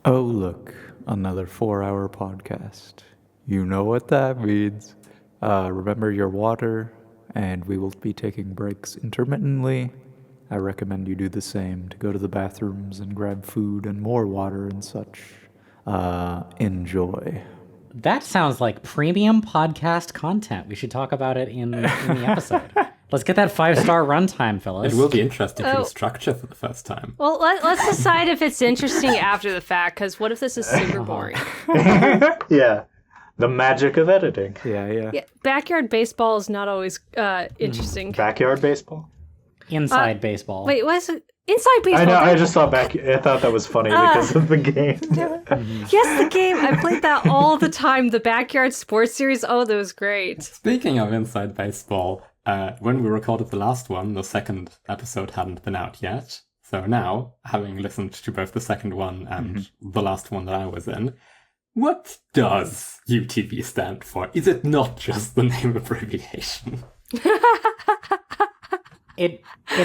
Oh, look, another 4-hour podcast. You know what that means. Remember your water, and we will be taking breaks intermittently. I recommend you do the same, to go to the bathrooms and grab food and more water and such. Enjoy. That sounds like premium podcast content. We should talk about it in the episode. Let's get that 5-star runtime, Phyllis. It will be interesting for the structure for the first time. Well, let's decide if it's interesting after the fact, because what if this is super boring? Yeah. The magic of editing. Yeah. Backyard baseball is not always interesting. Backyard baseball? Inside baseball. Wait, what is it? Inside baseball. I know, I just thought I thought that was funny because of the game. Yes, the game. I played that all the time. The Backyard Sports Series. Oh, that was great. Speaking of Inside Baseball, when we recorded the last one, the second episode hadn't been out yet. So now, having listened to both the second one and the last one that I was in, what does UTV stand for? Is it not just the name abbreviation? It's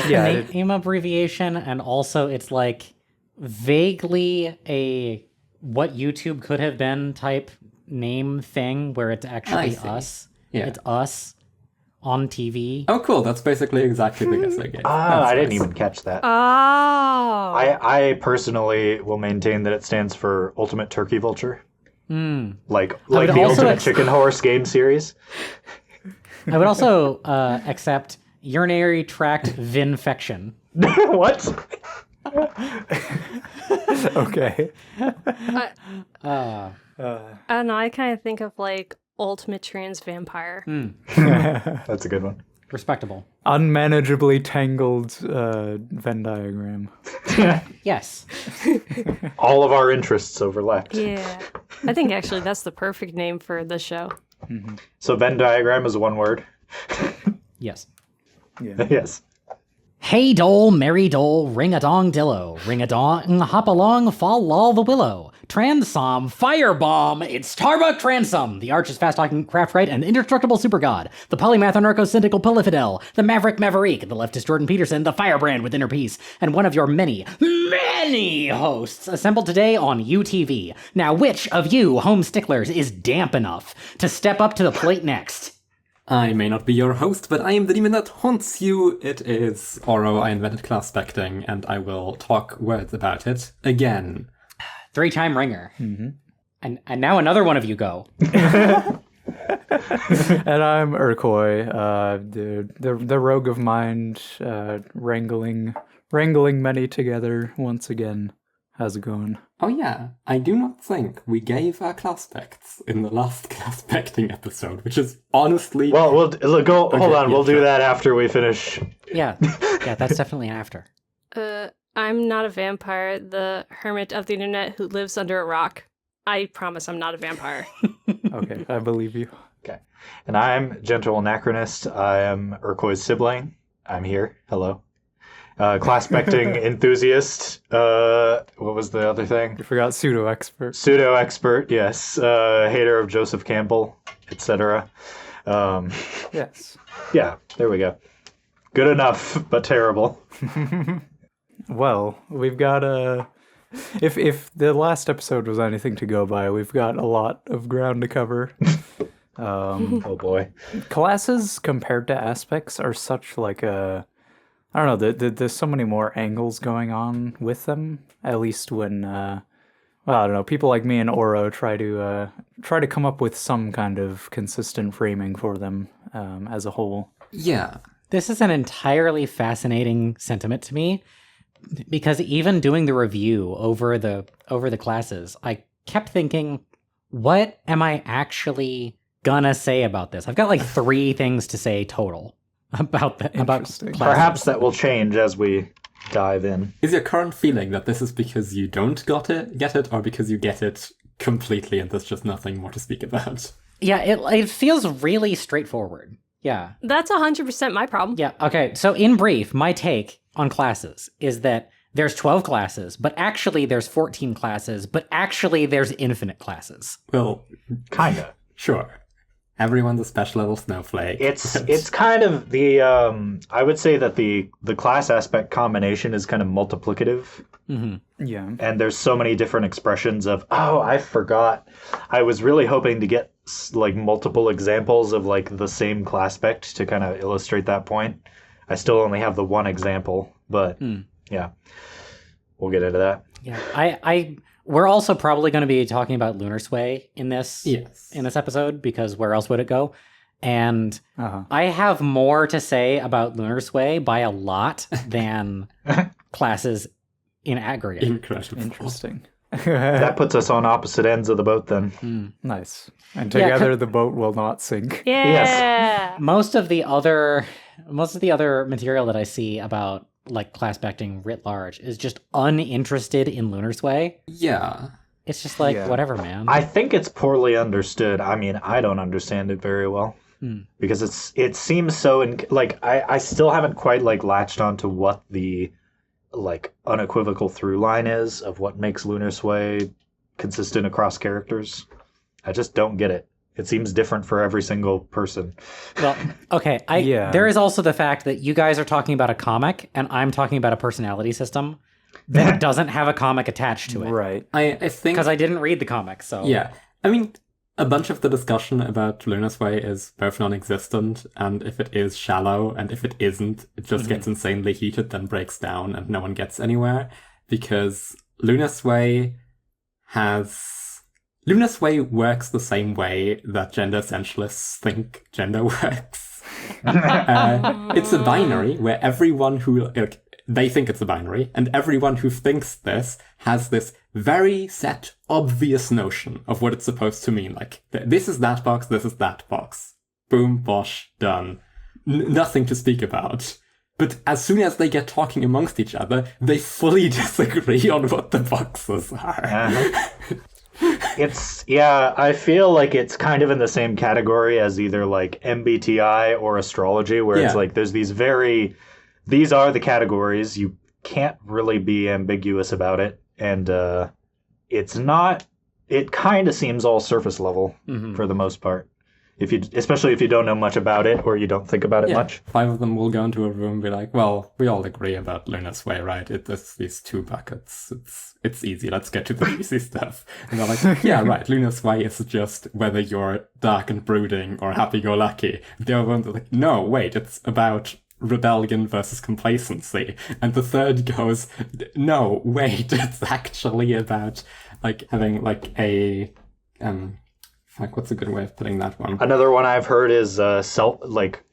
the name abbreviation, and also it's like vaguely a what YouTube could have been type name thing where it's actually us. Yeah. It's us on TV. Oh, cool. That's basically exactly the guess I gave. I didn't even catch that. Oh. I personally will maintain that it stands for Ultimate Turkey Vulture. Like the Ultimate Chicken Horse game series. I would also accept urinary tract vinfection. What? Okay. I don't know. I kind of think of like Ultimate Trans Vampire. That's a good one. Respectable. Unmanageably tangled Venn diagram. Yes. All of our interests overlapped. Yeah. I think actually that's the perfect name for the show. So Venn diagram is one word. Yes. Yeah. Yes. Hey dole, merry dole, ring-a-dong dillo, ring-a-dong, hop along, fall lol the willow, transom, firebomb, it's Tarbuck Transom, the arch is fast-talking craft right and indestructible super god, the polymath anarcho-syndical polyfidel, the maverick maverick, the leftist Jordan Peterson, the firebrand with inner peace, and one of your many hosts assembled today on UTV. Now which of you home sticklers is damp enough to step up to the plate next? I may not be your host, but I am the demon that haunts you. It is Oro. I invented Classpecting, and I will talk words about it again. 3-time ringer. And now another one of you go. And I'm Urcoy, the rogue of mind, wrangling many together once again. How's it going? Oh yeah, I do not think we gave our Classpects in the last Classpecting episode, which is honestly... Well, hold on, we'll do that after we finish. Yeah, that's definitely after. I'm not a vampire, the hermit of the internet who lives under a rock. I promise I'm not a vampire. Okay, I believe you. Okay. And I'm Gentle Anachronist. I am Urcoy's sibling. I'm here. Hello. Classpecting enthusiast. What was the other thing? You forgot pseudo-expert. Pseudo-expert, yes. Hater of Joseph Campbell, etc. Yes. Yeah, there we go. Good enough, but terrible. Well, we've got if the last episode was anything to go by, we've got a lot of ground to cover. Oh boy. Classes compared to aspects are such like a... I don't know, there's so many more angles going on with them, at least when, I don't know, people like me and Oro try to come up with some kind of consistent framing for them as a whole. Yeah. This is an entirely fascinating sentiment to me, because even doing the review over the classes, I kept thinking, what am I actually gonna say about this? I've got like 3 things to say total. About Perhaps that will change as we dive in. Is your current feeling that this is because you don't get it, or because you get it completely and there's just nothing more to speak about? Yeah, it feels really straightforward. Yeah. That's 100% my problem. Yeah, okay. So in brief, my take on classes is that there's 12 classes, but actually there's 14 classes, but actually there's infinite classes. Well, kinda. Sure. Everyone's a special little snowflake. It's kind of the I would say that the class aspect combination is kind of multiplicative Yeah. And there's so many different expressions of, oh, I forgot. I was really hoping to get like multiple examples of like the same Classpect to kind of illustrate that point. I still only have the one example, but yeah, we'll get into that. Yeah, we're also probably going to be talking about Lunar Sway in this episode, because where else would it go? And I have more to say about Lunar Sway by a lot than classes in aggregate. Incredible. Interesting. That puts us on opposite ends of the boat then. Nice. And together the boat will not sink. Yeah. Yes. Most of the other material that I see about like Classpecting writ large is just uninterested in Lunar Sway. Yeah. It's just like, whatever, man. I think it's poorly understood. I mean, I don't understand it very well. Because it seems so I still haven't quite like latched onto what the like unequivocal through line is of what makes Lunar Sway consistent across characters. I just don't get it. It seems different for every single person. Well, okay. There is also the fact that you guys are talking about a comic and I'm talking about a personality system that doesn't have a comic attached to it. Right. I think... Because I didn't read the comic, so... Yeah. I mean, a bunch of the discussion about Lunar Sway is both non-existent, and if it is shallow, and if it isn't, it just gets insanely heated, then breaks down, and no one gets anywhere. Because Lunar Sway works the same way that gender essentialists think gender works. It's a binary where everyone who... they think it's a binary, and everyone who thinks this has this very set, obvious notion of what it's supposed to mean. Like, this is that box, this is that box. Boom, bosh, done. Nothing to speak about. But as soon as they get talking amongst each other, they fully disagree on what the boxes are. I feel like it's kind of in the same category as either like MBTI or astrology, where it's like there's these are the categories. You can't really be ambiguous about it. And it kind of seems all surface level for the most part. Especially if you don't know much about it or you don't think about it much. 5 of them will go into a room and be like, well, we all agree about Lunar Sway, right? It's these 2 buckets. It's easy. Let's get to the easy stuff. And they're like, yeah, right. Lunar Sway is just whether you're dark and brooding or happy-go-lucky. The other ones are like, no, wait, it's about rebellion versus complacency. And the third goes, no, wait, it's actually about like having like a what's a good way of putting that one? Another one I've heard is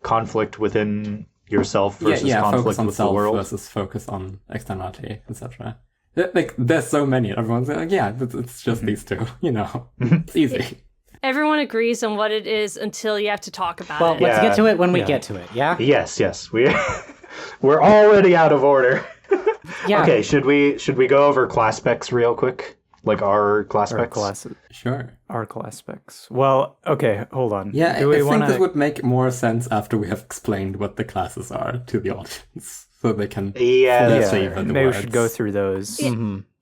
conflict within yourself versus conflict focus on with self the world versus focus on externality, etc. Like there's so many. Everyone's like, yeah, it's just these 2. It's easy. Everyone agrees on what it is until you have to talk about Well, it. let's get to it when we get to it, yeah? Yes. We're already out of order. Yeah. Okay, should we go over class specs real quick? Like our class specs? Sure. Our class specs. Well, okay, hold on. Yeah, I we think this would make more sense after we have explained what the classes are to the audience, so they can fully savor the maybe words. we should go through those.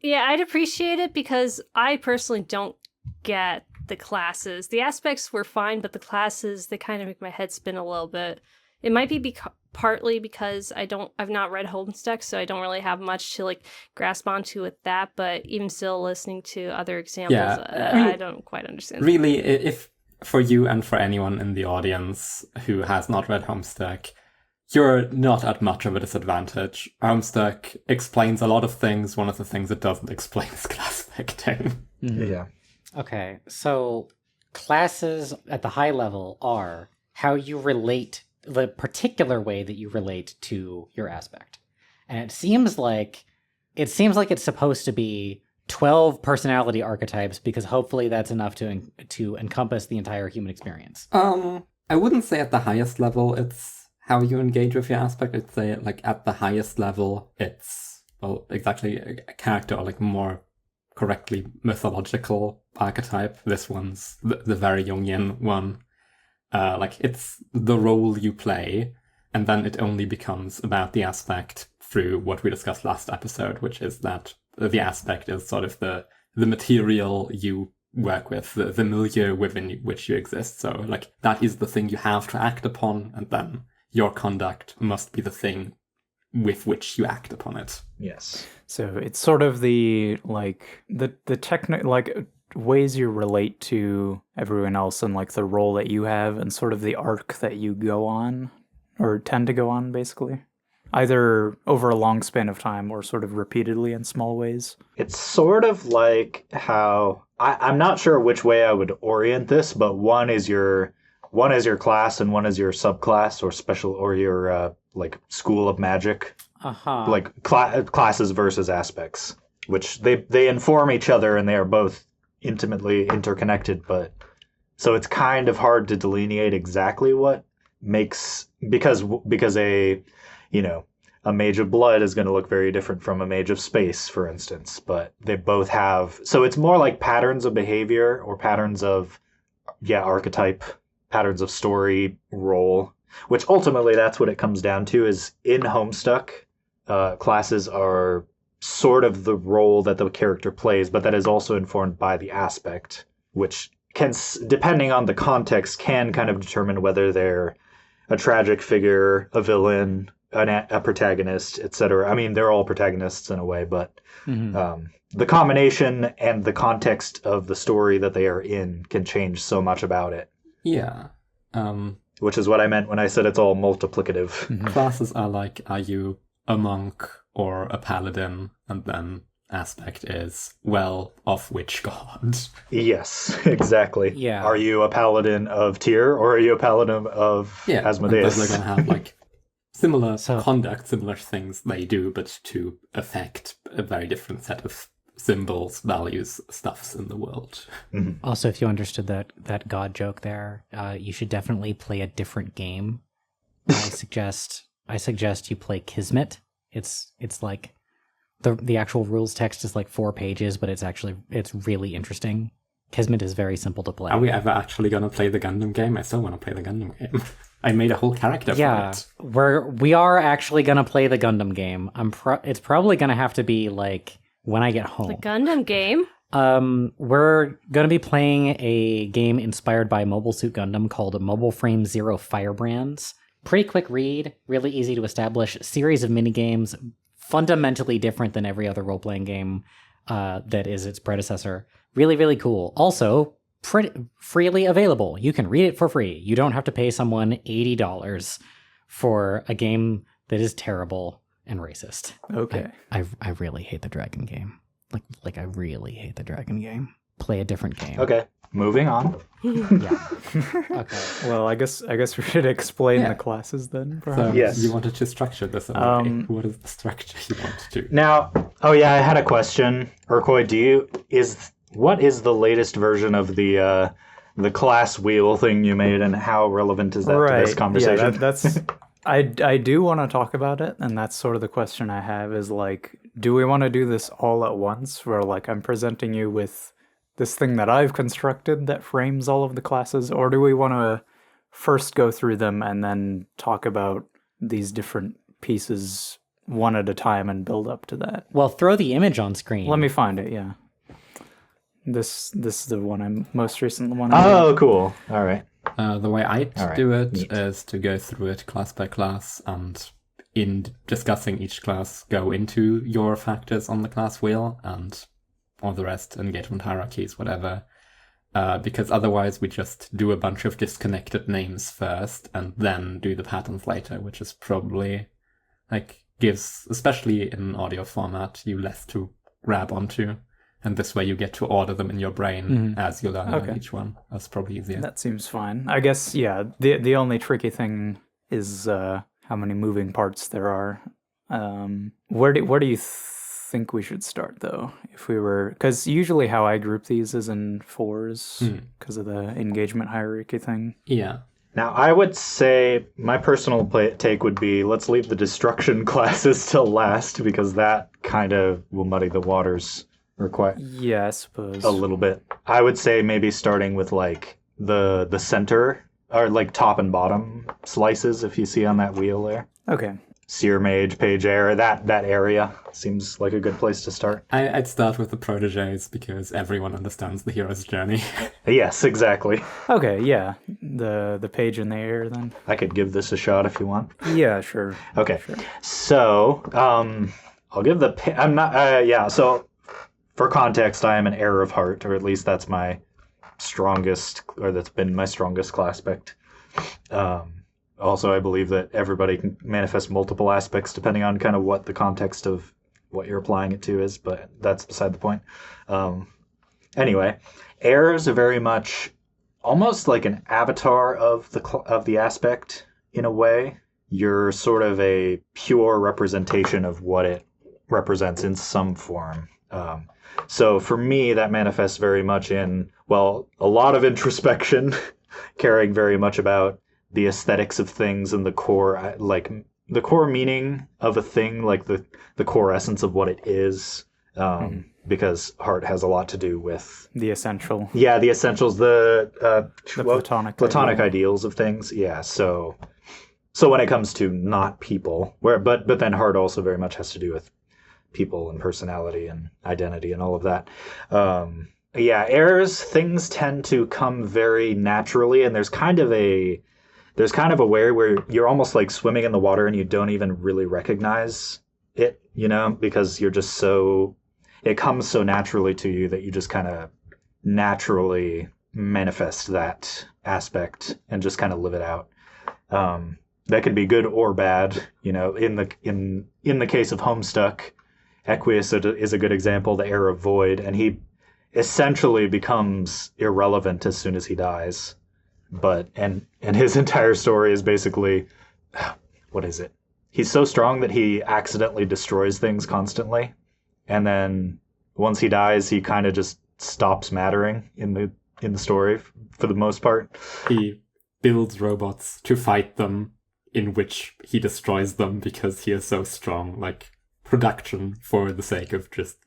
Yeah, I'd appreciate it because I personally don't get the classes. The aspects were fine, but the classes, they kind of make my head spin a little bit. It might be partly because I've not read Homstuck, so I don't really have much to like grasp onto with that, but even still listening to other examples, I don't quite understand. Really, if for you and for anyone in the audience who has not read Homstuck, you're not at much of a disadvantage. Homstuck explains a lot of things. One of the things it doesn't explain is Classpecting. Yeah. Okay, so classes at the high level are how you relate, the particular way that you relate to your aspect. And it seems like it's supposed to be 12 personality archetypes, because hopefully that's enough to encompass the entire human experience. I wouldn't say at the highest level it's how you engage with your aspect. I'd say like at the highest level it's exactly a character, or like more correctly mythological archetype. This one's the very Jungian one. Like it's the role you play, and then it only becomes about the aspect through what we discussed last episode, which is that the aspect is sort of the material you work with, the milieu within which you exist. So like that is the thing you have to act upon, and then your conduct must be the thing with which you act upon it. Yes. So it's sort of the ways you relate to everyone else and like the role that you have and sort of the arc that you go on or tend to go on, basically. Either over a long span of time or sort of repeatedly in small ways. It's sort of like how I'm not sure which way I would orient this, but one is your class and one is your subclass or special or your like school of magic. Like classes versus aspects, which they inform each other and they are both intimately interconnected, but so it's kind of hard to delineate exactly what makes because a mage of blood is going to look very different from a mage of space, for instance, but they both have, so it's more like patterns of behavior or patterns of archetype, patterns of story, role, which ultimately that's what it comes down to. Is in Homstuck, classes are sort of the role that the character plays, but that is also informed by the aspect, which can, depending on the context, can kind of determine whether they're a tragic figure, a villain, a protagonist, etc. I mean, they're all protagonists in a way, but the combination and the context of the story that they are in can change so much about it. Yeah. Which is what I meant when I said it's all multiplicative. Classes are like, are you a monk or a paladin? And then aspect is, well, of which god? Yes, exactly. Yeah. Are you a paladin of Tyr or are you a paladin of Asmodeus? Those are going to have like similar conduct, similar things they do, but to affect a very different set of symbols, values, stuffs in the world. Mm-hmm. Also, if you understood that god joke there, you should definitely play a different game. I suggest you play Kismet. It's like the actual rules text is like 4 pages, but it's really interesting. Kismet is very simple to play. Are we ever actually going to play the Gundam game? I still want to play the Gundam game. I made a whole character for it. We are actually going to play the Gundam game. It's probably going to have to be like when I get home. The Gundam game? We're going to be playing a game inspired by Mobile Suit Gundam called Mobile Frame Zero Firebrands. Pretty quick read, really easy to establish, series of minigames, fundamentally different than every other role-playing game that is its predecessor. Really, really cool. Also, pretty freely available. You can read it for free. You don't have to pay someone $80 for a game that is terrible and racist. Okay. I really hate the dragon game. Like I really hate the dragon game. Play a different game. Okay, moving on. Yeah. Okay. Well, I guess we should explain the classes then. So Perhaps. Yes. you wanted to structure this in a way. What is the structure you want to do? Now, I had a question. Urcoy, what is the latest version of the class wheel thing you made, and how relevant is that to this conversation? Yeah, that's. I do want to talk about it, and that's sort of the question I have is like, do we want to do this all at once, where like I'm presenting you with this thing that I've constructed that frames all of the classes, or do we want to first go through them and then talk about these different pieces one at a time and build up to that? Well, throw the image on screen. Let me find it, yeah. This is the one I'm most recently one. Oh, cool. All right. The way I do it is to go through it class by class, and in discussing each class, go into your factors on the class wheel and all the rest, engagement hierarchies, whatever. Because otherwise we just do a bunch of disconnected names first and then do the patterns later, which is probably gives, especially in audio format, you less to grab onto. And this way you get to order them in your brain as you learn about each one. That's probably easier. That seems fine. I guess, the only tricky thing is how many moving parts there are. Where do you think we should start, though? If we were... Because usually how I group these is in 4s, because of the engagement hierarchy thing. Yeah. Now, I would say my personal take would be, let's leave the destruction classes till last, because that kind of will muddy the waters. Yeah, I suppose. A little bit. I would say maybe starting with like the center, or like top and bottom slices, if you see on that wheel there. Okay. Seer, Mage, Page, Heir, that area seems like a good place to start. I'd start with the proteges because everyone understands the hero's journey. Yes, exactly. Okay, yeah. The Page and the Heir, then. I could give this a shot if you want. Yeah, sure. Okay. Sure. So, I'll give I'm not, yeah, so for context, I am an Heir of Heart, or at least that's my strongest, or that's been my strongest Classpect. Also, I believe that everybody can manifest multiple aspects depending on kind of what the context of what you're applying it to is, but that's beside the point. Anyway, Heirs are very much almost like an avatar of the aspect in a way. You're sort of a pure representation of what it represents in some form. So for me, that manifests very much in, well, a lot of introspection, caring very much about the aesthetics of things and the core, like the core meaning of a thing, like the core essence of what it is. Because heart has a lot to do with the essential. Yeah, the essentials, the platonic ideals of things. Yeah, so when it comes to not people, but then heart also very much has to do with people and personality and identity and all of that. Yeah, Heirs, things tend to come very naturally, and there's kind of a way where you're almost like swimming in the water and you don't even really recognize it, because you're just it comes so naturally to you that you just kind of naturally manifest that aspect and just kind of live it out. That could be good or bad, in the case of Homstuck, Equius is a good example, the Heir of Void, and he essentially becomes irrelevant as soon as he dies. But and his entire story is basically, what is it? He's so strong that he accidentally destroys things constantly, and then once he dies, he kind of just stops mattering in the story for the most part. He builds robots to fight them, in which he destroys them because he is so strong. Like production for the sake of just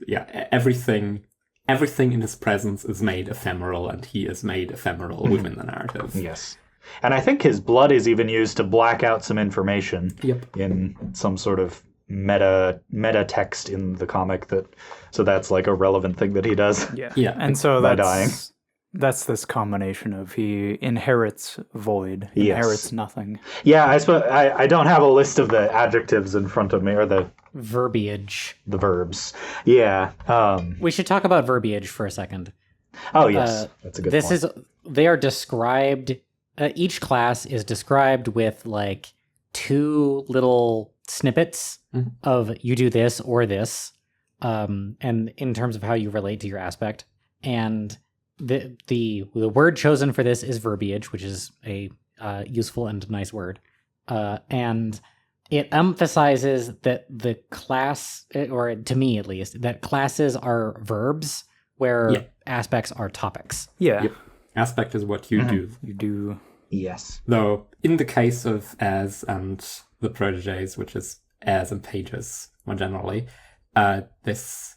everything in his presence is made ephemeral, and he is made ephemeral within the narrative. Yes. And I think his blood is even used to black out some information in some sort of meta text in the comic so that's like a relevant thing that he does. Yeah. And so that's this combination of he inherits void, inherits nothing. Yeah, I suppose I don't have a list of the adjectives in front of me, or the verbiage. The verbs. Yeah. We should talk about verbiage for a second. Oh, yes. That's a good point. They are described, each class is described with like 2 little snippets of you do this or this, and in terms of how you relate to your aspect. And the word chosen for this is verbiage, which is a useful and nice word. And it emphasizes that the class, or to me at least, that classes are verbs where aspects are topics. Yeah. Yep. Aspect is what you do. You do. Yes. Though, in the case of heirs and the proteges, which is heirs and pages more generally, this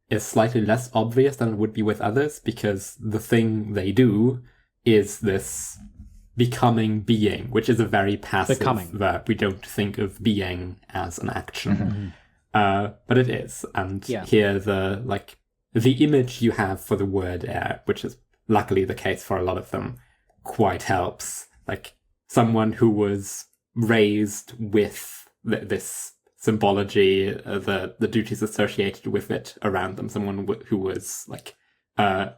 is slightly less obvious than it would be with others, because the thing they do is this becoming being, which is a very passive verb. We don't think of being as an action. But it is. And here the image you have for the word heir, which is luckily the case for a lot of them, quite helps. Like someone who was raised with this symbology, the duties associated with it around them, someone who was like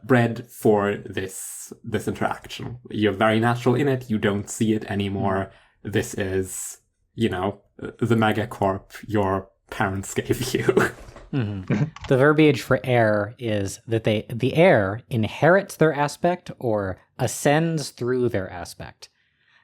bred for this interaction. You're very natural in it, you don't see it anymore. This is, the megacorp your parents gave you. The verbiage for heir is that the heir inherits their aspect or ascends through their aspect.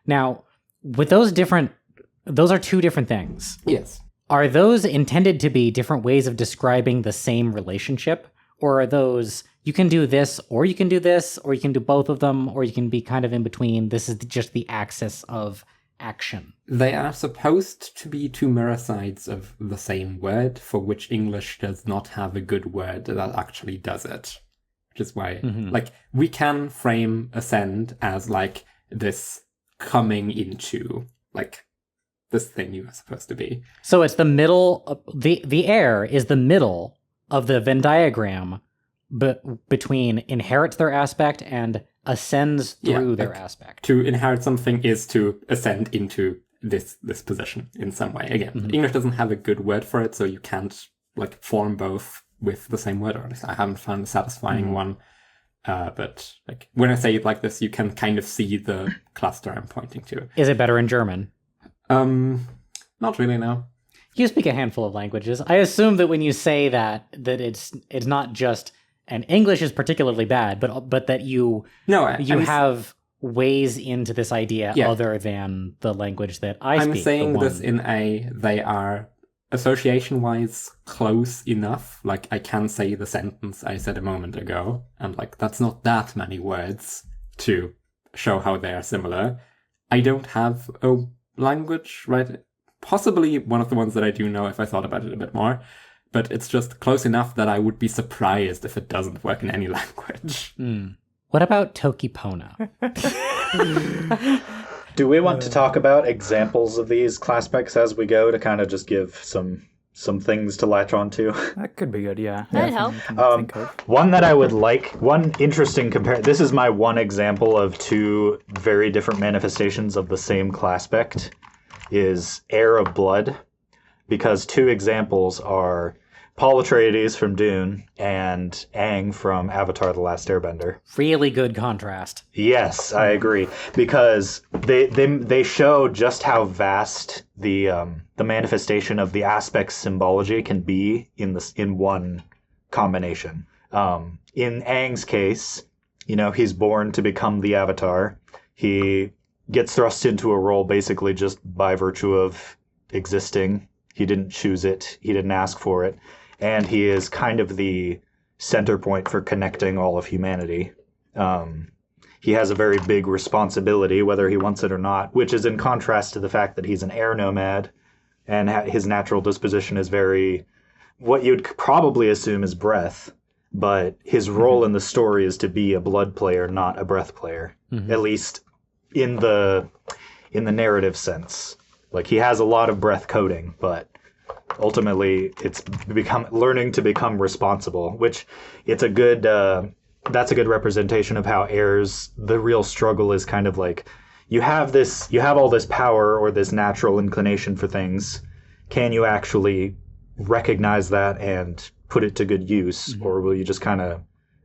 Now, with those are 2 different things. Yes. Are those intended to be different ways of describing the same relationship? Or are those, you can do this, or you can do this, or you can do both of them, or you can be kind of in between? This is just the axis of action. They are supposed to be 2 mirror sides of the same word, for which English does not have a good word that actually does it. Which is why, we can frame ascend as like this coming into, like, this thing you are supposed to be. So it's the middle, the heir is the middle of the Venn diagram between inherits their aspect and ascends through their aspect. To inherit something is to ascend into this position in some way. Again, English doesn't have a good word for it, so you can't like form both with the same word, or at least I haven't found a satisfying one. But like when I say it like this, you can kind of see the cluster I'm pointing to. Is it better in German? Not really, no. You speak a handful of languages. I assume that when you say that it's not just, and English is particularly bad, but that you have ways into this idea other than the language that I speak. I'm saying this in they are association-wise close enough. Like, I can say the sentence I said a moment ago, and like, that's not that many words to show how they are similar. I don't have a language, right? Possibly one of the ones that I do know if I thought about it a bit more, but it's just close enough that I would be surprised if it doesn't work in any language. What about Tokipona? Do we want to talk about examples of these class specs as we go to kind of just give some things to latch onto? That could be good, yeah. That'd help. Think of. One that I would like, one interesting this is my one example of two very different manifestations of the same class spec, is Heir of Blood, because two examples are Paul Atreides from Dune and Aang from Avatar: The Last Airbender. Really good contrast. Yes, I agree, because they show just how vast the manifestation of the aspect symbology can be in one combination. In Aang's case, he's born to become the Avatar. He gets thrust into a role basically just by virtue of existing. He didn't choose it. He didn't ask for it. And he is kind of the center point for connecting all of humanity. He has a very big responsibility, whether he wants it or not, which is in contrast to the fact that he's an air nomad, and his natural disposition is very, what you'd probably assume is breath, but his role in the story is to be a blood player, not a breath player, at least in the narrative sense. Like, he has a lot of breath coding, but ultimately it's learning to become responsible, which that's a good representation of how Heir's, the real struggle is kind of like, you have all this power or this natural inclination for things. Can you actually recognize that and put it to good use, or will you just kind of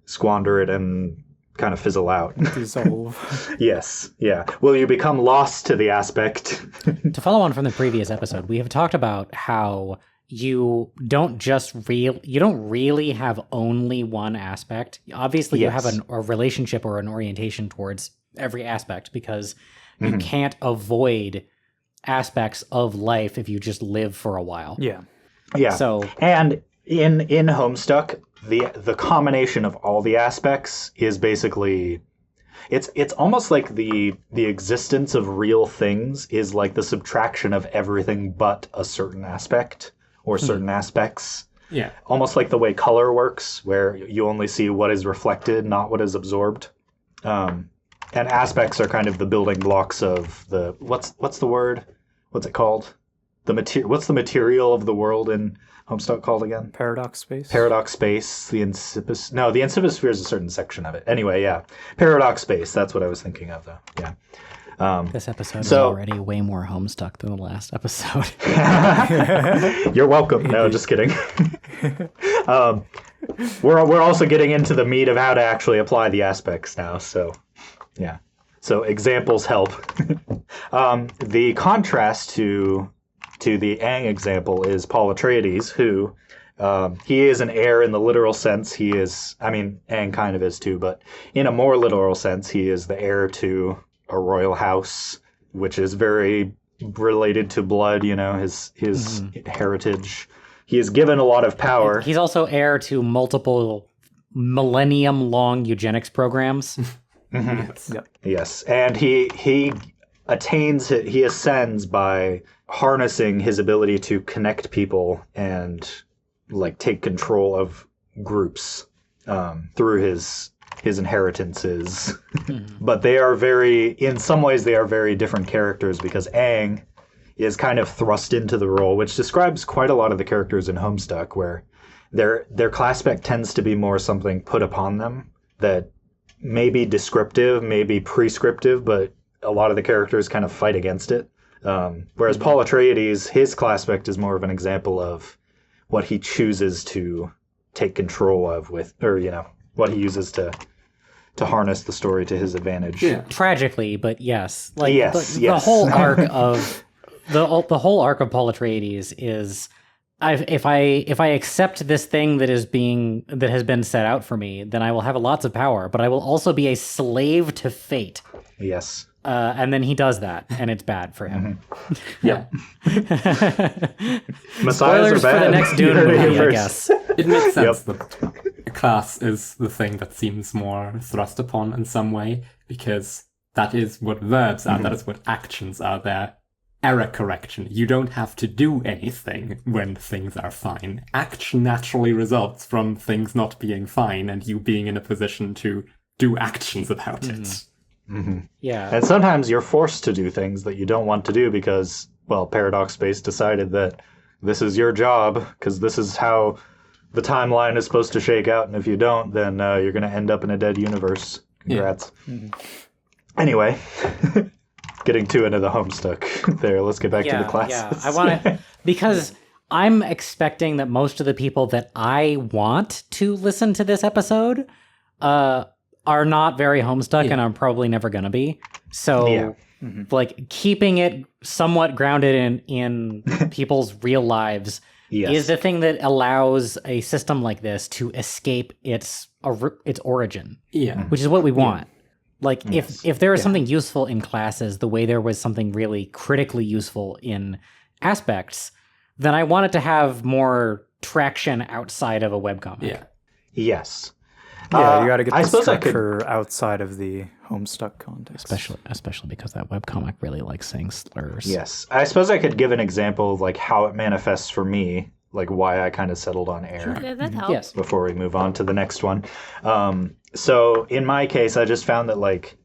squander it and kind of fizzle out? Dissolve. Yes, yeah. Will you become lost to the aspect? To follow on from the previous episode, we have talked about how you don't really have only one aspect. Obviously, you have a relationship or an orientation towards every aspect, because you can't avoid aspects of life if you just live for a while. Yeah. Yeah. So, and in Homstuck, the combination of all the aspects is basically, it's almost like the existence of real things is like the subtraction of everything but a certain aspect or certain aspects. Yeah. Almost like the way color works, where you only see what is reflected, not what is absorbed. And aspects are kind of the building blocks of the, what's the word? What's it called? What's the material of the world in Homstuck called again? Paradox space. Paradox space. The Incipit sphere is a certain section of it. Anyway, yeah. Paradox space. That's what I was thinking of, though. Yeah. This episode is already way more Homstuck than the last episode. You're welcome. No, just kidding. We're also getting into the meat of how to actually apply the aspects now. So, yeah. So examples help. The contrast to the Aang example is Paul Atreides, who he is an heir in the literal sense. Aang kind of is too, but in a more literal sense, he is the heir to a royal house, which is very related to blood, his heritage. He is given a lot of power. He's also heir to multiple millennium-long eugenics programs. Yes. Yep. Yes, and he ascends by harnessing his ability to connect people and like take control of groups through his inheritances. But in some ways they are very different characters, because Aang is kind of thrust into the role, which describes quite a lot of the characters in Homstuck, where their class spec tends to be more something put upon them that may be descriptive, may be prescriptive, but a lot of the characters kind of fight against it. Whereas Paul Atreides, his class spec is more of an example of what he chooses to take control of with, or what he uses to harness the story to his advantage. Yeah. Tragically, but yes, like Yes, the yes. whole arc of the whole arc of Paul Atreides is, if I accept this thing that has been set out for me, then I will have lots of power, but I will also be a slave to fate. Yes. And then he does that, and it's bad for him. Yeah. Messiahs Spoilers are bad. for the next Dune movie, I Universe. guess. It makes sense that class is the thing that seems more thrust upon in some way, because that is what verbs are, that is what actions are. They're error correction. You don't have to do anything when things are fine. Action naturally results from things not being fine and you being in a position to do actions about it. Yeah. And sometimes you're forced to do things that you don't want to do because, well, Paradox Space decided that this is your job because this is how the timeline is supposed to shake out. And if you don't, then you're going to end up in a dead universe. Congrats. Anyway, getting too into the Homestuck there. Let's get back to the class. Yeah, I want to, because I'm expecting that most of the people that I want to listen to this episode are not very Homestuck, and I'm probably never going to be. So, like, keeping it somewhat grounded in people's real lives is the thing that allows a system like this to escape its origin. Yeah. Which is what we want. Like, if there is something useful in classes the way there was something really critically useful in aspects, then I want it to have more traction outside of a webcomic. Yeah. Yes. Yeah, you got to get I the suppose I could- structure outside of the Homestuck context. Especially because that webcomic really likes saying slurs. Yes. I suppose I could give an example of like how it manifests for me, like why I kind of settled on Heir. Yeah, that helps. Yes. Before we move on to the next one. So in my case, I just found that like,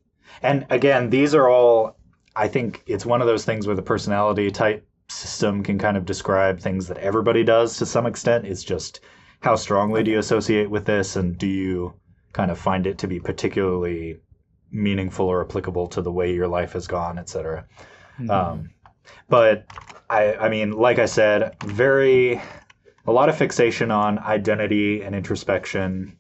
and again, these are all, I think it's one of those things where the personality type system can kind of describe things that everybody does to some extent. It's just how strongly do you associate with this, and do you kind of find it to be particularly meaningful or applicable to the way your life has gone, etc. But I mean, like I said, a lot of fixation on identity and introspection,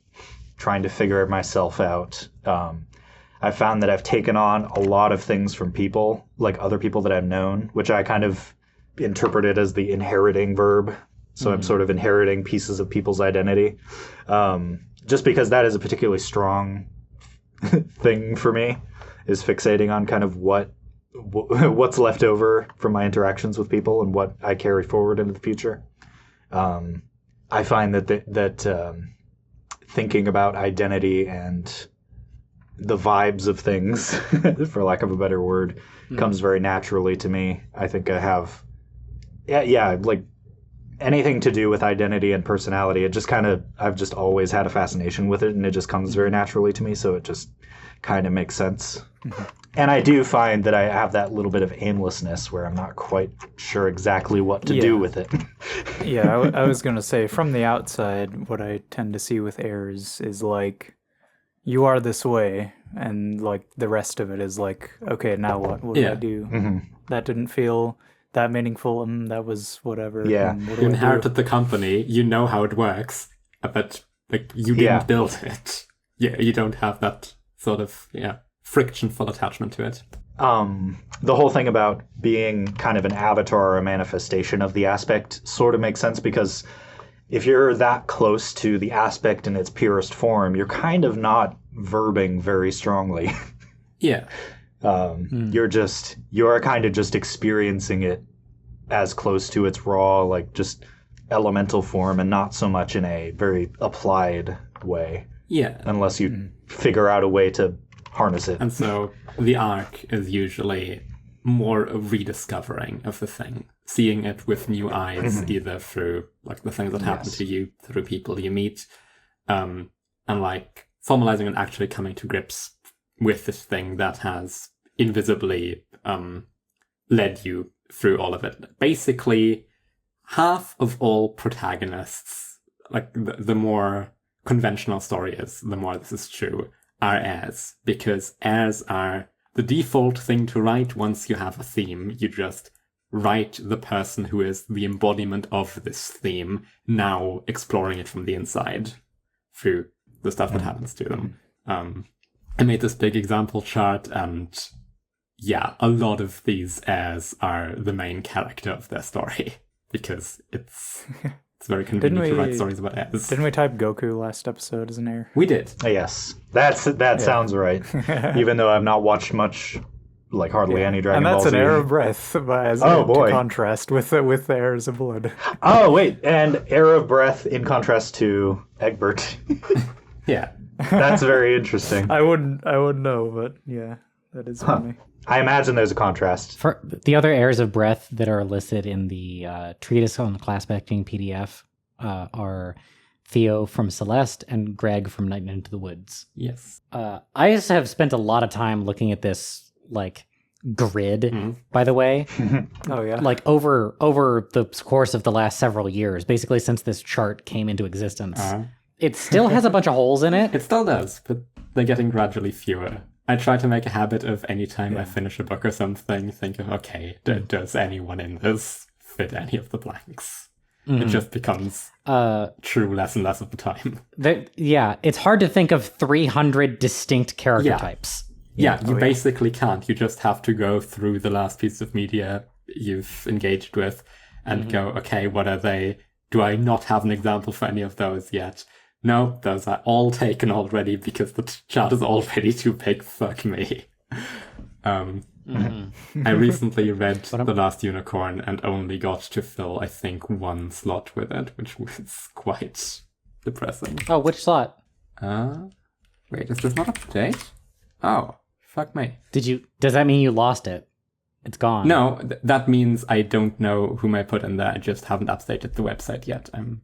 trying to figure myself out. I found that I've taken on a lot of things from people, like other people that I've known, which I kind of interpreted as the inheriting verb. So I'm sort of inheriting pieces of people's identity, just because that is a particularly strong thing for me, is fixating on kind of what's left over from my interactions with people and what I carry forward into the future. I find that thinking about identity and the vibes of things, for lack of a better word, comes very naturally to me. I think I have, like anything to do with identity and personality. It just kind of, I've just always had a fascination with it, and it just comes very naturally to me. So it just kind of makes sense. And I do find that I have that little bit of aimlessness where I'm not quite sure exactly what to do with it. Yeah, I was going to say, from the outside, what I tend to see with heirs is like, you are this way, and like the rest of it is like, okay, now what? What do I do? That didn't feel that meaningful, and that was whatever. Yeah. What do You I do? inherited the company, you know how it works, but like you didn't build it. Yeah, you don't have that sort of frictionful attachment to it. The whole thing about being kind of an avatar or a manifestation of the aspect sort of makes sense, because if you're that close to the aspect in its purest form, you're kind of not verbing very strongly. Yeah. You're kind of just experiencing it as close to its raw, like just elemental form, and not so much in a very applied way. Yeah. Unless you figure out a way to harness it. And so the arc is usually more a rediscovering of the thing, seeing it with new eyes, either through like the things that happen to you, through people you meet, and like formalizing and actually coming to grips with this thing that has invisibly led you through all of it. Basically, half of all protagonists, like the more conventional story is, the more this is true, are heirs, because heirs are the default thing to write. Once you have a theme, you just write the person who is the embodiment of this theme, now exploring it from the inside through the stuff that happens to them. I made this big example chart, and yeah, a lot of these heirs are the main character of their story, because it's very convenient to write stories about heirs. Didn't we type Goku last episode as an heir? We did. Yes, that sounds right. Even though I've not watched much, like hardly any Dragon Ball And that's Z. an heir of breath, as boy. to contrast with the heirs of blood. Oh wait, and heir of breath in contrast to Egbert. Yeah. That's very interesting. I wouldn't know, but yeah, that is funny. I imagine there's a contrast. For the other heirs of breath that are listed in the treatise on Classpecting PDF are Theo from Celeste and Greg from Night into the Woods. Yes. I just have spent a lot of time looking at this like grid, by the way. Oh yeah. Like over the course of the last several years, basically since this chart came into existence. It still has a bunch of holes in it. It still does, but they're getting gradually fewer. I try to make a habit of any time I finish a book or something, think of, okay, does anyone in this fit any of the blanks? It just becomes true less and less of the time. It's hard to think of 300 distinct character types. Yeah, you basically can't. You just have to go through the last piece of media you've engaged with and go, okay, what are they? Do I not have an example for any of those yet? No, those are all taken already because the chart is already too big. Fuck me. I recently read The Last Unicorn and only got to fill, I think, one slot with it, which was quite depressing. Oh, which slot? Wait, is this not up to date? Oh, fuck me. Does that mean you lost it? It's gone. No, that means I don't know whom I put in there. I just haven't updated the website yet. I'm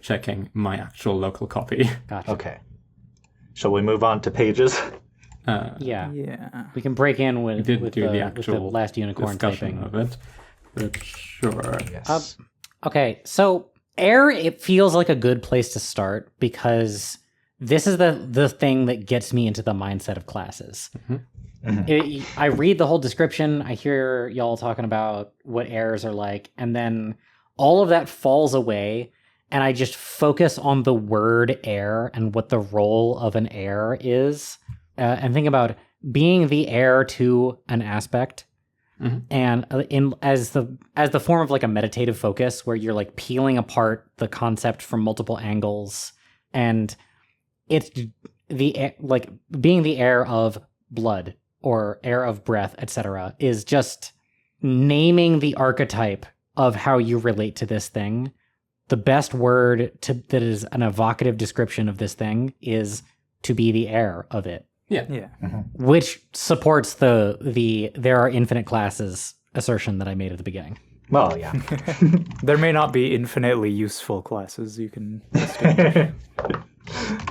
checking my actual local copy. Gotcha. Okay. Shall we move on to pages? Yeah. Yeah. We can break in with the the actual Last Unicorn discussion typing. of it. But sure. Yes. Okay, so Heir, it feels like a good place to start because this is the thing that gets me into the mindset of classes. I read the whole description, I hear y'all talking about what heirs are like, and then all of that falls away, and I just focus on the word heir and what the role of an heir is, and think about being the heir to an aspect, and as the form of like a meditative focus where you're like peeling apart the concept from multiple angles, and it's like being the heir of blood or heir of breath, etc., is just naming the archetype of how you relate to this thing. The best word that is an evocative description of this thing is to be the heir of it. Yeah. Which supports the there are infinite classes assertion that I made at the beginning. Well, yeah. There may not be infinitely useful classes you can distinguish.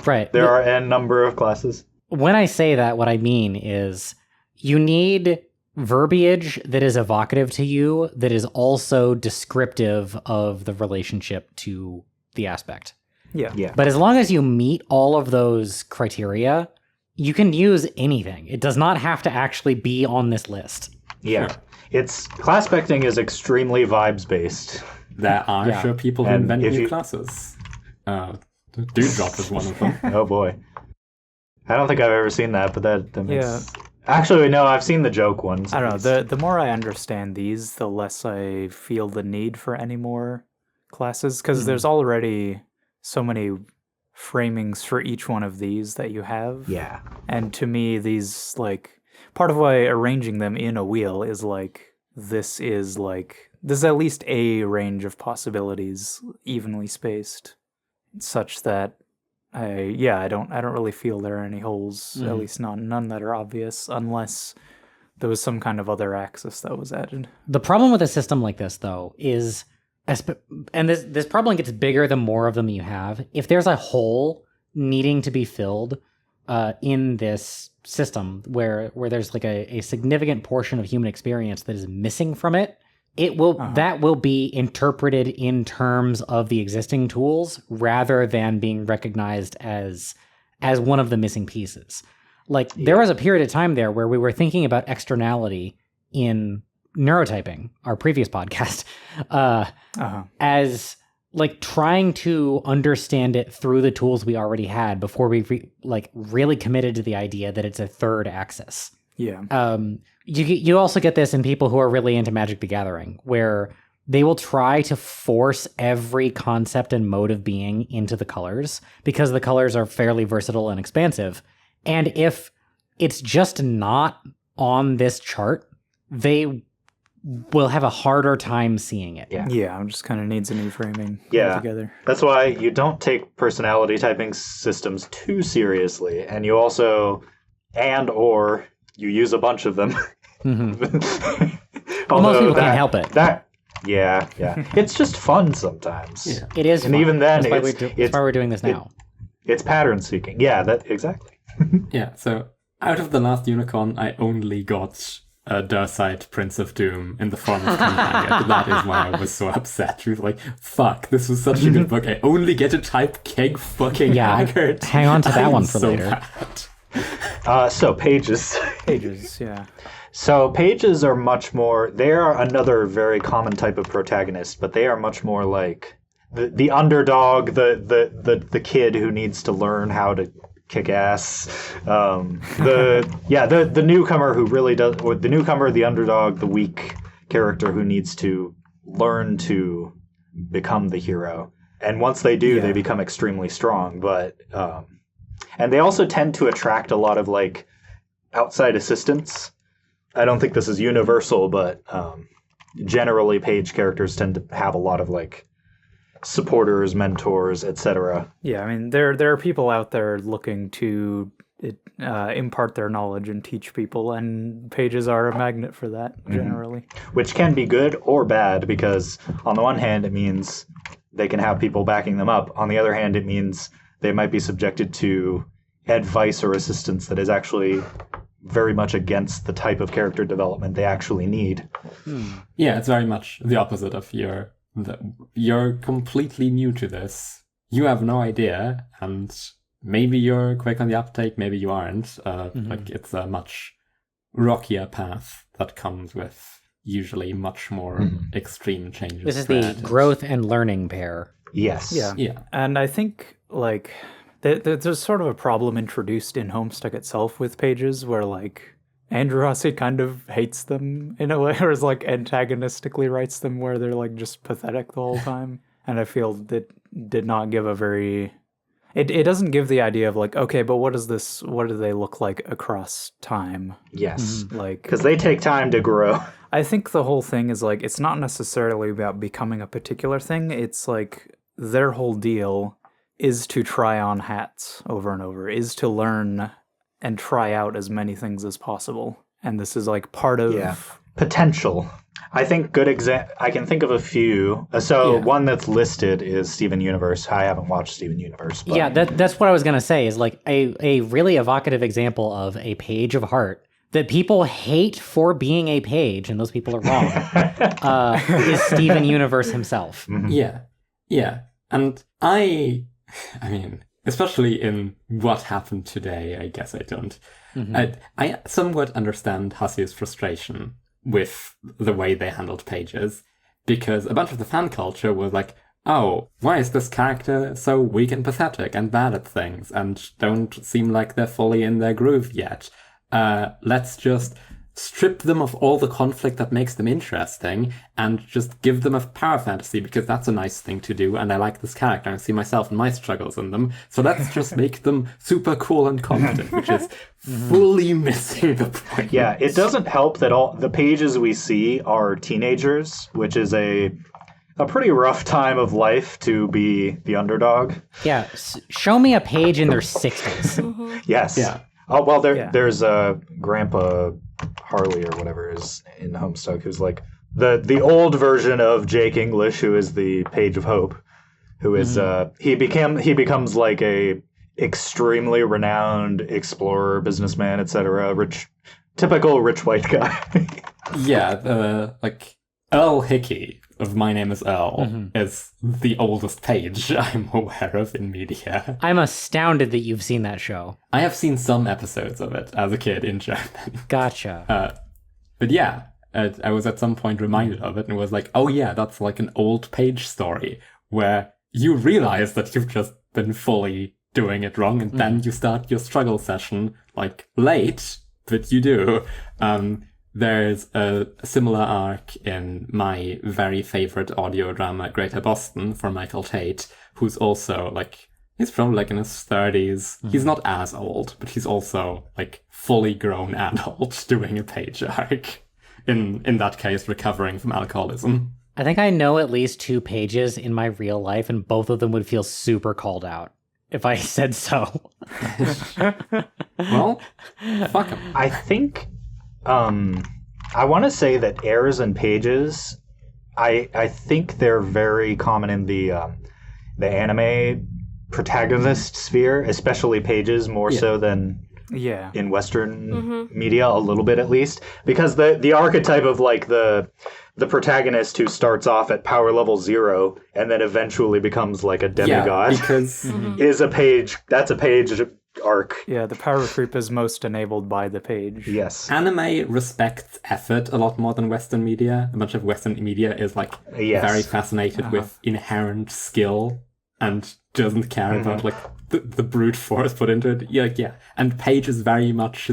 Right. There are n number of classes. When I say that, what I mean is you need verbiage that is evocative to you that is also descriptive of the relationship to the aspect. Yeah. But as long as you meet all of those criteria, you can use anything. It does not have to actually be on this list. Yeah. It's Classpecting is extremely vibes based. There are sure people who And invent if new you- classes. Dewdrop is one of them. Oh boy. I don't think I've ever seen that, but that makes... Yeah. Actually, no, I've seen the joke ones. I don't know. The more I understand these, the less I feel the need for any more classes, because there's already so many framings for each one of these that you have. Yeah. And to me, these, like, part of why arranging them in a wheel is like, this is at least a range of possibilities evenly spaced, such that I don't really feel there are any holes, at least none that are obvious, unless there was some kind of other axis that was added. The problem with a system like this, though, is, and this problem gets bigger the more of them you have. If there's a hole needing to be filled in this system where there's like a significant portion of human experience that is missing from it, that will be interpreted in terms of the existing tools rather than being recognized as one of the missing pieces. Like there was a period of time there where we were thinking about externality in neurotyping, our previous podcast, as like trying to understand it through the tools we already had before we really committed to the idea that it's a third axis. Yeah. You also get this in people who are really into Magic the Gathering, where they will try to force every concept and mode of being into the colors because the colors are fairly versatile and expansive. And if it's just not on this chart, they will have a harder time seeing it. Yeah, it just kind of needs a new framing together. That's why you don't take personality typing systems too seriously, and you also or you use a bunch of them. Mm-hmm. Most people can't help it. Yeah. It's just fun sometimes. Yeah. It is and fun. even then, that's why we're doing this now. It's pattern seeking. Yeah, that exactly. Yeah, so out of the last Unicorn, I only got a Dursite Prince of Doom in the form of King. That is why I was so upset. She was like, fuck, this was such a good book. I only get to type Keg fucking Haggard. Hang on to that one for so later. Bad. So pages. Pages, yeah. So pages are much more. They are another very common type of protagonist, but they are much more like the underdog, the kid who needs to learn how to kick ass. The newcomer who really does, or the newcomer, the underdog, the weak character who needs to learn to become the hero. And once they do, they become extremely strong. But and they also tend to attract a lot of like outside assistance. I don't think this is universal, but generally page characters tend to have a lot of like supporters, mentors, etc. Yeah, I mean, there are people out there looking to impart their knowledge and teach people, and pages are a magnet for that, generally. Which can be good or bad, because on the one hand, it means they can have people backing them up. On the other hand, it means they might be subjected to advice or assistance that is actually very much against the type of character development they actually need. Yeah, it's very much the opposite of you're completely new to this. You have no idea, and maybe you're quick on the uptake, maybe you aren't. Like it's a much rockier path that comes with usually much more extreme changes. This is the growth and learning pair. Yes. Yeah. And I think like there's sort of a problem introduced in Homstuck itself with pages where like Andrew Rossi kind of hates them in a way, or is like antagonistically writes them where they're like just pathetic the whole time. And I feel that did not give a very... It doesn't give the idea of like, okay, but what do they look like across time? Yes. Like, because they take time to grow. I think the whole thing is like, it's not necessarily about becoming a particular thing. It's like their whole deal is to try on hats over and over, is to learn and try out as many things as possible. And this is like part of... Potential. I think I can think of a few. One that's listed is Steven Universe. I haven't watched Steven Universe. But... Yeah, that's what I was going to say, is like a really evocative example of a page of heart that people hate for being a page, and those people are wrong, is Steven Universe himself. Yeah. And I mean, especially in what happened today, I guess I don't. I somewhat understand Hussey's frustration with the way they handled pages, because a bunch of the fan culture was like, oh, why is this character so weak and pathetic and bad at things and don't seem like they're fully in their groove yet? Let's just strip them of all the conflict that makes them interesting and just give them a power fantasy, because that's a nice thing to do, and I like this character, I see myself and my struggles in them, so let's just make them super cool and competent, which is fully missing the point. Yeah, it doesn't help that all the pages we see are teenagers, which is a pretty rough time of life to be the underdog. Yeah, show me a page in their 60s. Yes. Yeah. Oh, well, there's Grandpa Harley or whatever is in Homstuck, who's like the old version of Jake English, who is the Page of Hope, who is he becomes like a extremely renowned explorer, businessman, etc. Typical rich white guy. Like Earl Hickey of My Name is Earl is the oldest page I'm aware of in media. I'm astounded that you've seen that show. I have seen some episodes of it as a kid in German. Gotcha. But yeah, I was at some point reminded of it and was like, oh yeah, that's like an old Page story where you realize that you've just been fully doing it wrong, and then you start your struggle session like late, but you do. There's a similar arc in my very favorite audio drama, Greater Boston, for Michael Tate, who's also like, he's probably like in his 30s. He's not as old, but he's also like fully grown adult doing a Page arc. In that case, recovering from alcoholism. I think I know at least 2 Pages in my real life, and both of them would feel super called out if I said so. Well, fuck him. I think, I want to say that Heirs and Pages, I think they're very common in the anime protagonist sphere, especially Pages, more so than in Western media, a little bit at least, because the archetype of like the protagonist who starts off at power level 0 and then eventually becomes like a demigod because is a Page. That's a Page arc. Yeah, the power creep is most enabled by the Page. Yes. Anime respects effort a lot more than Western media. A bunch of Western media is like very fascinated with inherent skill and doesn't care about like the brute force put into it. Yeah. And Page is very much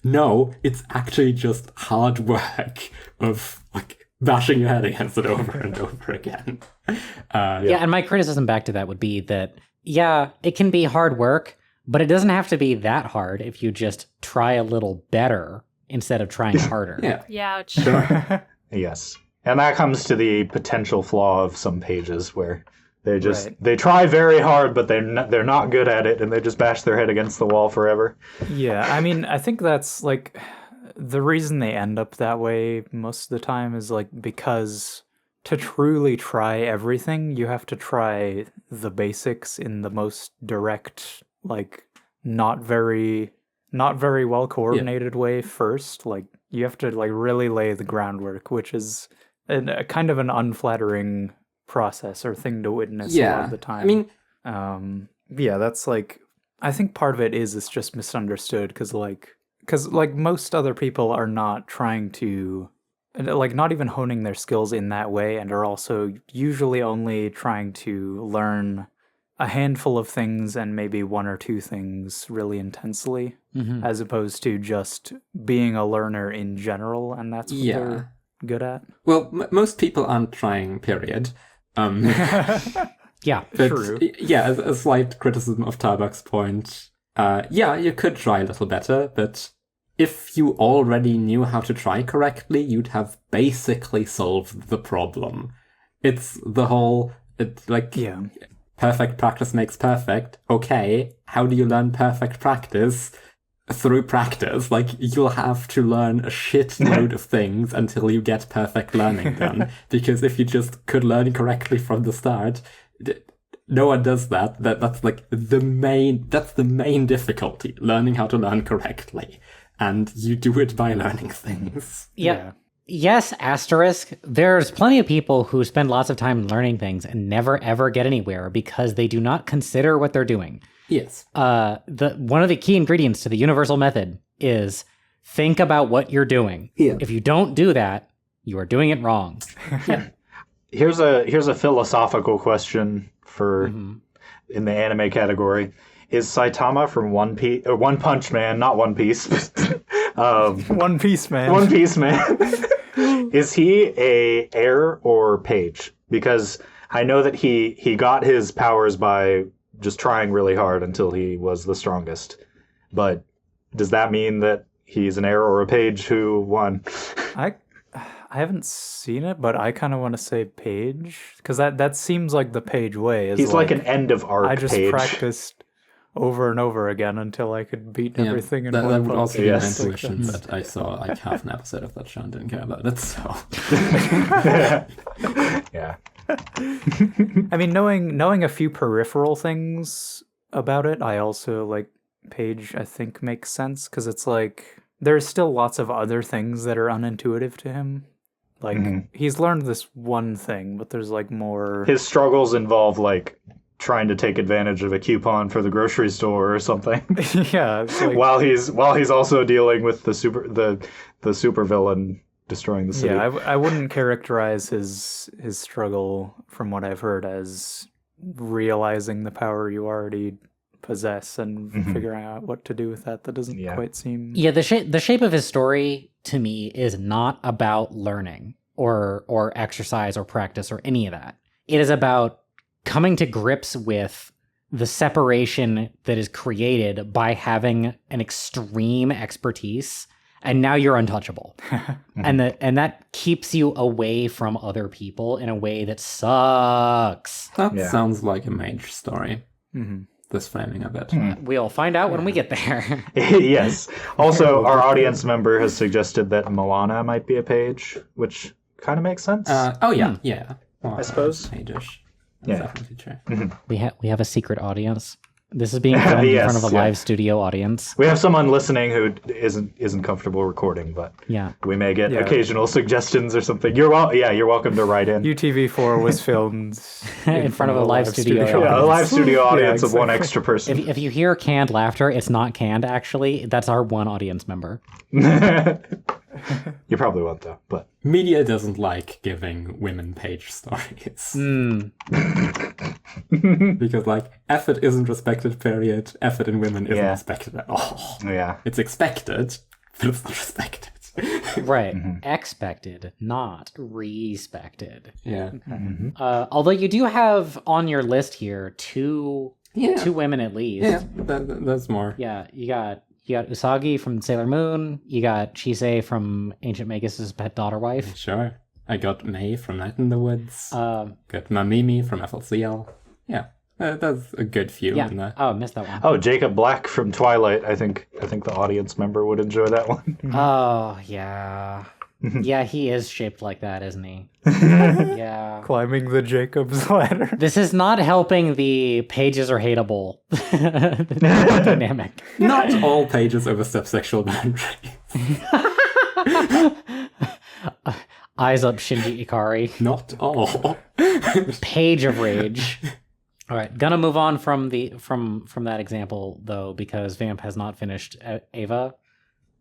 no, it's actually just hard work of like bashing your head against it over and over again. And my criticism back to that would be that, it can be hard work, but it doesn't have to be that hard if you just try a little better instead of trying harder. Ouch. Sure. Yes. And that comes to the potential flaw of some Pages where they just they try very hard, but they're not good at it, and they just bash their head against the wall forever. Yeah, I mean, I think that's like the reason they end up that way most of the time is like because to truly try everything, you have to try the basics in the most direct, like not very well coordinated way first. Like you have to like really lay the groundwork, which is a kind of an unflattering process or thing to witness a lot of the time. I mean, that's like, I think part of it is it's just misunderstood because most other people are not trying to, like, not even honing their skills in that way, and are also usually only trying to learn a handful of things and maybe 1 or 2 things really intensely, as opposed to just being a learner in general, and that's what they're good at. Well, most people aren't trying, period. But, True. Yeah, a slight criticism of Tarbuck's point. You could try a little better, but if you already knew how to try correctly, you'd have basically solved the problem. It's the whole, perfect practice makes perfect. Okay, how do you learn perfect practice? Through practice. Like, you'll have to learn a shitload of things until you get perfect learning done. Because if you just could learn correctly from the start, no one does that. That's like the main difficulty, learning how to learn correctly. And you do it by learning things. Yeah. Yes, asterisk. There's plenty of people who spend lots of time learning things and never ever get anywhere because they do not consider what they're doing. Yes. One of the key ingredients to the universal method is think about what you're doing. Yeah. If you don't do that, you are doing it wrong. Here's a philosophical question for in the anime category. Is Saitama from One Punch Man, not One Piece? One Piece Man. One Piece Man. Is he a heir or Page? Because I know that he got his powers by just trying really hard until he was the strongest. But does that mean that he's an heir or a Page who won? I haven't seen it, but I kind of want to say Page, because that seems like the Page way. He's like an end of arc I just Page. Practiced over and over again until I could beat everything in that one would punch. also be my intuition, but I saw like half an episode of that show and didn't care about it, so... Yeah. I mean, knowing a few peripheral things about it, I also like Page, I think, makes sense, because it's like there's still lots of other things that are unintuitive to him. Like, he's learned this one thing, but there's like more... His struggles involve like trying to take advantage of a coupon for the grocery store or something. Yeah, it's like... while he's also dealing with the super villain destroying the city. Yeah, I wouldn't characterize his struggle, from what I've heard, as realizing the power you already possess and figuring out what to do with that. That doesn't quite seem... Yeah, the shape of his story, to me, is not about learning or exercise or practice or any of that. It is about coming to grips with the separation that is created by having an extreme expertise, and now you're untouchable. and that keeps you away from other people in a way that sucks. That sounds like a Mage story. This framing of it. We'll find out when we get there. Yes. Also, our audience member has suggested that Moana might be a page, which kind of makes sense. Yeah. Well, I suppose. Mage-ish. Yeah. Definitely true. We have a secret audience. This is being filmed in front of a live studio audience. We have someone listening who isn't comfortable recording, but we may get occasional suggestions or something. You're welcome to write in. UTV4 was filmed in front of a live studio audience. Yeah, a live studio audience of one extra person. If you hear canned laughter, it's not canned, actually. That's our one audience member. You probably won't, though. But media doesn't like giving women page stories. Because, like, effort isn't respected, period. Effort in women isn't respected at all. Yeah. It's expected, but it's not respected. Right. Expected, not respected. Yeah. Although you do have on your list here two women at least. Yeah, that's more. Yeah, you got Usagi from Sailor Moon. You got Chisei from Ancient Magus' pet daughter wife. Sure. I got May from Night in the Woods. Um, got Mamimi from FLCL. Yeah, that's a good few. Yeah. In that. Oh, I missed that one. oh, Jacob Black from Twilight. I think the audience member would enjoy that one. Oh, yeah. Yeah, he is shaped like that, isn't he? Yeah. Climbing the Jacob's ladder. This is not helping the pages are hateable dynamic. Not all pages overstep sexual boundaries. Eyes up Shinji Ikari. Not all. Page of rage. All right, gonna move on from that example though, because Vamp has not finished Ava.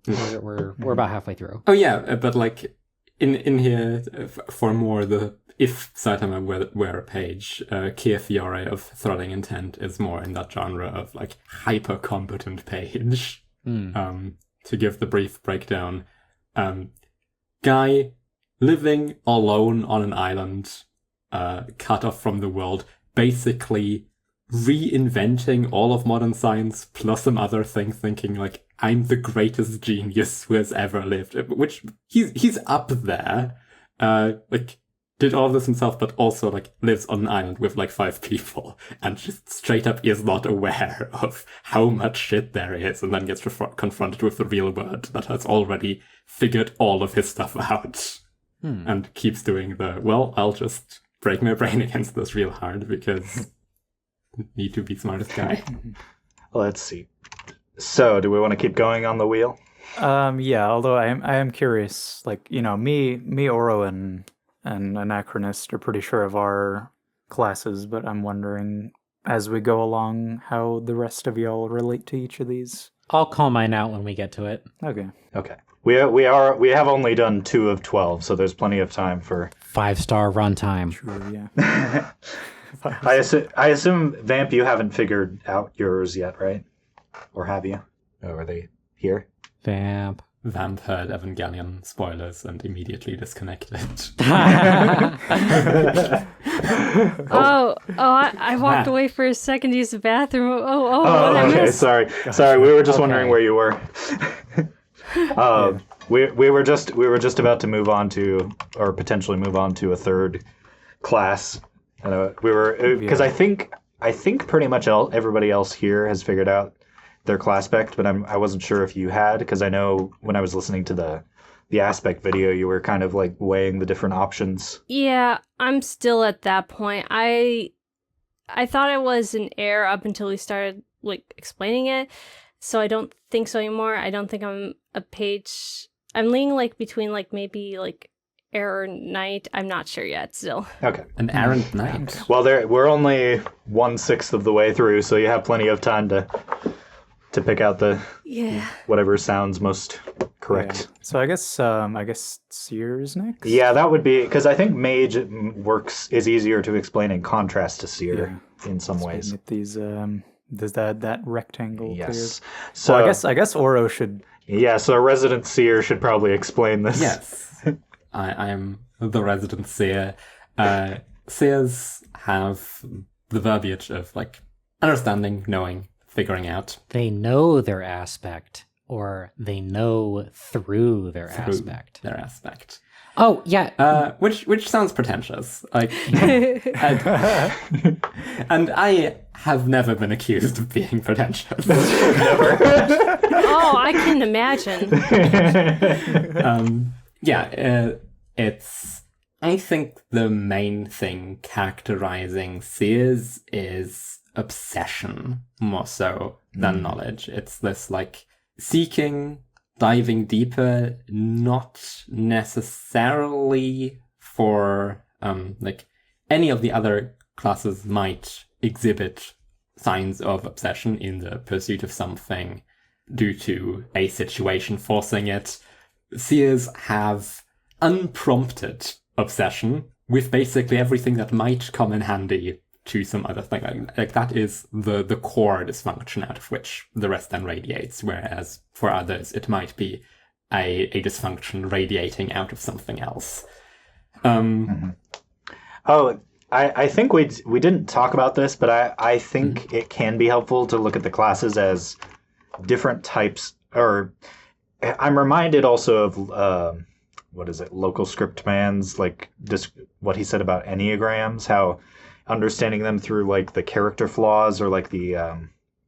We're about halfway through. Oh yeah, but like in here for more the if Saitama were a page, Kia Fiore of Thrilling Intent is more in that genre of like hyper competent page. To give the brief breakdown, guy living alone on an island, cut off from the world, basically reinventing all of modern science plus some other things, thinking like, I'm the greatest genius who has ever lived, which he's up there, like did all of this himself, but also like lives on an island with like 5 people and just straight up is not aware of how much shit there is, and then gets confronted with the real world that has already figured all of his stuff out and keeps doing I'll just break my brain against this real hard because need to be smartest guy. Let's see. So, do we want to keep going on the wheel? Yeah, although I am curious, like, me, Oro, and Anachronist are pretty sure of our classes, but I'm wondering, as we go along, how the rest of y'all relate to each of these. I'll call mine out when we get to it. Okay. We have only done 2 of 12, so there's plenty of time for 5-star runtime. True, yeah. I assume, Vamp, you haven't figured out yours yet, right? Or have you? Or are they here? Vamp. Vamp heard Evangelion spoilers and immediately disconnected. I walked away for a second to use the bathroom. Okay, sorry. We were just wondering where you were. We were just about to move on to, or potentially move on to, a third class. We were because I think pretty much everybody else here has figured out their Classpect, but I wasn't sure if you had, because I know when I was listening to the aspect video, you were kind of like weighing the different options. Yeah, I'm still at that point. I thought I was an Heir up until we started like explaining it, so I don't think so anymore. I don't think I'm a page. I'm leaning like between like maybe like Heir or Knight. I'm not sure yet still. Okay. An errant knight. Well, we're only 1/6 of the way through, so you have plenty of time to to pick out the Yeah. whatever sounds most correct. Yeah. So I guess Seer's next. Yeah, that would be because I think Mage is easier to explain in contrast to Seer in some ways. Get these does that rectangle Yes. cleared? So Well, I guess Oro should. yeah, so a resident Seer should probably explain this. Yes. I am the resident Seer. Seers have the verbiage of like understanding, knowing, figuring out. They know their aspect, or they know through their aspect. Their aspect. Oh, yeah. Which sounds pretentious. Like, and I have never been accused of being pretentious. Oh, I can imagine. It's. I think the main thing characterizing Seers is obsession more so than knowledge. It's this like seeking, diving deeper, not necessarily for like any of the other classes might exhibit signs of obsession in the pursuit of something due to a situation forcing it. Seers have unprompted obsession with basically everything that might come in handy to some other thing. Like that is the core dysfunction out of which the rest then radiates, whereas for others it might be a dysfunction radiating out of something else. Oh, I think we didn't talk about this, but I think it can be helpful to look at the classes as different types, or I'm reminded also of Local Script Man's like what he said about enneagrams, how understanding them through like the character flaws or like the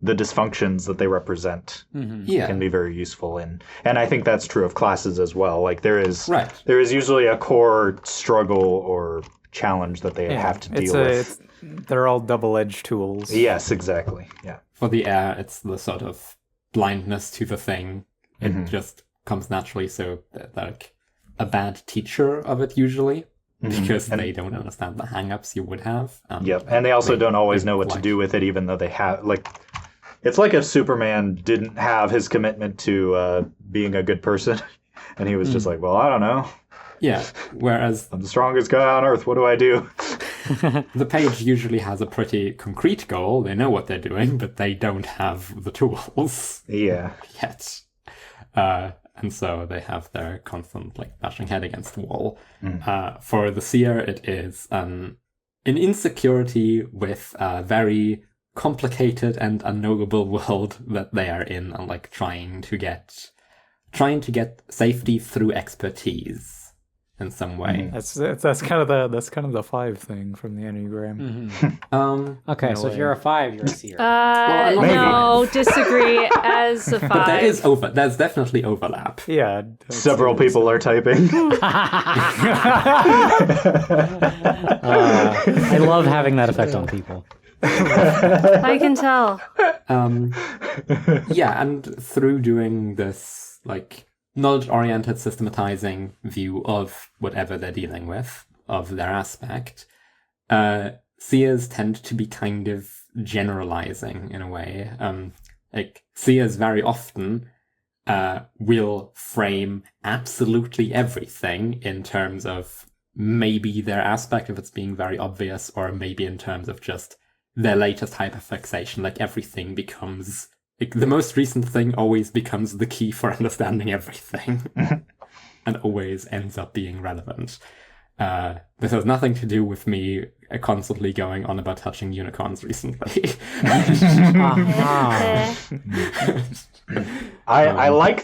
dysfunctions that they represent can be very useful and I think that's true of classes as well. Like there is usually a core struggle or challenge that they have to deal with. They're all double-edged tools. Yes, exactly. Yeah. For the Heir, it's the sort of blindness to the thing. It just comes naturally, so like a bad teacher of it usually, because they don't understand the hang-ups you would have. And they also don't always know what to do with it, even though they have, like, it's like if Superman didn't have his commitment to being a good person, and he was just like, well, I don't know. Yeah, whereas I'm the strongest guy on Earth, what do I do? The page usually has a pretty concrete goal. They know what they're doing, but they don't have the tools. Yeah. Yet. And so they have their constant like bashing head against the wall. For the Seer, it is an insecurity with a very complicated and unknowable world that they are in, and like trying to get safety through expertise in some way. That's kind of the 5 thing from the Enneagram. Okay, so if you're a 5, you're a Seer. No, disagree. As a 5, but there's definitely overlap. Yeah. Several people are typing. I love having that effect on people. I can tell. Yeah, and through doing this like knowledge-oriented systematizing view of whatever they're dealing with, of their aspect, Seers tend to be kind of generalizing in a way. Like Seers very often will frame absolutely everything in terms of maybe their aspect if it's being very obvious, or maybe in terms of just their latest hyperfixation. Like everything becomes... Like, the most recent thing always becomes the key for understanding everything. And always ends up being relevant. This has nothing to do with me constantly going on about touching unicorns recently. I like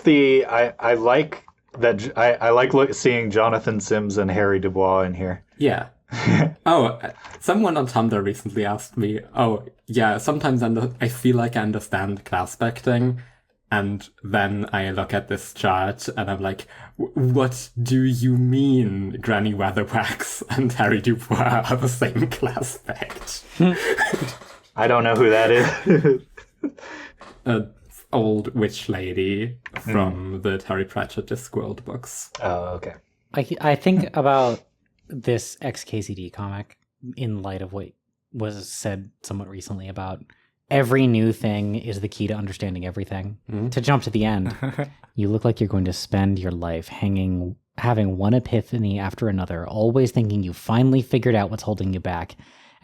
seeing Jonathan Sims and Harry Dubois in here. Yeah. Someone on Tumblr recently asked me, sometimes I feel like I understand Classpecting, and then I look at this chart and I'm like, what do you mean Granny Weatherwax and Harry Dubois are the same Classpect? I don't know who that is. An old witch lady from the Terry Pratchett Discworld books. Oh, okay. I think about this XKCD comic in light of what was said somewhat recently about every new thing is the key to understanding everything. To jump to the end, you look like you're going to spend your life having one epiphany after another, always thinking you finally figured out what's holding you back,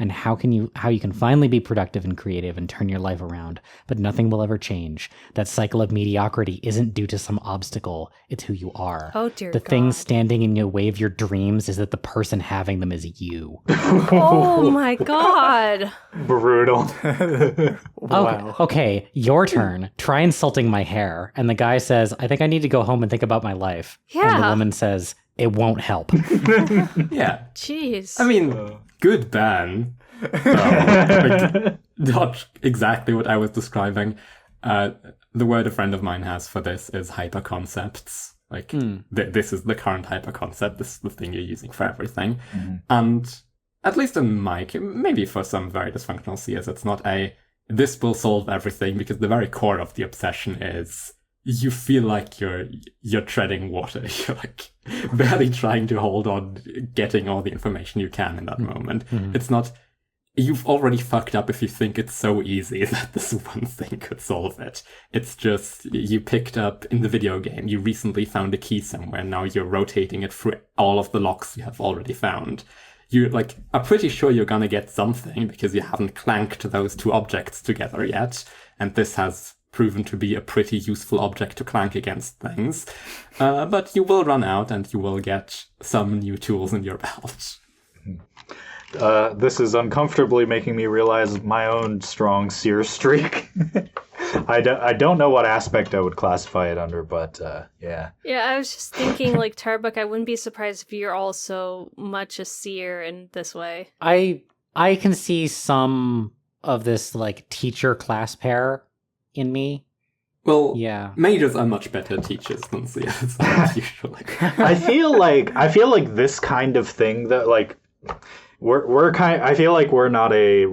and how you can finally be productive and creative and turn your life around, but nothing will ever change. That cycle of mediocrity isn't due to some obstacle, it's who you are. Oh dear The God. thing standing in your way of your dreams is that the person having them is you. Oh my God. Brutal. Wow. Okay, your turn. Try insulting my hair. And the guy says, I think I need to go home and think about my life. And the Yeah. woman says, it won't help. Yeah. Jeez. I mean, good ban. Like, not exactly what I was describing. The word a friend of mine has for this is hyperconcepts. Like, this is the current hyperconcept. This is the thing you're using for everything. And at least in my case, maybe for some very dysfunctional seers, it's not this will solve everything, because the very core of the obsession is you feel like you're treading water. You're like barely trying to hold on, getting all the information you can in that moment. It's not, you've already fucked up if you think it's so easy that this one thing could solve it. It's just, you picked up in the video game, you recently found a key somewhere, now you're rotating it through all of the locks you have already found. You are pretty sure you're gonna get something because you haven't clanked those two objects together yet, and this has proven to be a pretty useful object to clank against things. But you will run out and you will get some new tools in your belt. This is uncomfortably making me realize my own strong seer streak. I don't know what aspect I would classify it under, but yeah. Yeah, I was just thinking, like, Tarbuck, I wouldn't be surprised if you're also much a seer in this way. I can see some of this like teacher class pair in me. Well, Yeah. mages are much better teachers than seers, usually. I feel like this kind of thing that like I feel like we're not a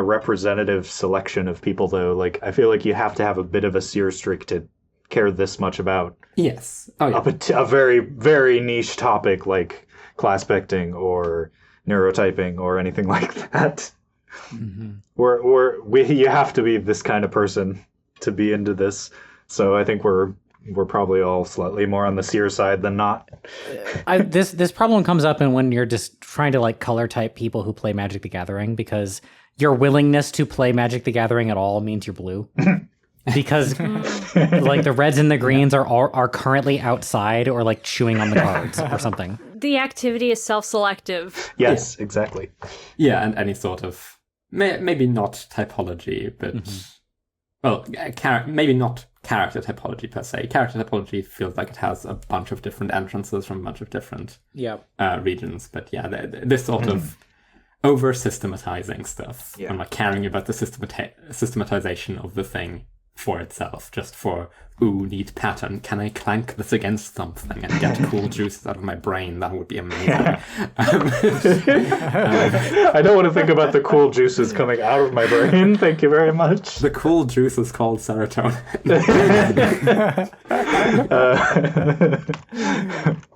representative selection of people though. Like I feel like you have to have a bit of a seer streak to care this much about Yes. Oh, yeah. a very, very niche topic like classpecting or neurotyping or anything like that. You have to be this kind of person to be into this. So I think we're probably all slightly more on the seer side than not. This problem comes up in when you're just trying to like color type people who play Magic the Gathering, because your willingness to play Magic the Gathering at all means you're blue. Because like the reds and the greens are currently outside or like chewing on the cards or something. The activity is self-selective. Yes, exactly. Yeah, and any sort of, maybe not typology, but, well, maybe not character typology per se. Character typology feels like it has a bunch of different entrances from a bunch of different regions, but yeah, this sort of over-systematizing stuff, and like caring about the systematization of the thing for itself, just for, ooh, neat pattern. Can I clank this against something and get cool juices out of my brain? That would be amazing. I don't want to think about the cool juices coming out of my brain. Thank you very much. The cool juice is called serotonin.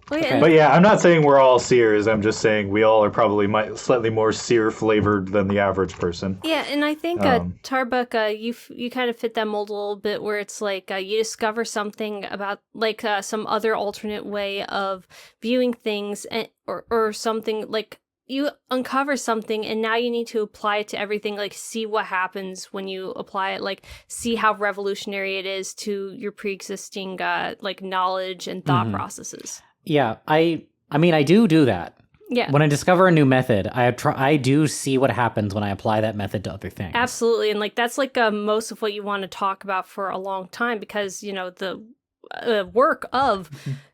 But yeah, I'm not saying we're all seers. I'm just saying we all are probably slightly more seer flavored than the average person. Yeah, and I think Tarbuck, you kind of fit that mold a little bit, where it's like you discover something about like some other alternate way of viewing things, or something like you uncover something, and now you need to apply it to everything. Like see what happens when you apply it. Like see how revolutionary it is to your pre-existing like knowledge and thought processes. Yeah, I mean, I do that. Yeah. When I discover a new method, I do see what happens when I apply that method to other things. Absolutely. And like that's like most of what you want to talk about for a long time, because, you know, the work of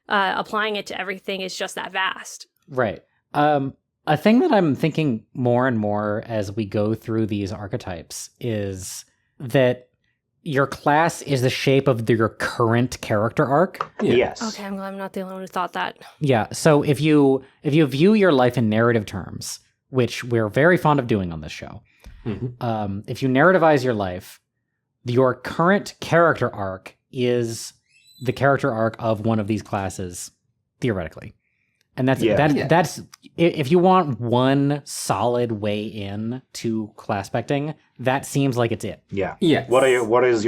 applying it to everything is just that vast. Right. A thing that I'm thinking more and more as we go through these archetypes is that your class is the shape of your current character arc. Yeah. Yes. Okay, I'm glad I'm not the only one who thought that. Yeah, so if you view your life in narrative terms, which we're very fond of doing on this show, if you narrativize your life, your current character arc is the character arc of one of these classes, theoretically. And that's that's if you want one solid way in to Classpecting, that seems like it's it. Yeah. Yes. What is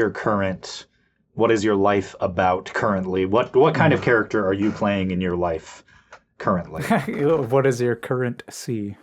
your life about currently? What kind of character are you playing in your life currently? What is your current C?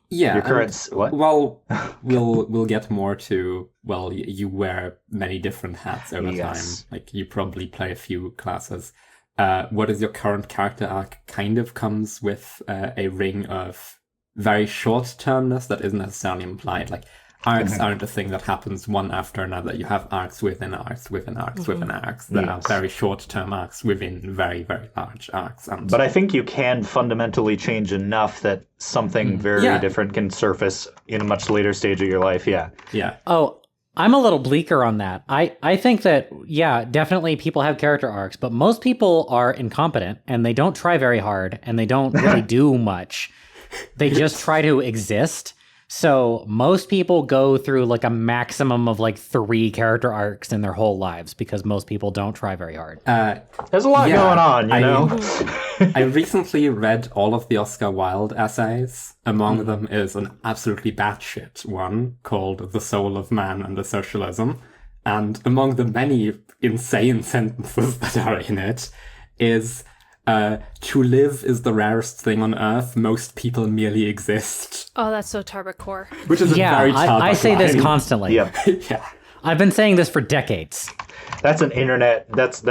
Yeah. Your current what? Well, we'll get more to, well, you wear many different hats over time. Like, you probably play a few classes. What is your current character arc kind of comes with a ring of very short-termness that isn't necessarily implied. Like, arcs aren't a thing that happens one after another. You have arcs within arcs within arcs within arcs that are very short-term arcs within very, very large arcs. But I think you can fundamentally change enough that something very different can surface in a much later stage of your life. Yeah. Yeah. Oh, I'm a little bleaker on that. I think that, yeah, definitely people have character arcs, but most people are incompetent and they don't try very hard and they don't really do much. They just try to exist. So most people go through like a maximum of like 3 character arcs in their whole lives because most people don't try very hard. There's a lot going on, you know? I recently read all of the Oscar Wilde essays. Among them is an absolutely batshit one called The Soul of Man Under Socialism. And among the many insane sentences that are in it is... to live is the rarest thing on Earth. Most people merely exist. Oh, that's so Tarbuck core. Which is a very Tarbuck I say this line. constantly. Yeah. Yeah. I've been saying this for decades. That's an internet. That's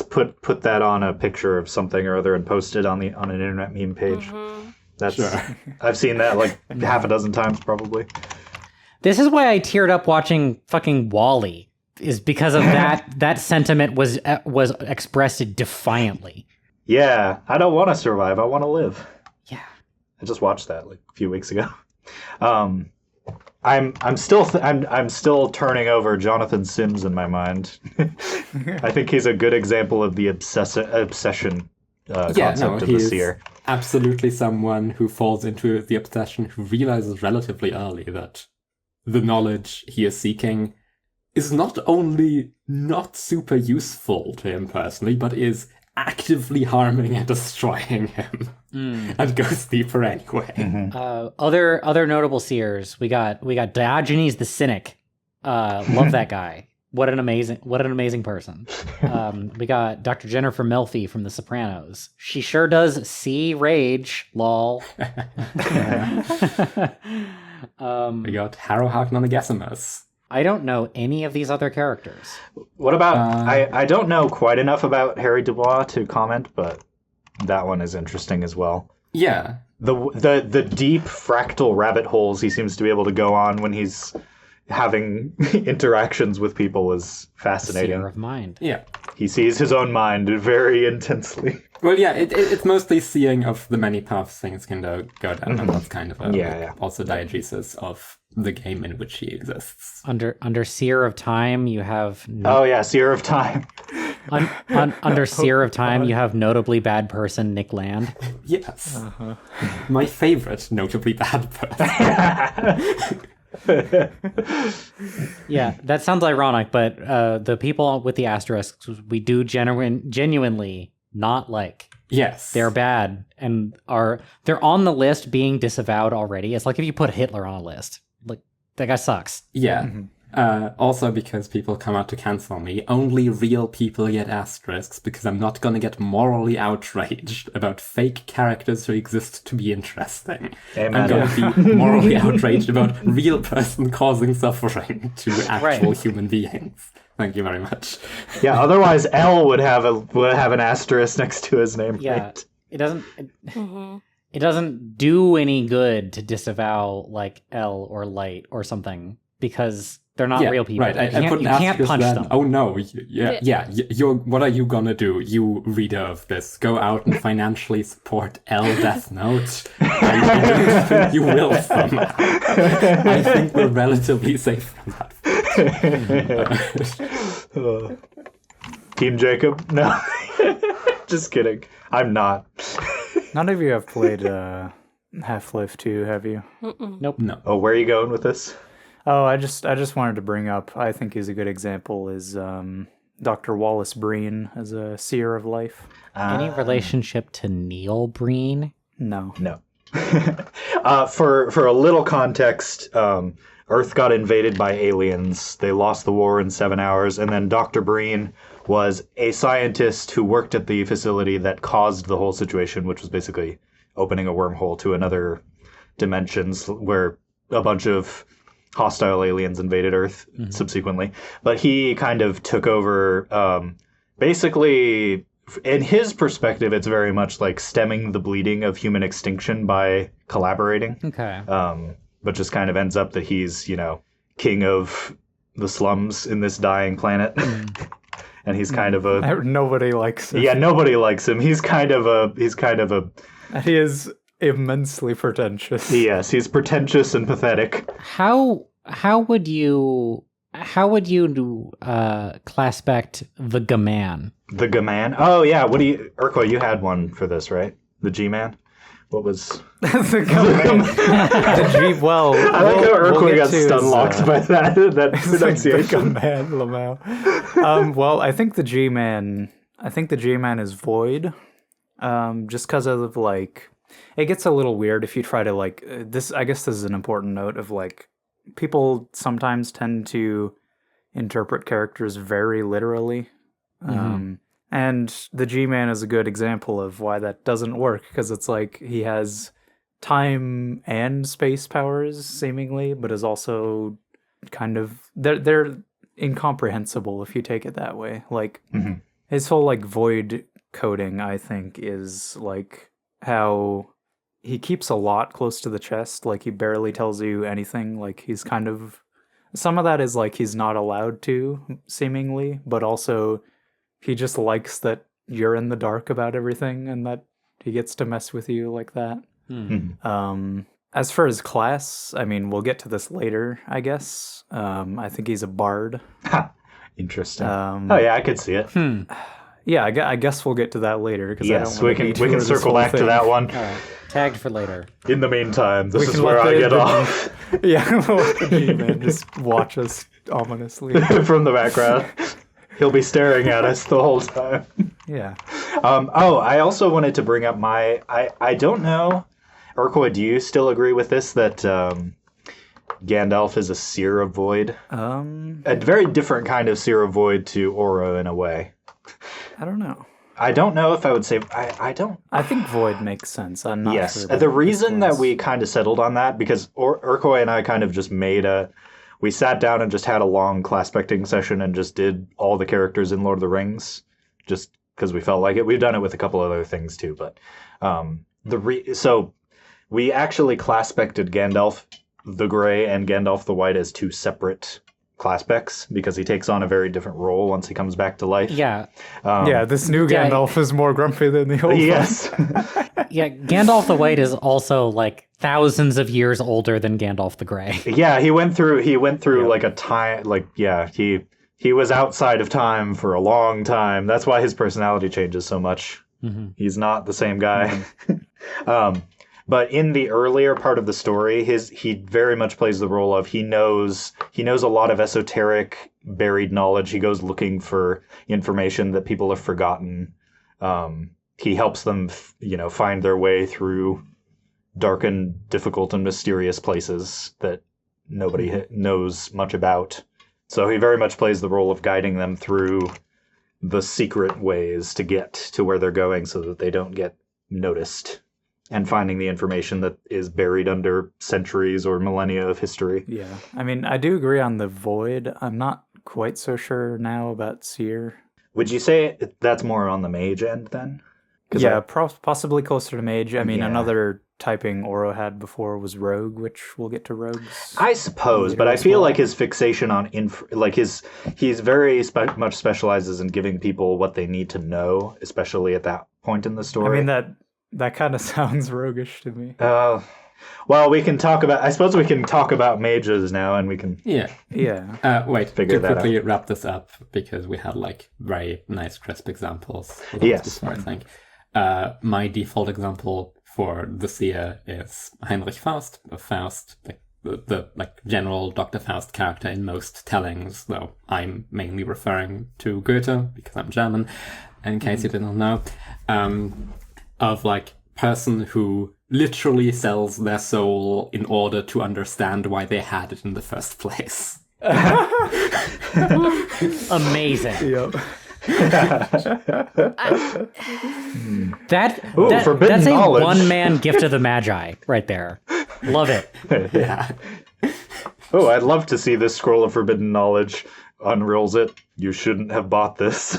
put that on a picture of something or other and post it on an internet meme page. That's I've seen that like half a dozen times probably. This is why I teared up watching fucking WALL-E, is because of that sentiment was expressed defiantly. Yeah, I don't want to survive. I want to live. Yeah. I just watched that like a few weeks ago. I'm still turning over Jonathan Sims in my mind. I think he's a good example of the obsession concept of the Seer. Absolutely someone who falls into the obsession, who realizes relatively early that the knowledge he is seeking is not only not super useful to him personally, but is actively harming and destroying him, and goes deeper anyway. Other notable seers, we got Diogenes the Cynic. Love that guy. What an amazing person. We got Dr. Jennifer Melfi from The Sopranos. She sure does see rage. Lol. We got Harrowhawk Nonagesimus. I don't know any of these other characters. What about... I don't know quite enough about Harry Dubois to comment, but that one is interesting as well. Yeah. The deep fractal rabbit holes he seems to be able to go on when he's having interactions with people is fascinating. Seer of mind. Yeah. He sees his own mind very intensely. Well, yeah, it's mostly seeing of the many paths things can go down, and that's kind of also diegesis of the game in which he exists. Under Seer of Time, you have... Seer of Time. Under Seer of Time, you have notably bad person Nick Land. Yes. My favorite notably bad person. Yeah, that sounds ironic, but the people with the asterisks we do genuinely not like. Yes. They're bad and they're on the list being disavowed already. It's like if you put Hitler on a list. Like, that guy sucks. Yeah. Also because people come out to cancel me, only real people get asterisks because I'm not going to get morally outraged about fake characters who exist to be interesting. Amen. I'm going to be morally outraged about real person causing suffering to actual human beings. Thank you very much. Yeah, otherwise L would have an asterisk next to his name. Yeah, right? it doesn't... It doesn't do any good to disavow like L or Light or something because they're not real people. Right. You can't punch them. Oh no! What are you gonna do, you reader of this? Go out and financially support L Death Note? I don't think you will somehow. I think we're relatively safe from that. Team Jacob? No, just kidding. I'm not. None of you have played Half-Life 2, have you? Nope. No. Oh, where are you going with this? Oh, I just wanted to bring up, I think is a good example, is Dr. Wallace Breen as a Seer of Life. Any relationship to Neil Breen? No. No. For a little context, Earth got invaded by aliens. They lost the war in 7 hours, and then Dr. Breen was a scientist who worked at the facility that caused the whole situation, which was basically opening a wormhole to another dimensions where a bunch of hostile aliens invaded Earth subsequently. But he kind of took over, basically, in his perspective, it's very much like stemming the bleeding of human extinction by collaborating. Okay. But just kind of ends up that he's, king of the slums in this dying planet. And he's kind of a... Nobody likes him. Yeah, nobody likes him. He is immensely pretentious. Yes, he's pretentious and pathetic. How would you Classpect the G-Man? The G-Man? Oh, yeah. Urcoy, you had one for this, right? The G-Man? What was... the G... Well... I like how Urcoy got stun-locked by that pronunciation. The G-Man, Lamau. Well, I think the G-Man is Void. Just because of, it gets a little weird if you try to, this... I guess this is an important note of, people sometimes tend to interpret characters very literally. And the G-Man is a good example of why that doesn't work, because it's he has time and space powers, seemingly, but is also kind of... They're incomprehensible if you take it that way. His whole, void coding, I think, is, how... He keeps a lot close to the chest, he barely tells you anything, he's kind of... Some of that is, he's not allowed to, seemingly, but also he just likes that you're in the dark about everything, and that he gets to mess with you like that. As for his class, I mean, we'll get to this later, I guess. I think he's a bard. Interesting. I could see it. Yeah, I guess we'll get to that later. Yes, we can circle back to that one. All right. Tagged for later. In the meantime, this is where I get off. Yeah, we'll let the G-Man just watch us ominously. From the background. He'll be staring at us the whole time. Yeah. I also wanted to bring up I don't know, Urcoy, do you still agree with this, that Gandalf is a Seer of Void? A very different kind of Seer of Void to Oro in a way. I don't know. I don't know if I would say... I don't... I think Void makes sense. I'm not yes. sure. Yes. The reason that we kind of settled on that, because Urcoy and I kind of just made we sat down and just had a long Classpecting session and just did all the characters in Lord of the Rings, just because we felt like it. We've done it with a couple other things too, but... So we actually Classpected Gandalf the Grey and Gandalf the White as two separate Classpects, because he takes on a very different role once he comes back to life. Yeah. This new Gandalf is more grumpy than the old one. Yes. Yeah, Gandalf the White is also thousands of years older than Gandalf the Grey. Yeah, he went through a time, he was outside of time for a long time. That's why his personality changes so much. He's not the same guy. But in the earlier part of the story, he very much plays the role of he knows a lot of esoteric buried knowledge. He goes looking for information that people have forgotten. He helps them, find their way through dark and difficult and mysterious places that nobody knows much about. So he very much plays the role of guiding them through the secret ways to get to where they're going so that they don't get noticed. And finding the information that is buried under centuries or millennia of history. Yeah. I mean, I do agree on the Void. I'm not quite so sure now about Seer. Would you say that's more on the Mage end then? Yeah, possibly closer to Mage. I mean, another typing Oro had before was Rogue, which we'll get to Rogues. I suppose, but I feel like his fixation on he's very much specializes in giving people what they need to know, especially at that point in the story. I mean, that kind of sounds roguish to me. Well, we can talk about... I suppose we can talk about mages now, and we can... Yeah. Wait, figure to that quickly wrap this up, because we had very nice, crisp examples. Yes. Before, I think. My default example for the Seer is Heinrich Faust, the like general Dr. Faust character in most tellings, though I'm mainly referring to Goethe because I'm German, in case you didn't know, of like person who literally sells their soul in order to understand why they had it in the first place. Amazing. Yep. That's a knowledge. one-man gift of the Magi right there. Love it. Yeah. Oh, I'd love to see this scroll of forbidden knowledge. Unrolls it. You shouldn't have bought this.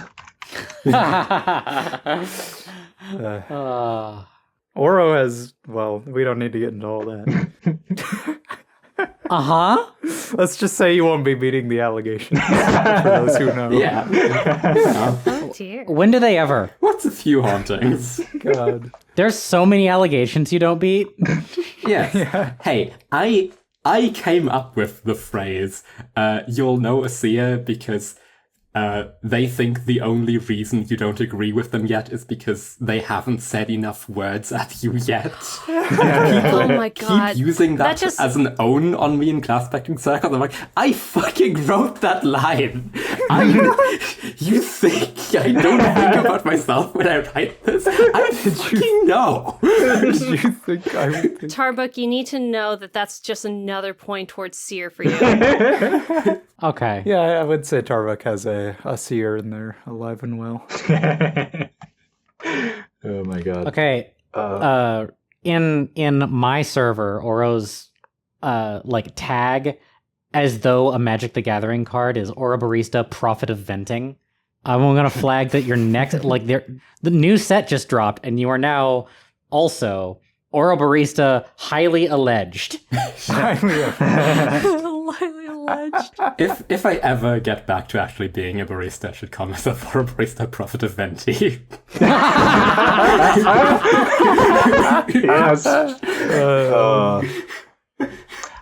Oro has, well, we don't need to get into all that. Uh-huh. Let's just say you won't be beating the allegations, for those who know. Yeah. Oh dear. When do they ever? What's a few hauntings? God. There's so many allegations you don't beat. Yes. Yeah. Hey, I came up with the phrase, you'll know a seer because they think the only reason you don't agree with them yet is because they haven't said enough words at you yet. Oh my god. Keep using that just- as an own on me in Classpecting circles. I'm like, I fucking wrote that line. You think I don't think about myself when I write this? I fucking know. Did you think I would think? Tarbuck, you need to know that that's just another point towards Seer for you. Okay. Yeah, I would say Tarbuck has a seer in there, alive and well. Oh my god. Okay. In my server, Oro's like tag, as though a Magic the Gathering card, is Ouroborista, Prophet of Venting. I'm gonna flag that your next, like, the new set just dropped, and you are now also Ouroborista, highly alleged. Lightly alleged. If I ever get back to actually being a barista, I should call myself a barista prophet of Venti. Yes.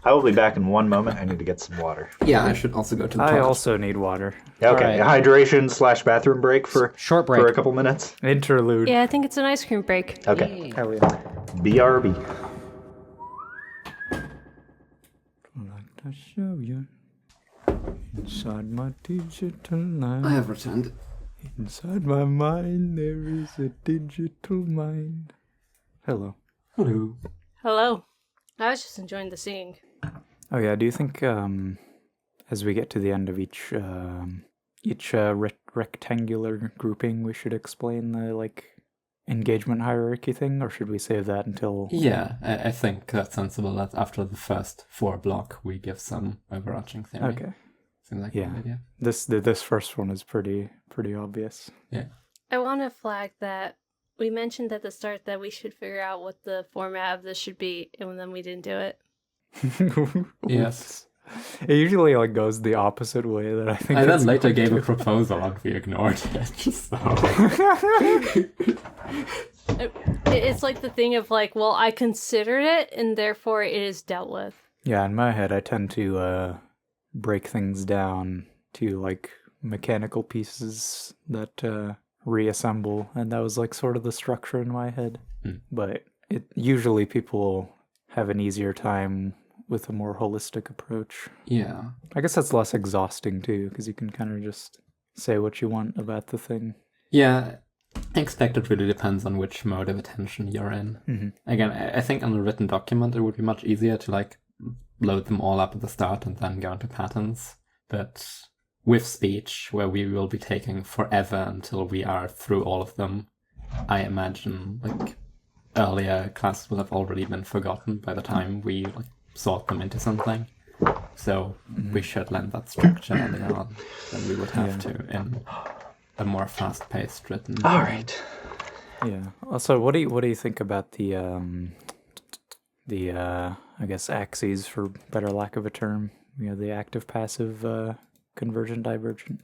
I will be back in one moment. I need to get some water. Yeah, I should also go to the I toilet. also need water. Okay, Alright. hydration / bathroom break for Short break. for a couple minutes. Interlude. Yeah, I think it's an ice cream break. Okay, Hell yeah. BRB. Like to show you inside my digital life. I have returned. Inside my mind there is a digital mind. Hello. Hello. Hello. I was just enjoying the singing. Oh yeah, do you think as we get to the end of each rectangular grouping we should explain the like engagement hierarchy thing, or should we save that until Yeah, I think that's sensible that after the first 4 block we give some overarching theory. Okay. Seems like Yeah. a good idea. This first one is pretty obvious. Yeah. I want to flag that we mentioned at the start that we should figure out what the format of this should be, and then we didn't do it. Yes. It usually like goes the opposite way that I think. I then it's later going gave a to. proposal and we ignored it. So. It's like the thing of like, well, I considered it, and therefore it is dealt with. Yeah, in my head, I tend to break things down to like mechanical pieces that reassemble, and that was like sort of the structure in my head. But it usually people have an easier time with a more holistic approach. Yeah. I guess that's less exhausting too, because you can kind of just say what you want about the thing. Yeah. I expect it really depends on which mode of attention you're in. Mm-hmm. Again, I think on a written document it would be much easier to like load them all up at the start and then go into patterns. But with speech, where we will be taking forever until we are through all of them, I imagine like earlier classes will have already been forgotten by the time we like sort them into something. So we should lend that structure earlier on than we would have to in a more fast-paced written. All right. Yeah. Also, what do you think about the I guess axes, for better lack of a term? You know, the active passive convergent divergent.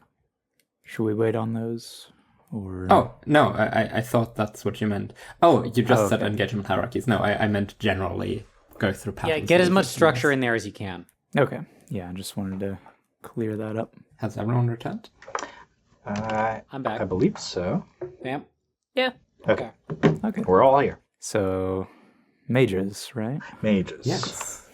Should we wait on those? Or Oh, no, I thought that's what you meant. Oh, you just said okay. engagement hierarchies. No, I meant generally go through patterns. Yeah, get as and much systems. structure in there as you can. Okay. Yeah, I just wanted to clear that up. Has everyone returned? I'm back. I believe so. Vamp. Yeah. Okay, Okay. we're all here. So, mages, right? Mages. Yes.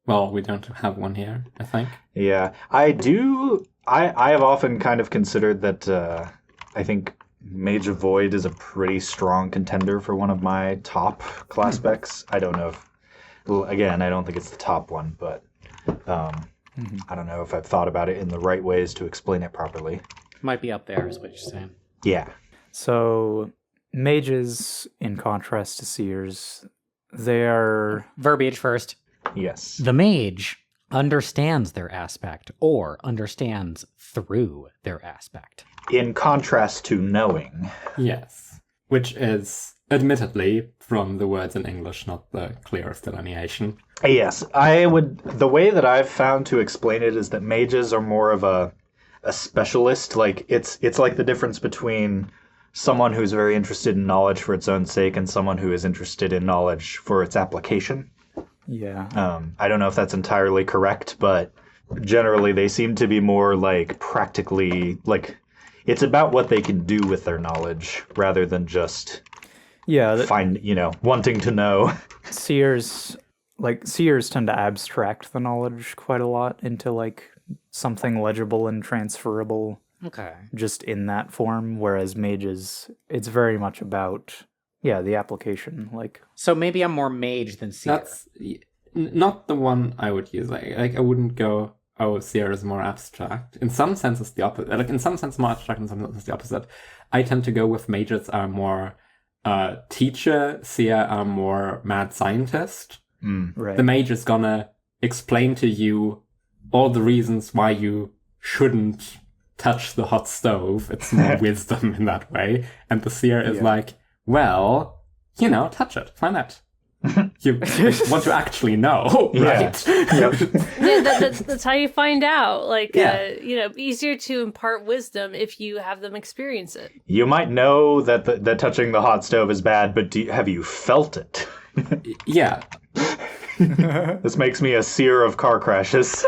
Well, we don't have one here, I think. Yeah, I do. I have often kind of considered that I think Mage of Void is a pretty strong contender for one of my top class specs. I don't know if, well, again, I don't think it's the top one, but I don't know if I've thought about it in the right ways to explain it properly. Might be up there, is what you're saying. Yeah. So, mages, in contrast to seers, they are... Verbiage first. Yes. The mage understands their aspect or understands through their aspect. In contrast to knowing. Yes. Which is, admittedly, from the words in English, not the clearest delineation. Yes, the way that I've found to explain it is that mages are more of a specialist. Like, it's like the difference between someone who's very interested in knowledge for its own sake and someone who is interested in knowledge for its application. Yeah. I don't know if that's entirely correct, but generally they seem to be more like practically, like, it's about what they can do with their knowledge rather than just wanting to know. Seers tend to abstract the knowledge quite a lot into like something legible and transferable. Okay. Just in that form, whereas mages, it's very much about the application. Like, so maybe I'm more mage than seer. That's not the one I would use. Like I wouldn't go, oh, Seer is more abstract. In some sense, it's the opposite. Like, in some sense, more abstract, in some sense, it's the opposite. I tend to go with mages are more teacher, Seer are more mad scientist. right. The mage is gonna explain to you all the reasons why you shouldn't touch the hot stove. It's more wisdom in that way. And the Seer is like, well, touch it. Find out. You want to actually know, right? That's how you find out. Like, easier to impart wisdom if you have them experience it. You might know that touching the hot stove is bad, but have you felt it? Yeah. This makes me a seer of car crashes.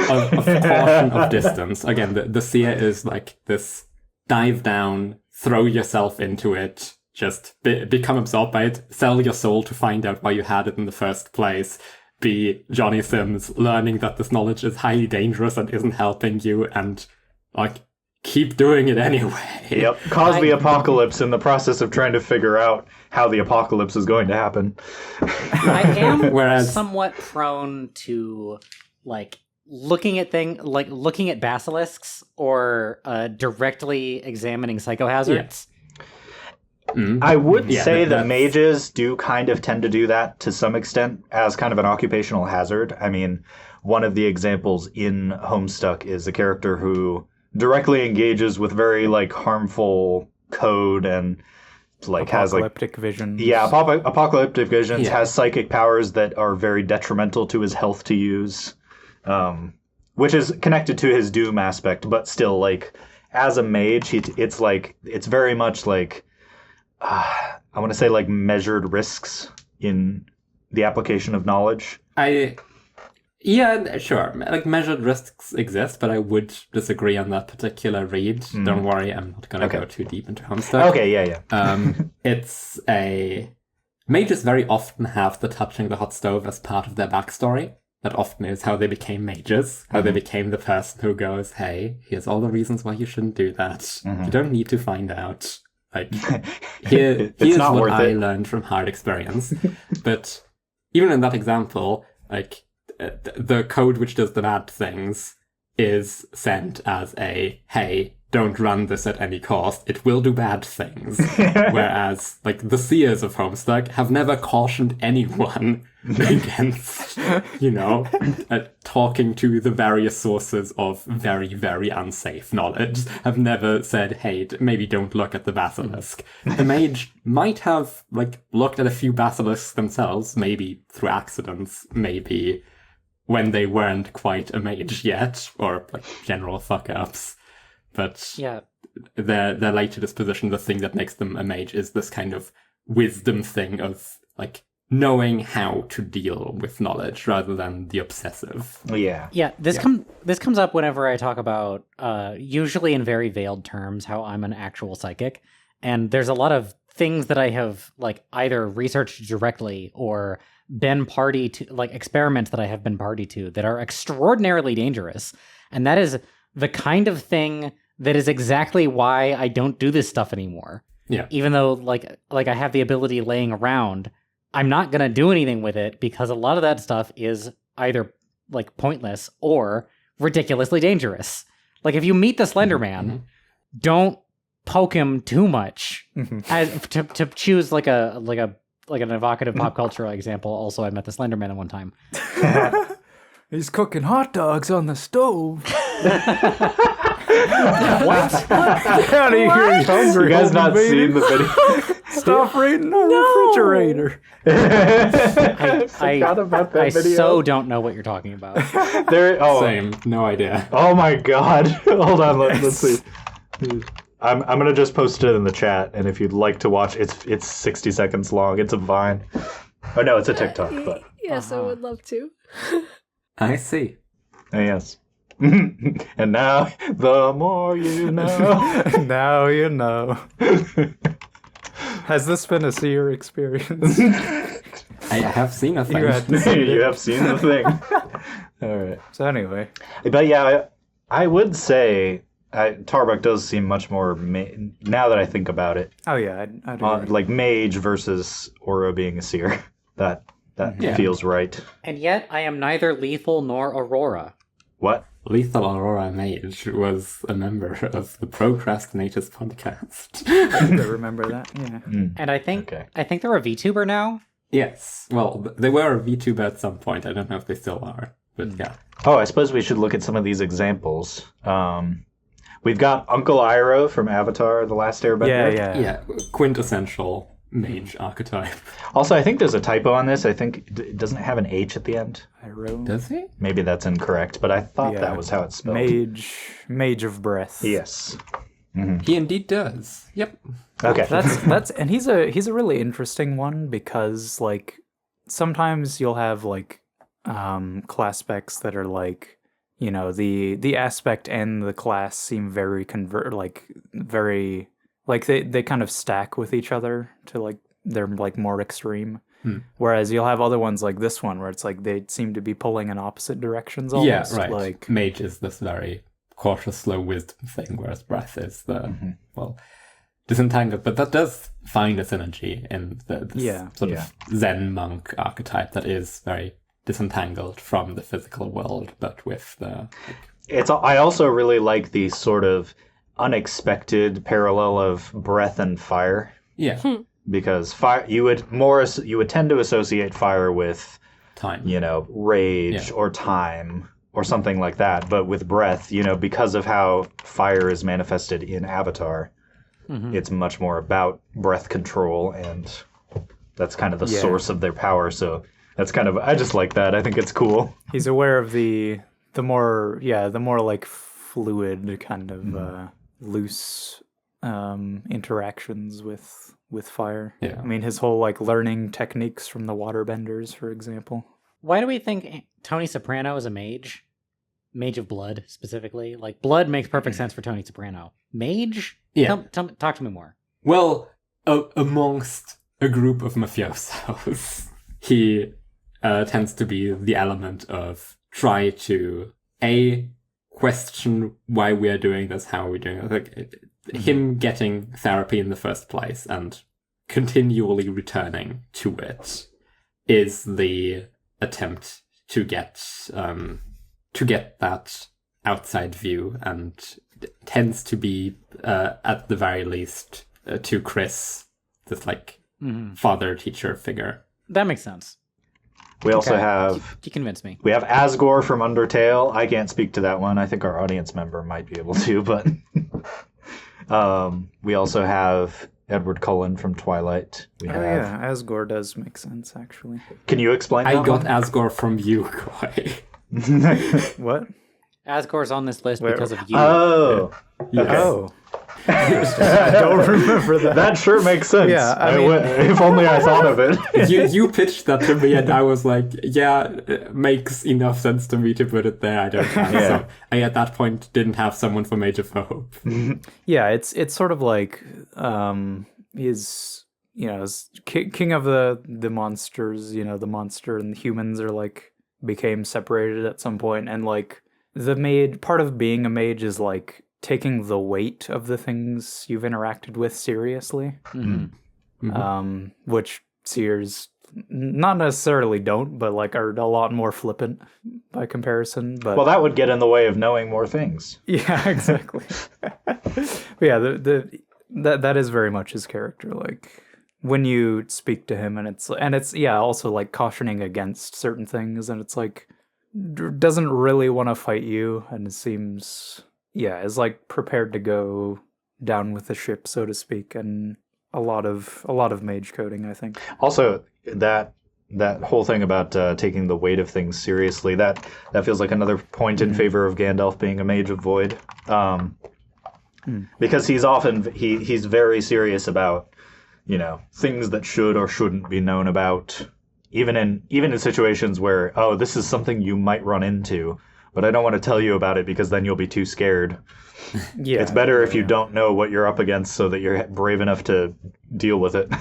A portion of distance. Again, the Seer is like this dive down, throw yourself into it, just become absorbed by it, sell your soul to find out why you had it in the first place, be Johnny Sims, learning that this knowledge is highly dangerous and isn't helping you, and like keep doing it anyway. Yep, cause the apocalypse in the process of trying to figure out how the apocalypse is going to happen. I am somewhat prone to like looking at basilisks or directly examining psychohazards. I would say that mages do kind of tend to do that to some extent as kind of an occupational hazard. I mean, one of the examples in Homstuck is a character who directly engages with very like harmful code and like apocalyptic visions. Yeah, apocalyptic visions, has psychic powers that are very detrimental to his health to use, which is connected to his doom aspect, but still, like, as a mage, it's very much like, I want to say like measured risks in the application of knowledge. Yeah, sure. Like, measured risks exist, but I would disagree on that particular read. Don't worry, I'm not going to go too deep into Homstuck. Okay, yeah. Mages very often have the touching the hot stove as part of their backstory. That often is how they became mages, how they became the person who goes, hey, here's all the reasons why you shouldn't do that. You don't need to find out. Like, here's what I learned from hard experience. But even in that example, like, the code which does the bad things is sent as a, hey, don't run this at any cost. It will do bad things. Whereas, like, the seers of Homstuck have never cautioned anyone against, talking to the various sources of very, very unsafe knowledge. Have never said, hey, maybe don't look at the basilisk. The mage might have, like, looked at a few basilisks themselves, maybe through accidents, maybe when they weren't quite a mage yet, or, like, general fuck-ups. But their later disposition, the thing that makes them a mage, is this kind of wisdom thing of, like, knowing how to deal with knowledge rather than the obsessive. This comes up whenever I talk about, usually in very veiled terms, how I'm an actual psychic. And there's a lot of things that I have like either researched directly or been party to, like experiments that I have been party to that are extraordinarily dangerous. And that is the kind of thing that is exactly why I don't do this stuff anymore. Yeah. Even though like I have the ability laying around, I'm not going to do anything with it because a lot of that stuff is either like pointless or ridiculously dangerous. Like if you meet the Slender Man, don't poke him too much. As to choose like an evocative pop culture example. Also, I met the Slender Man at one time. He's cooking hot dogs on the stove. What? Get out of here, he's hungry. You guys homie, not baby. seen the video? Stop reading the refrigerator. Forgot about that I video. so don't know what you're talking about. Same, no idea. Oh my god. Hold on, let's see. I'm gonna just post it in the chat, and if you'd like to watch, it's 60 seconds long. It's a Vine. Oh no, it's a TikTok, but Yes, I would love to. I see. yes. And now, the more you know. Now you know. Has this been a Seer experience? I have seen a thing. You had to see You it. have seen the thing. All right. So anyway, But yeah, I would say Tarbuck does seem much more, now that I think about it, oh yeah, I'd agree. like Mage versus Oro being a Seer. That Yeah. feels right. And yet, I am neither lethal nor Aurora. What? Lethal Aurora Mage was a member of the Procrastinators podcast. I remember that. Yeah. And I think Okay. they're a VTuber now. Yes. Well, they were a VTuber at some point. I don't know if they still are. But yeah. Oh, I suppose we should look at some of these examples. We've got Uncle Iroh from Avatar: The Last Airbender. Yeah. Quintessential mage archetype. Also, I think there's a typo on this. I think it doesn't have an H at the end. Iroh. Does he? Maybe that's incorrect, but I thought Yeah. that was how it's spelled. Mage of Breath. Yes. He indeed does. Yep. Okay. That's and he's a really interesting one because like sometimes you'll have like class specs that are like, you know, the aspect and the class seem very they kind of stack with each other to like they're like more extreme. Whereas you'll have other ones like this one where it's like they seem to be pulling in opposite directions almost. Yeah, right. Like Mage is this very cautious, slow wisdom thing, whereas Breath is the, disentangled. But that does find a synergy in this sort of Zen monk archetype that is very disentangled from the physical world, but with the... I also really like the sort of unexpected parallel of breath and fire. Yeah. Because fire, you would tend to associate fire with Time. you know, rage or time or something like that. But with breath, you know, because of how fire is manifested in Avatar, it's much more about breath control, and that's kind of the source of their power. So that's kind of, I just like that. I think it's cool. he's aware of the more like fluid kind of loose interactions with fire. Yeah. I mean, his whole like learning techniques from the waterbenders, for example. Why do we think Tony Soprano is a mage? Mage of blood, specifically. Like, blood makes perfect sense for Tony Soprano. Mage? Yeah. Talk to me more. Well, amongst a group of mafiosos, he tends to be the element of try to, question why we are doing this, how are we doing it. Like, him getting therapy in the first place and continually returning to it is the attempt to get that outside view, and tends to be at the very least to Chris this like father teacher figure. That makes sense. We also have You convinced me. we have Asgore from Undertale. I can't speak to that one. I think our audience member might be able to, but we also have Edward Cullen from Twilight. We have. Asgore does make sense actually. Can you explain that I got one? Asgore from you, Koi. What? Asgore's on this list because of you. Oh. Okay. Oh. I don't remember that. That sure makes sense. Yeah, I mean- if only I thought of it. you pitched that to me, and I was like, yeah, it makes enough sense to me to put it there. I don't have so I at that point didn't have someone for Mage of Hope. Yeah, it's sort of like is, is king of the monsters. The monster and the humans are like became separated at some point, and like the maid, part of being a mage is like taking the weight of the things you've interacted with seriously. Which Seers not necessarily don't, but like are a lot more flippant by comparison. But well, that would get in the way of knowing more things. Yeah, exactly. But yeah, that is very much his character. Like when you speak to him, and it's also like cautioning against certain things, and it's like doesn't really want to fight you, and it seems is like prepared to go down with the ship, so to speak, and a lot of mage coding, I think. Also, that whole thing about taking the weight of things seriously, that feels like another point in favor of Gandalf being a mage of void, because he's very serious about things that should or shouldn't be known about, even in situations where this is something you might run into, but I don't want to tell you about it because then you'll be too scared. Yeah, it's better if you don't know what you're up against so that you're brave enough to deal with it.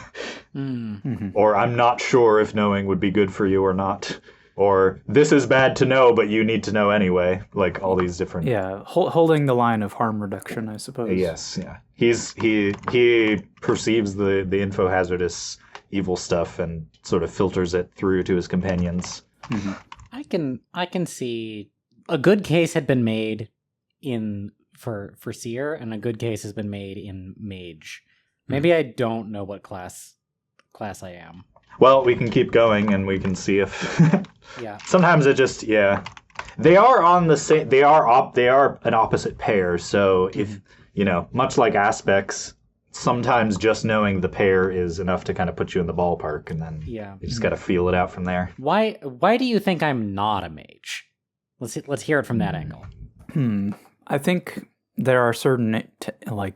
Or I'm not sure if knowing would be good for you or not. Or this is bad to know, but you need to know anyway. Like all these different... Yeah, holding the line of harm reduction, I suppose. Yes, yeah. He perceives the info hazardous evil stuff and sort of filters it through to his companions. I can see a good case had been made for Seer, and a good case has been made in Mage. Maybe I don't know what class I am. Well, we can keep going and we can see if Yeah. Sometimes it just they are on the same, they are an opposite pair, so if much like aspects, sometimes just knowing the pair is enough to kind of put you in the ballpark, and then you just got to feel it out from there. Why do you think I'm not a mage? Let's hear it from that angle. I think there are certain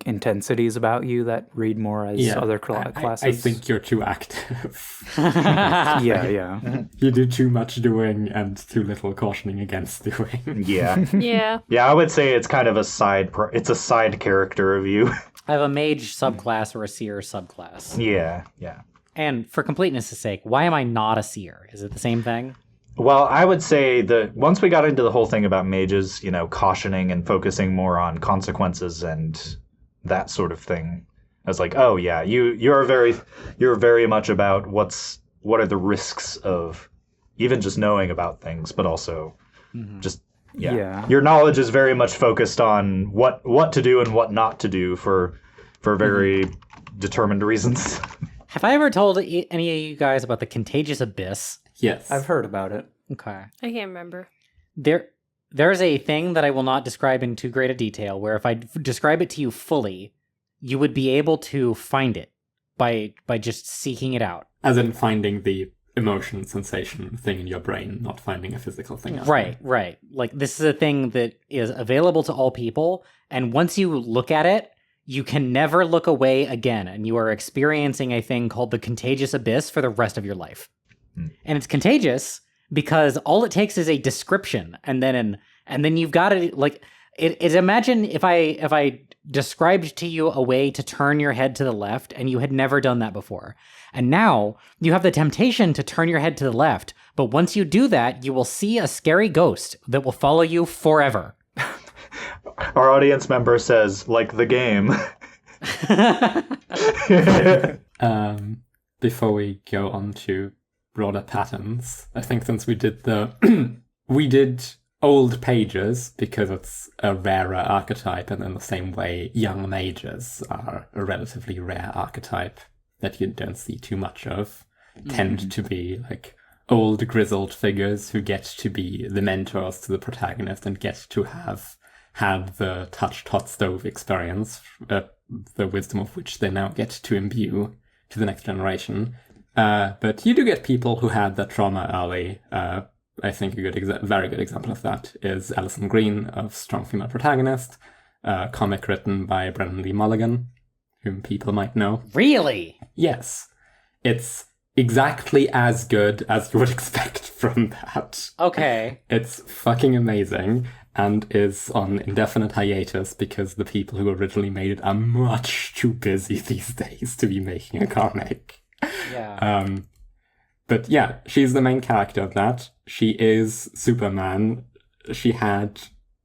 intensities about you that read more as other classes. I think you're too active. Yeah. You do too much doing and too little cautioning against doing. Yeah. I would say it's kind of a side character of you. I have a mage subclass or a seer subclass. Yeah. And for completeness' sake, why am I not a seer? Is it the same thing? Well, I would say that once we got into the whole thing about mages, cautioning and focusing more on consequences and that sort of thing, I was like, oh yeah, you're very much about what are the risks of even just knowing about things, but also just your knowledge is very much focused on what to do and what not to do for very determined reasons. Have I ever told any of you guys about the contagious abyss? Yes. I've heard about it. Okay. I can't remember. There's a thing that I will not describe in too great a detail, where if I describe it to you fully, you would be able to find it by just seeking it out. As in finding the emotion, sensation thing in your brain, not finding a physical thing. Right. Like, this is a thing that is available to all people, and once you look at it, you can never look away again, and you are experiencing a thing called the contagious abyss for the rest of your life. And it's contagious because all it takes is a description, and then you've got it. Like imagine if I described to you a way to turn your head to the left, and you had never done that before, and now you have the temptation to turn your head to the left. But once you do that, you will see a scary ghost that will follow you forever. Our audience member says, like the game. Before we go on to broader patterns, I think since we did we did old pages because it's a rarer archetype, and in the same way young mages are a relatively rare archetype that you don't see too much of, tend to be like old grizzled figures who get to be the mentors to the protagonist and get to have had the touched hot stove experience, the wisdom of which they now get to imbue to the next generation. But you do get people who had that trauma early. I think a very good example of that is Alison Green of Strong Female Protagonist, a comic written by Brennan Lee Mulligan, whom people might know. Really? Yes. It's exactly as good as you would expect from that. Okay. It's fucking amazing. and is on indefinite hiatus because the people who originally made it are much too busy these days to be making a comic. Yeah. But yeah, she's the main character of that. She is Superman. She had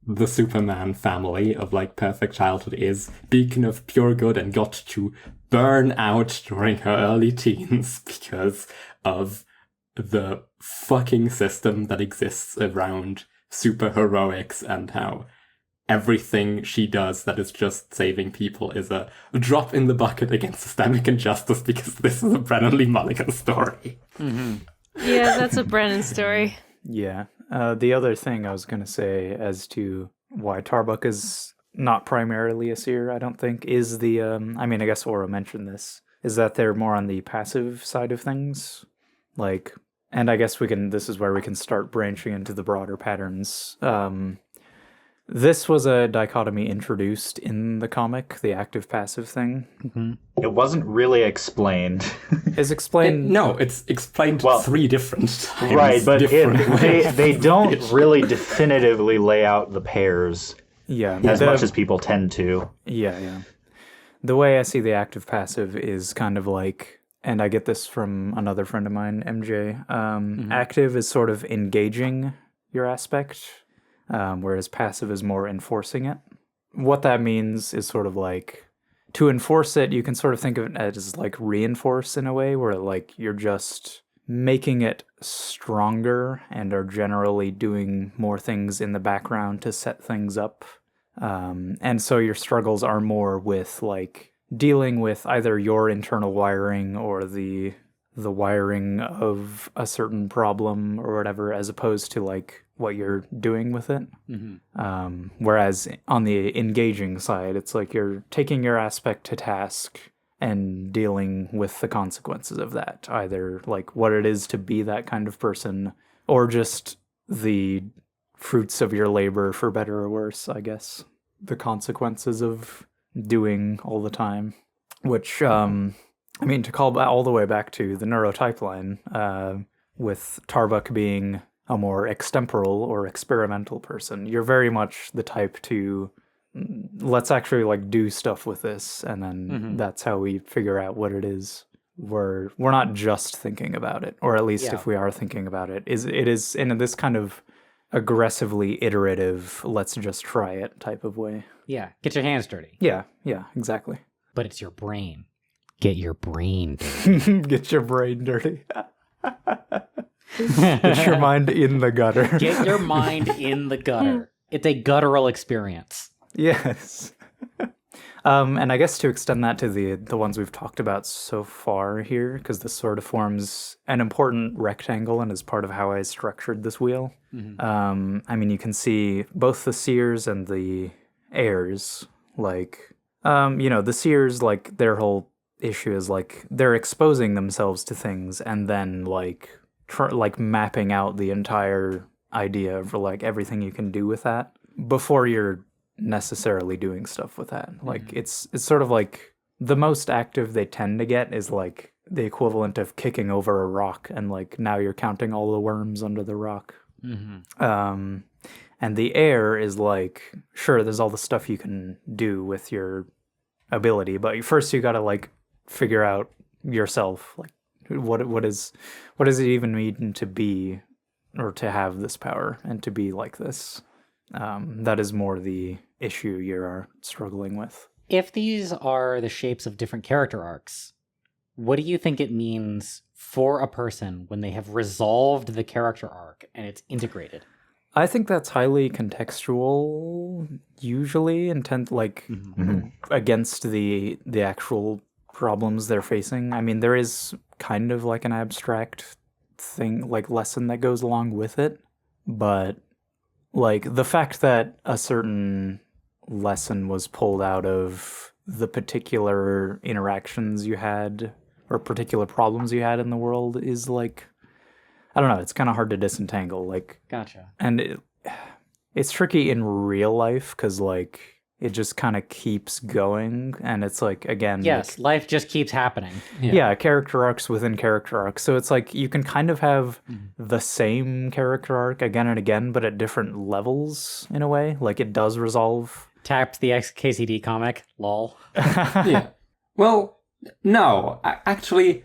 the Superman family of like perfect childhood, is beacon of pure good, and got to burn out during her early teens because of the fucking system that exists around superheroics and how everything she does that is just saving people is a drop in the bucket against systemic injustice, because this is a Brennan Lee Mulligan story. Mm-hmm. Yeah, that's a Brennan story. Yeah. The other thing I was going to say as to why Tarbuck is not primarily a seer, I don't think, is the, I mean, I guess Aura mentioned this, is that they're more on the passive side of things. Like, and I guess this is where we can start branching into the broader patterns. This was a dichotomy introduced in the comic, the active-passive thing. Mm-hmm. It wasn't really explained. Is explained... No, it's explained 3 different times. Right, but they don't Bitch. really definitively lay out the pairs Yeah. as much as people tend to. Yeah. The way I see the active-passive is kind of like, and I get this from another friend of mine, MJ, active is sort of engaging your aspect, whereas passive is more enforcing it. What that means is sort of like, to enforce it, you can sort of think of it as like reinforce in a way, where like you're just making it stronger and are generally doing more things in the background to set things up. And so your struggles are more with like dealing with either your internal wiring or the wiring of a certain problem or whatever, as opposed to like what you're doing with it. Mm-hmm. Whereas on the engaging side, it's like you're taking your aspect to task and dealing with the consequences of that, either like what it is to be that kind of person, or just the fruits of your labor, for better or worse, I guess. The consequences of doing all the time, which, I mean, to call all the way back to the neurotype line, with Tarbuck being a more extemporal or experimental person, you're very much the type to, let's actually like do stuff with this, and then that's how we figure out what it is. We're not just thinking about it, or at least if we are thinking about it, it is in this kind of aggressively iterative, let's just try it type of way. Yeah, get your hands dirty. Yeah, exactly. But it's your brain. Get your brain dirty. Get your brain dirty. Get your mind in the gutter. Get your mind in the gutter. It's a guttural experience. Yes. And I guess to extend that to the ones we've talked about so far here, because this sort of forms an important rectangle and is part of how I structured this wheel. Mm-hmm. I mean, you can see both the seers and the heirs. Like, the seers, like, their whole issue is like they're exposing themselves to things and then like mapping out the entire idea of like everything you can do with that before you're necessarily doing stuff with that. Like it's sort of like the most active they tend to get is like the equivalent of kicking over a rock, and like now you're counting all the worms under the rock. And the heir is like, sure, there's all the stuff you can do with your ability, but first you gotta like figure out yourself, like what does it even mean to be or to have this power and to be like this. That is more the issue you're struggling with. If these are the shapes of different character arcs, what do you think it means for a person when they have resolved the character arc and it's integrated? I think that's highly contextual, usually, against the actual problems they're facing. I mean, there is kind of like an abstract thing, like lesson that goes along with it, but like the fact that a certain lesson was pulled out of the particular interactions you had or particular problems you had in the world is like, I don't know, it's kind of hard to disentangle. Like, Gotcha. and it's tricky in real life because like it just kind of keeps going, and it's like, again, Yes, life just keeps happening. yeah, character arcs within character arcs. So it's like you can kind of have the same character arc again and again, but at different levels in a way. Like it does resolve. Tapped the XKCD comic. Lol. Yeah. Well, no, actually,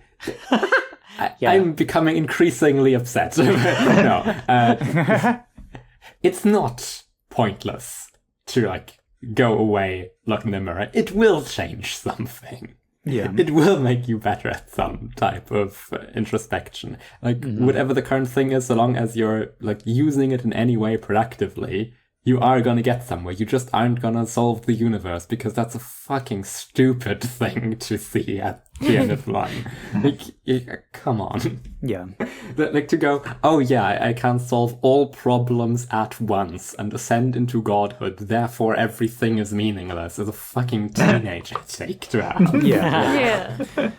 I'm becoming increasingly upset. No, it's not pointless to like go away, look in the mirror. It will change something. Yeah. It will make you better at some type of introspection. Like whatever the current thing is, so long as you're like using it in any way productively, you are gonna get somewhere. You just aren't gonna solve the universe because that's a fucking stupid thing to see at the end of the line. Like, come on. Yeah. Like to go, oh yeah, I can solve all problems at once and ascend into godhood, therefore everything is meaningless, is a fucking teenager take to have. Yeah. Yeah.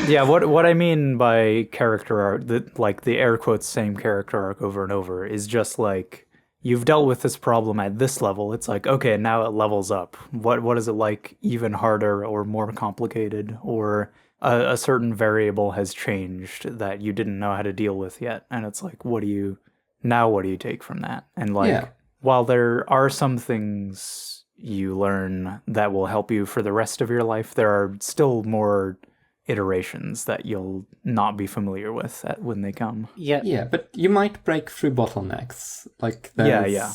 Yeah, what I mean by character arc, like the air quotes same character arc over and over, is just like, you've dealt with this problem at this level. It's like, okay, now it levels up. What is it like even harder or more complicated, or a certain variable has changed that you didn't know how to deal with yet, and it's like, what do you take from that? And like, while there are some things you learn that will help you for the rest of your life, there are still more iterations that you'll not be familiar with when they come. Yeah, but you might break through bottlenecks. Like, Yeah,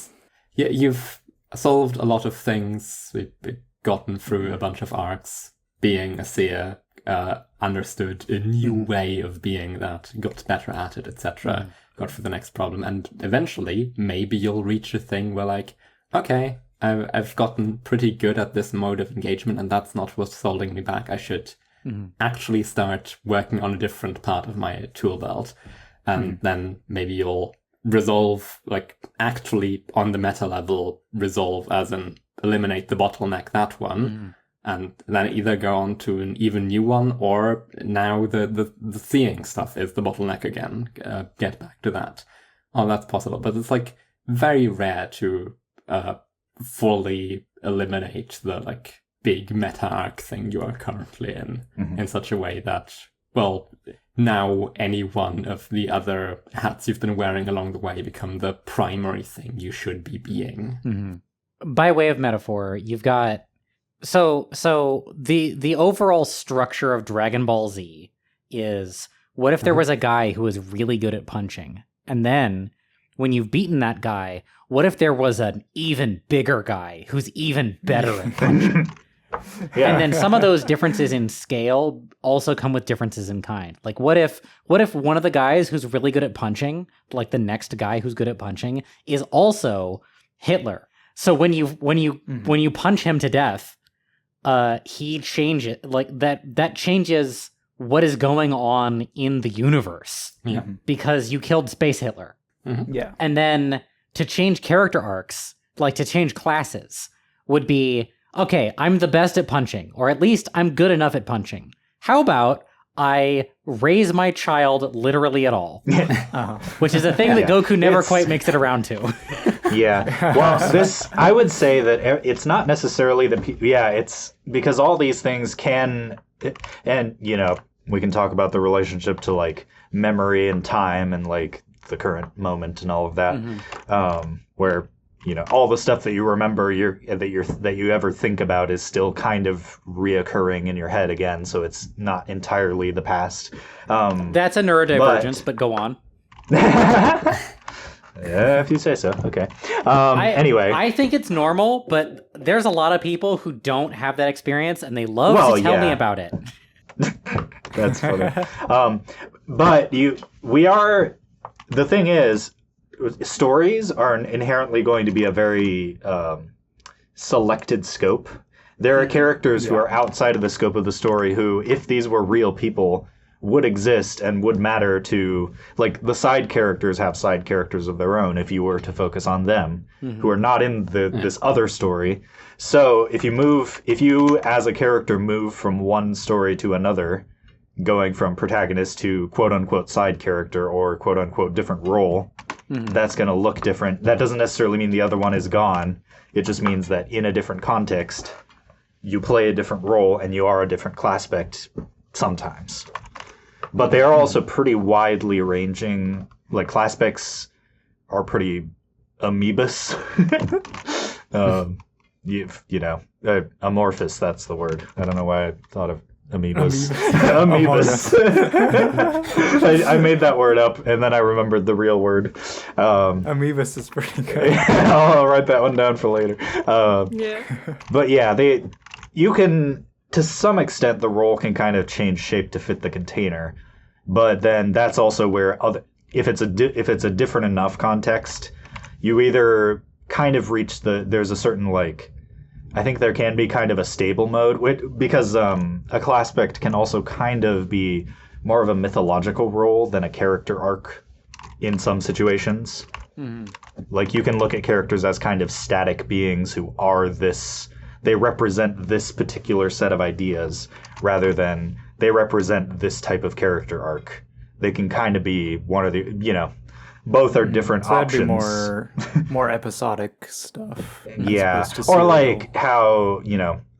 you've solved a lot of things, we've gotten through a bunch of arcs, being a seer, understood a new way of being that, got better at it, etc., got through the next problem, and eventually, maybe you'll reach a thing where like, okay, I've gotten pretty good at this mode of engagement, and that's not what's holding me back. I should actually start working on a different part of my tool belt. And then maybe you'll resolve, like actually on the meta level, resolve as in eliminate the bottleneck, that one, and then either go on to an even new one, or now the seeing stuff is the bottleneck again. Get back to that. Oh, that's possible. But it's like very rare to fully eliminate the like big meta arc thing you are currently in such a way that, well, now any one of the other hats you've been wearing along the way become the primary thing you should be being. By way of metaphor, you've got so the overall structure of Dragon Ball Z is, what if there was a guy who was really good at punching, and then when you've beaten that guy, what if there was an even bigger guy who's even better at punching? And then some of those differences in scale also come with differences in kind. Like, what if one of the guys who's really good at punching, like the next guy who's good at punching, is also Hitler? So when you punch him to death, he changes, like that changes what is going on in the universe. Yeah. Because you killed Space Hitler. Yeah. And then to change character arcs, like to change classes, would be, okay, I'm the best at punching, or at least I'm good enough at punching. How about I raise my child literally at all? Which is a thing that Goku never quite makes it around to. Yeah. Well, I would say that it's not necessarily it's because all these things can, and, you know, we can talk about the relationship to, like, memory and time and, like, the current moment and all of that, where, you know, all the stuff that you remember that you ever think about is still kind of reoccurring in your head again, so it's not entirely the past. That's a neurodivergence, but go on. Yeah, if you say so. Okay. Anyway, I think it's normal, but there's a lot of people who don't have that experience, and they love to tell me about it. That's funny. But the thing is, stories are inherently going to be a very selected scope. There are characters who are outside of the scope of the story who, if these were real people, would exist and would matter to, like, the side characters have side characters of their own if you were to focus on them, who are not in this other story. So if you as a character move from one story to another, going from protagonist to quote-unquote side character or quote-unquote different role, that's going to look different. That doesn't necessarily mean the other one is gone. It just means that in a different context, you play a different role and you are a different classpect sometimes. But they are also pretty widely ranging. Like, classpects are pretty amoebus. Amorphous, that's the word. I don't know why I thought of amoebus. Amoebus. I made that word up, and then I remembered the real word. Amoebus is pretty good. I'll write that one down for later. Yeah. But yeah, you can, to some extent, the role can kind of change shape to fit the container. But then that's also where if it's a different enough context, you either kind of reach there's a certain, like, I think there can be kind of a stable mode, because a classpect can also kind of be more of a mythological role than a character arc in some situations. Like, you can look at characters as kind of static beings who are they represent this particular set of ideas rather than they represent this type of character arc. They can kind of be one of the, both are different options. That'd be more episodic stuff. Yeah, or like how,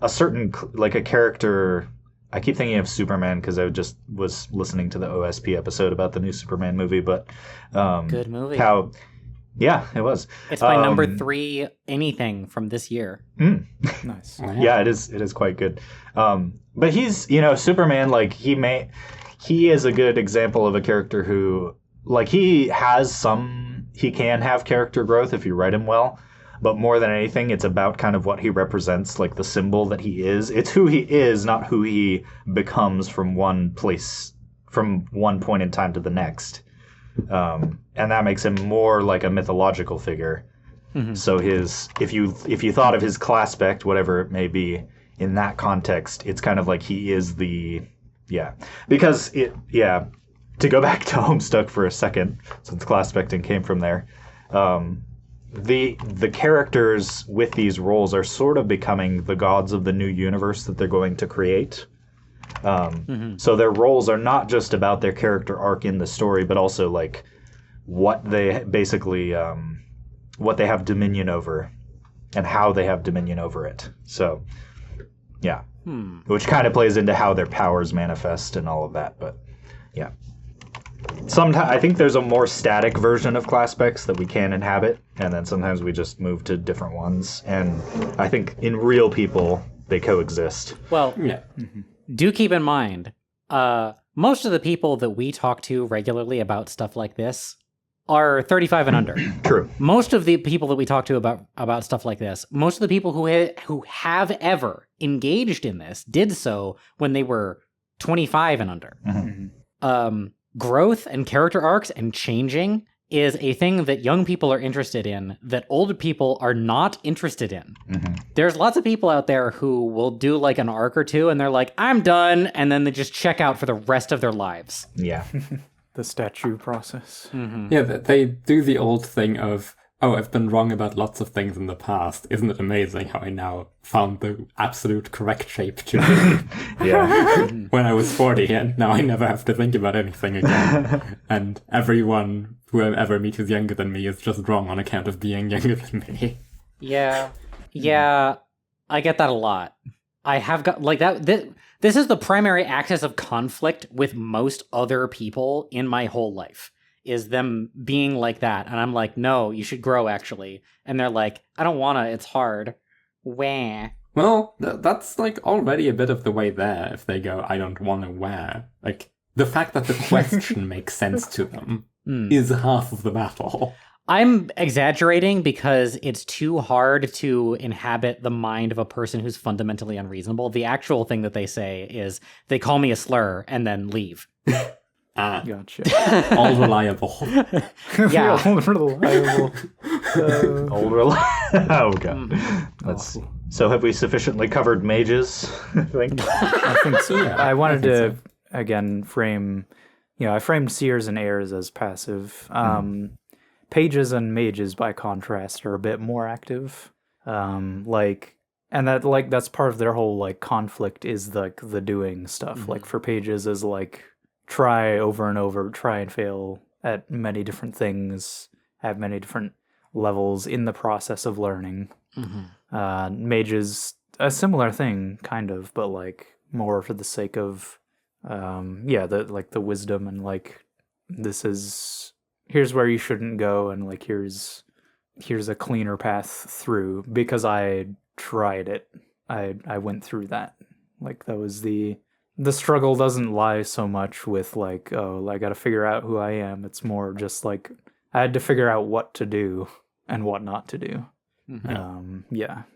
a certain, like a character, I keep thinking of Superman because I just was listening to the OSP episode about the new Superman movie, but Good movie. Yeah, it was. It's my number 3 anything from this year. Nice. Yeah, it is quite good. But he's, Superman, like, he is a good example of a character who, like, he can have character growth if you write him well, but more than anything, it's about kind of what he represents, like the symbol that he is. It's who he is, not who he becomes from one point in time to the next. And that makes him more like a mythological figure. So if you thought of his classpect, whatever it may be, in that context, it's kind of like he is because to go back to Homstuck for a second, since classpecting came from there, the characters with these roles are sort of becoming the gods of the new universe that they're going to create. So their roles are not just about their character arc in the story, but also like what they basically what they have dominion over and how they have dominion over it. So yeah, which kind of plays into how their powers manifest and all of that. But yeah, sometimes I think there's a more static version of classpects that we can inhabit, and then sometimes we just move to different ones. And I think in real people they coexist. Well, do keep in mind, most of the people that we talk to regularly about stuff like this are 35 and under. True. Most of the people that we talk to about stuff like this, most of the people who have ever engaged in this did so when they were 25 and under. Growth and character arcs and changing is a thing that young people are interested in that old people are not interested in. There's lots of people out there who will do like an arc or two and they're like, I'm done, and then they just check out for the rest of their lives. Yeah. The statue process. Yeah, they do the old thing of, oh, I've been wrong about lots of things in the past. Isn't it amazing how I now found the absolute correct shape to me Yeah. when I was 40, and now I never have to think about anything again. And everyone who I ever meet who's younger than me is just wrong on account of being younger than me. Yeah, I get that a lot. I have got, like, this is the primary axis of conflict with most other people in my whole life, is them being like that. And I'm like, no, you should grow, actually. And they're like, I don't wanna, it's hard. Wah. Well, that's like already a bit of the way there if they go, I don't want to wear. Like, the fact that the question makes sense to them is half of the battle. I'm exaggerating because it's too hard to inhabit the mind of a person who's fundamentally unreasonable. The actual thing that they say is, they call me a slur and then leave. Gotcha. All reliable. Yeah. All reliable. Old Oh god. Let's see. So have we sufficiently covered mages? I think. I think so. I wanted to again frame, I framed Seers and Heirs as passive. Pages and mages, by contrast, are a bit more active. And that's part of their whole like conflict is like the doing stuff. Like for pages is like try over and over, try and fail at many different things have many different levels in the process of learning. Mage is a similar thing, kind of, but like more for the sake of, the wisdom and like here's where you shouldn't go, and like here's a cleaner path through, because I tried it. I went through that. Like that was the struggle doesn't lie so much with like, oh, I got to figure out who I am. It's more just like I had to figure out what to do and what not to do.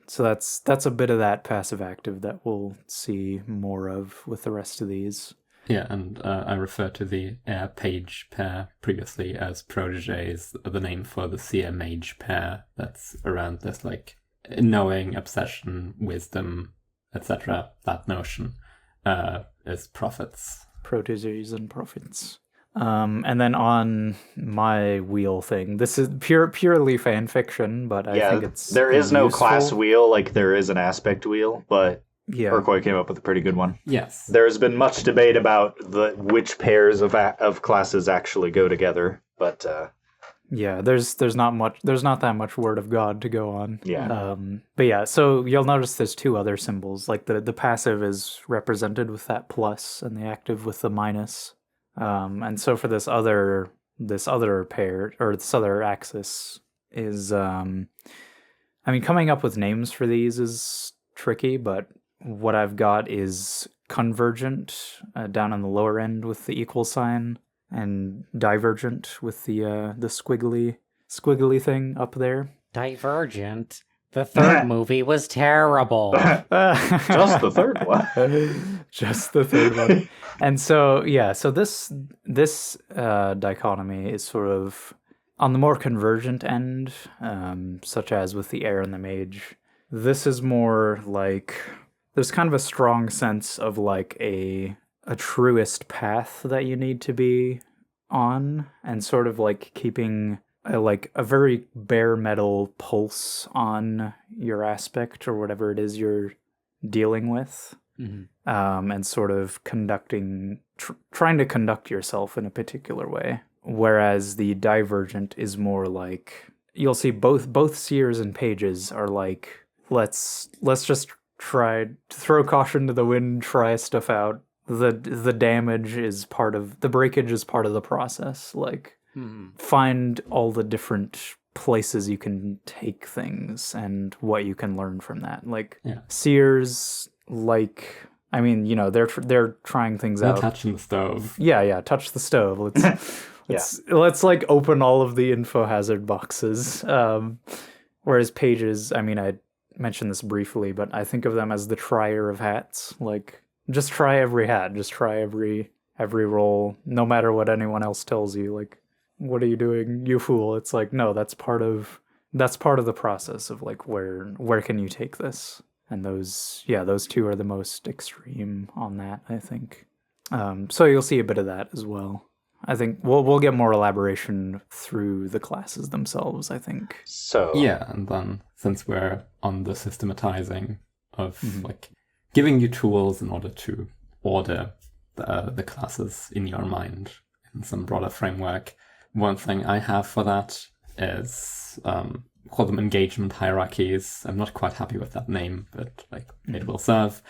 So that's a bit of that passive active that we'll see more of with the rest of these. Yeah, and I referred to the Heir Page pair previously as proteges, the name for the Seer Mage pair that's around this, like, knowing, obsession, wisdom, etc. That notion is prophets. Proteges and prophets. And then on my wheel thing, this is purely fan fiction, but I think it's there is no useful. class wheel like there is an aspect wheel, but Yeah. Urcoy came up with a pretty good one. Yes. There's been much debate about which pairs of classes actually go together, but Yeah, there's not that much word of God to go on. Yeah. But yeah, so you'll notice there's two other symbols. Like the passive is represented with that plus, and the active with the minus. And so for this other pair, or this other axis is, coming up with names for these is tricky, but what I've got is Convergent down on the lower end with the equal sign, and Divergent with the squiggly thing up there. Divergent. The third movie was terrible. just the third one. Just the third one. And so, yeah, so this dichotomy is sort of on the more convergent end, such as with the Heir and the Mage. This is more like, there's kind of a strong sense of like a truest path that you need to be on, and sort of like keeping a very bare metal pulse on your aspect or whatever it is you're dealing with. And sort of trying to conduct yourself in a particular way. Whereas the Divergent is more like, you'll see both Seers and Pages are like, let's just try to throw caution to the wind, try stuff out. The damage is part of, the breakage is part of the process. Like, find all the different places you can take things and what you can learn from that. Like, Seers, like, they're trying things out. They're touching the stove. Yeah, touch the stove. Let's like open all of the info hazard boxes. Whereas Pages, I mentioned this briefly, but I think of them as the trier of hats. Like, just try every hat, just try every roll, no matter what anyone else tells you. Like, what are you doing, you fool? It's like, no, that's part of the process of like, where can you take this? And those two are the most extreme on that, I think. So you'll see a bit of that as well. I think we'll get more elaboration through the classes themselves, I think. So yeah, and then since we're on the systematizing of like giving you tools in order to order the classes in your mind in some broader framework, one thing I have for that is call them engagement hierarchies. I'm not quite happy with that name, but like it will serve.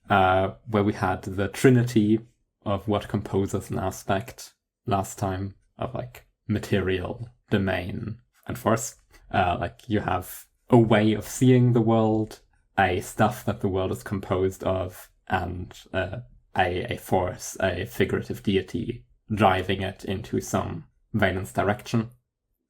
Where we had the trinity of what composes an aspect last time, of like material, domain, and force. Like you have a way of seeing the world, a stuff that the world is composed of, and a force, a figurative deity driving it into some valence direction.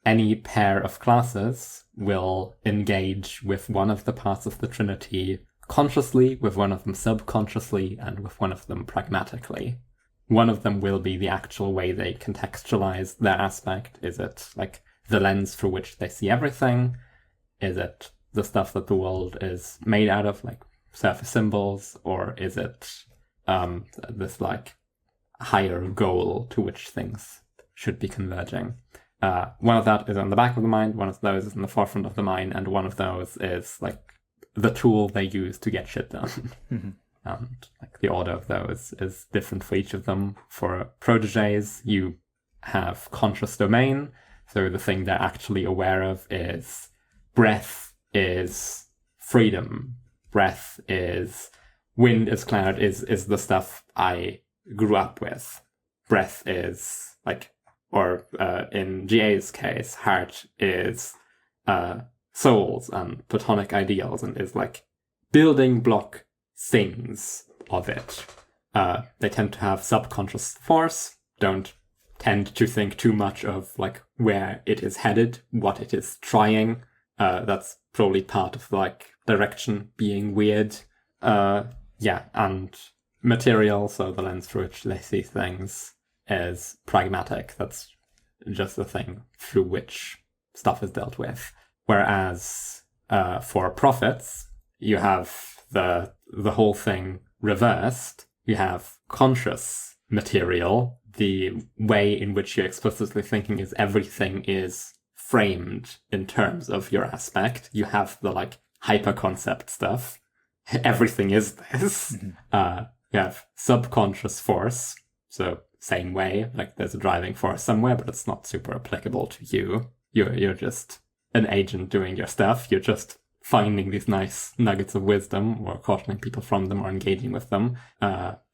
Any pair of classes will engage with one of the parts of the trinity consciously, with one of them subconsciously, and with one of them pragmatically. One of them will be the actual way they contextualize their aspect. Is it like the lens through which they see everything? Is it the stuff that the world is made out of, like surface symbols? Or is it this like higher goal to which things should be converging? One of that is on the back of the mind, one of those is in the forefront of the mind, and one of those is like the tool they use to get shit done. And like the order of those is different for each of them. For proteges, you have conscious domain. So the thing they're actually aware of is breath is freedom. Breath is wind is cloud is the stuff I grew up with. Breath is like, or in GA's case, heart is souls and platonic ideals, and is like building block things of it. They tend to have subconscious force, don't tend to think too much of like where it is headed, what it is trying. That's probably part of like direction being weird. And material, so the lens through which they see things, is pragmatic. That's just the thing through which stuff is dealt with. Whereas for prophets, you have the whole thing reversed. You have conscious material. The way in which you're explicitly thinking is everything is framed in terms of your aspect. You have the like hyper concept stuff. Everything is this. You have subconscious force. So same way, like there's a driving force somewhere, but it's not super applicable to you. You're just an agent doing your stuff. You're just finding these nice nuggets of wisdom, or cautioning people from them, or engaging with them.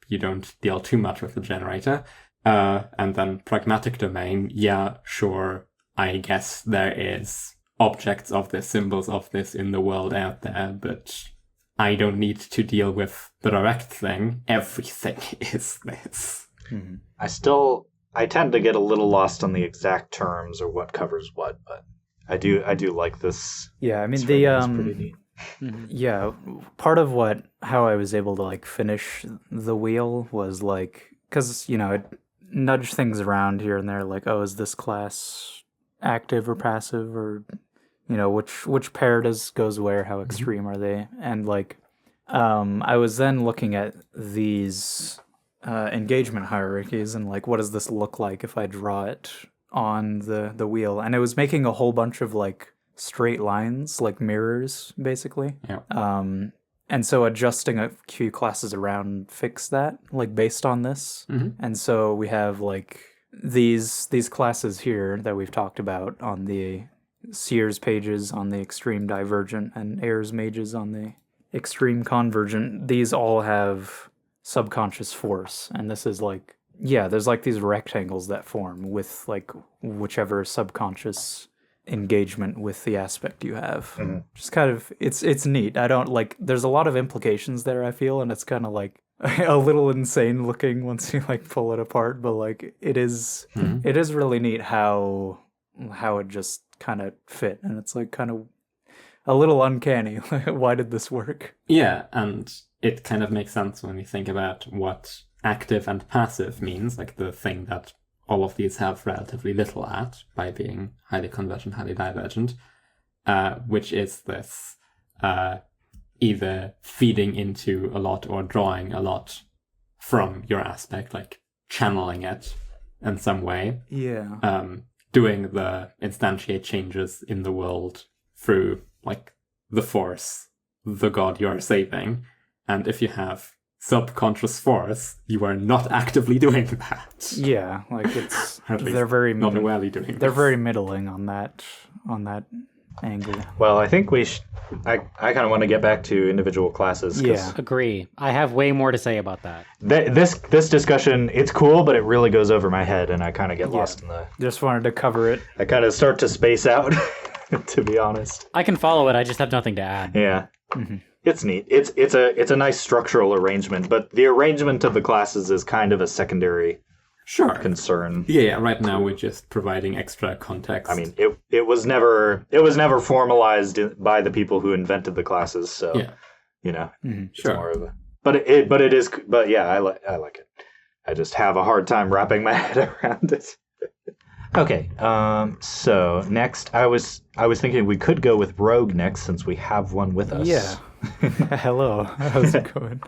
You don't deal too much with the generator. And then pragmatic domain, yeah, sure, I guess there is objects of this, symbols of this in the world out there, but I don't need to deal with the direct thing. Everything is this. I tend to get a little lost on the exact terms or what covers what, but I do like this. Yeah, I mean, it's pretty neat. Yeah, part of how I was able to like finish the wheel was like, because it nudged things around here and there, like, oh, is this class active or passive, or which pair goes where, how extreme are they, and like I was then looking at these engagement hierarchies and like, what does this look like if I draw it on the wheel, and it was making a whole bunch of like straight lines, like mirrors, basically. Yeah. And so adjusting a few classes around fixed that, like based on this. And so we have like these classes here that we've talked about on the Seer's pages, on the extreme Divergent, and Heir's mages on the extreme Convergent. These all have subconscious force, and this is like, yeah, there's like these rectangles that form with like whichever subconscious engagement with the aspect you have. Just kind of, it's neat. I don't like, there's a lot of implications there, I feel, and it's kind of like a little insane looking once you like pull it apart, but like it is really neat how it just kind of fit, and it's like kind of a little uncanny. Why did this work? Yeah, and it kind of makes sense when you think about what active and passive means, like the thing that all of these have relatively little at by being highly convergent, highly divergent, which is this either feeding into a lot or drawing a lot from your aspect, like channeling it in some way. Yeah. Doing the instantiate changes in the world through like the force, the god you're saving. And if you have subconscious force, you are not actively doing that. Yeah, like it's they're very not awarely doing. They're very middling on that angle. Well, I think I kind of want to get back to individual classes. Yeah, agree. I have way more to say about that. This discussion, it's cool, but it really goes over my head, and I kind of get lost in the. Just wanted to cover it. I kind of start to space out, to be honest. I can follow it. I just have nothing to add. Yeah. It's neat. It's a nice structural arrangement, but the arrangement of the classes is kind of a secondary concern. Yeah, right now we're just providing extra context. I mean, it was never formalized by the people who invented the classes, so it's more of a. But yeah, I like it. I just have a hard time wrapping my head around it. Okay, so next I was thinking we could go with Rogue next, since we have one with us. Yeah. Hello. How's it going?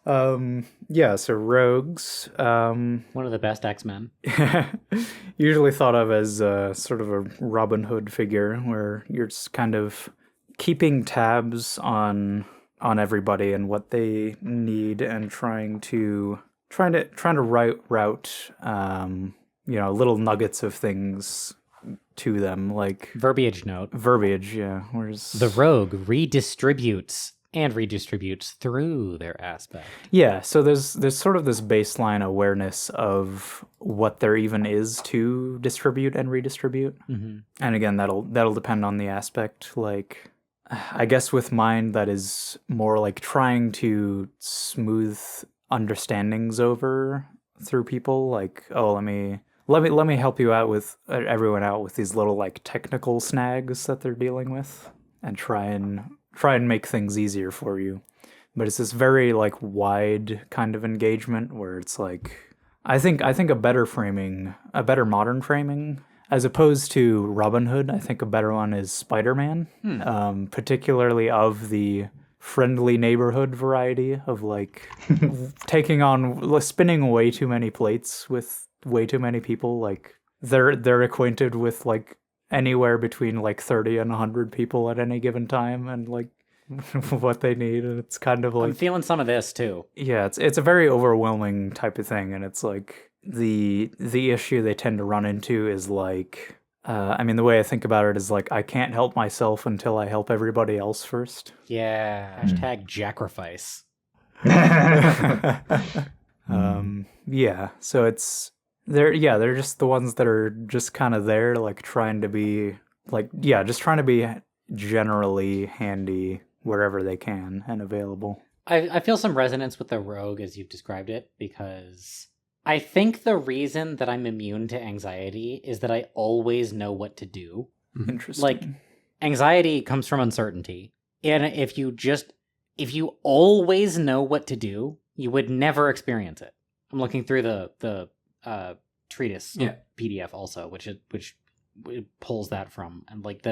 So Rogues. One of the best X-Men. Usually thought of as sort of a Robin Hood figure, where you're just kind of keeping tabs on everybody and what they need, and trying to route little nuggets of things to them, like Verbiage note. verbiage. Yeah, whereas The rogue redistributes through their aspect. yeah. So there's sort of this baseline awareness of what there even is to distribute and redistribute, and again, that'll depend on the aspect. Like, I guess with mine, that is more like trying to smooth understandings over through people. Like, oh, let me help you out with everyone out with these little like technical snags that they're dealing with, and try and make things easier for you. But it's this very like wide kind of engagement where it's like I think a better modern framing, as opposed to Robin Hood, I think a better one is Spider-Man, particularly of the friendly neighborhood variety of like spinning way too many plates with way too many people. Like they're acquainted with like anywhere between like 30 and 100 people at any given time, and like what they need, and it's kind of like I'm feeling some of this too. yeah, it's a very overwhelming type of thing, and it's like the issue they tend to run into is like I mean, the way I think about it is like I can't help myself until I help everybody else first. Yeah. Hashtag Jackrafice. Yeah, so they're just the ones that are just kind of there, like trying to be generally handy wherever they can and available. I feel some resonance with the rogue as you've described it, because I think the reason that I'm immune to anxiety is that I always know what to do. Interesting. Like, anxiety comes from uncertainty. And if you always know what to do, you would never experience it. I'm looking through the treatise PDF also, which it pulls that from. And like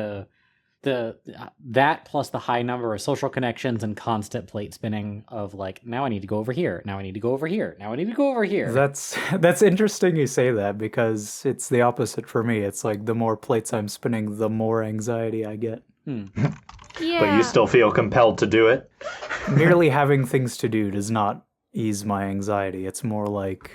that plus the high number of social connections and constant plate spinning of like, now I need to go over here, now I need to go over here, now I need to go over here. That's interesting you say that, because it's the opposite for me. It's like the more plates I'm spinning, the more anxiety I get. Yeah. But you still feel compelled to do it? Merely having things to do does not ease my anxiety. It's more like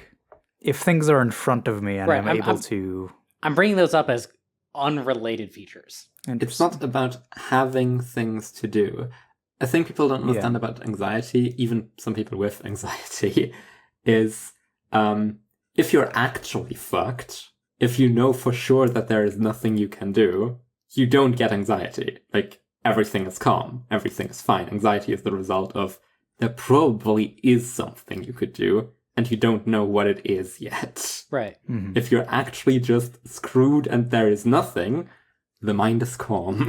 if things are in front of me and Right, I'm able to... I'm bringing those up as unrelated features. It's not about having things to do. I think people don't understand about anxiety, even some people with anxiety, is if you're actually fucked, if you know for sure that there is nothing you can do, you don't get anxiety. Like, everything is calm, everything is fine. Anxiety is the result of there probably is something you could do, and you don't know what it is yet. Right. Mm-hmm. If you're actually just screwed and there is nothing, the mind is calm.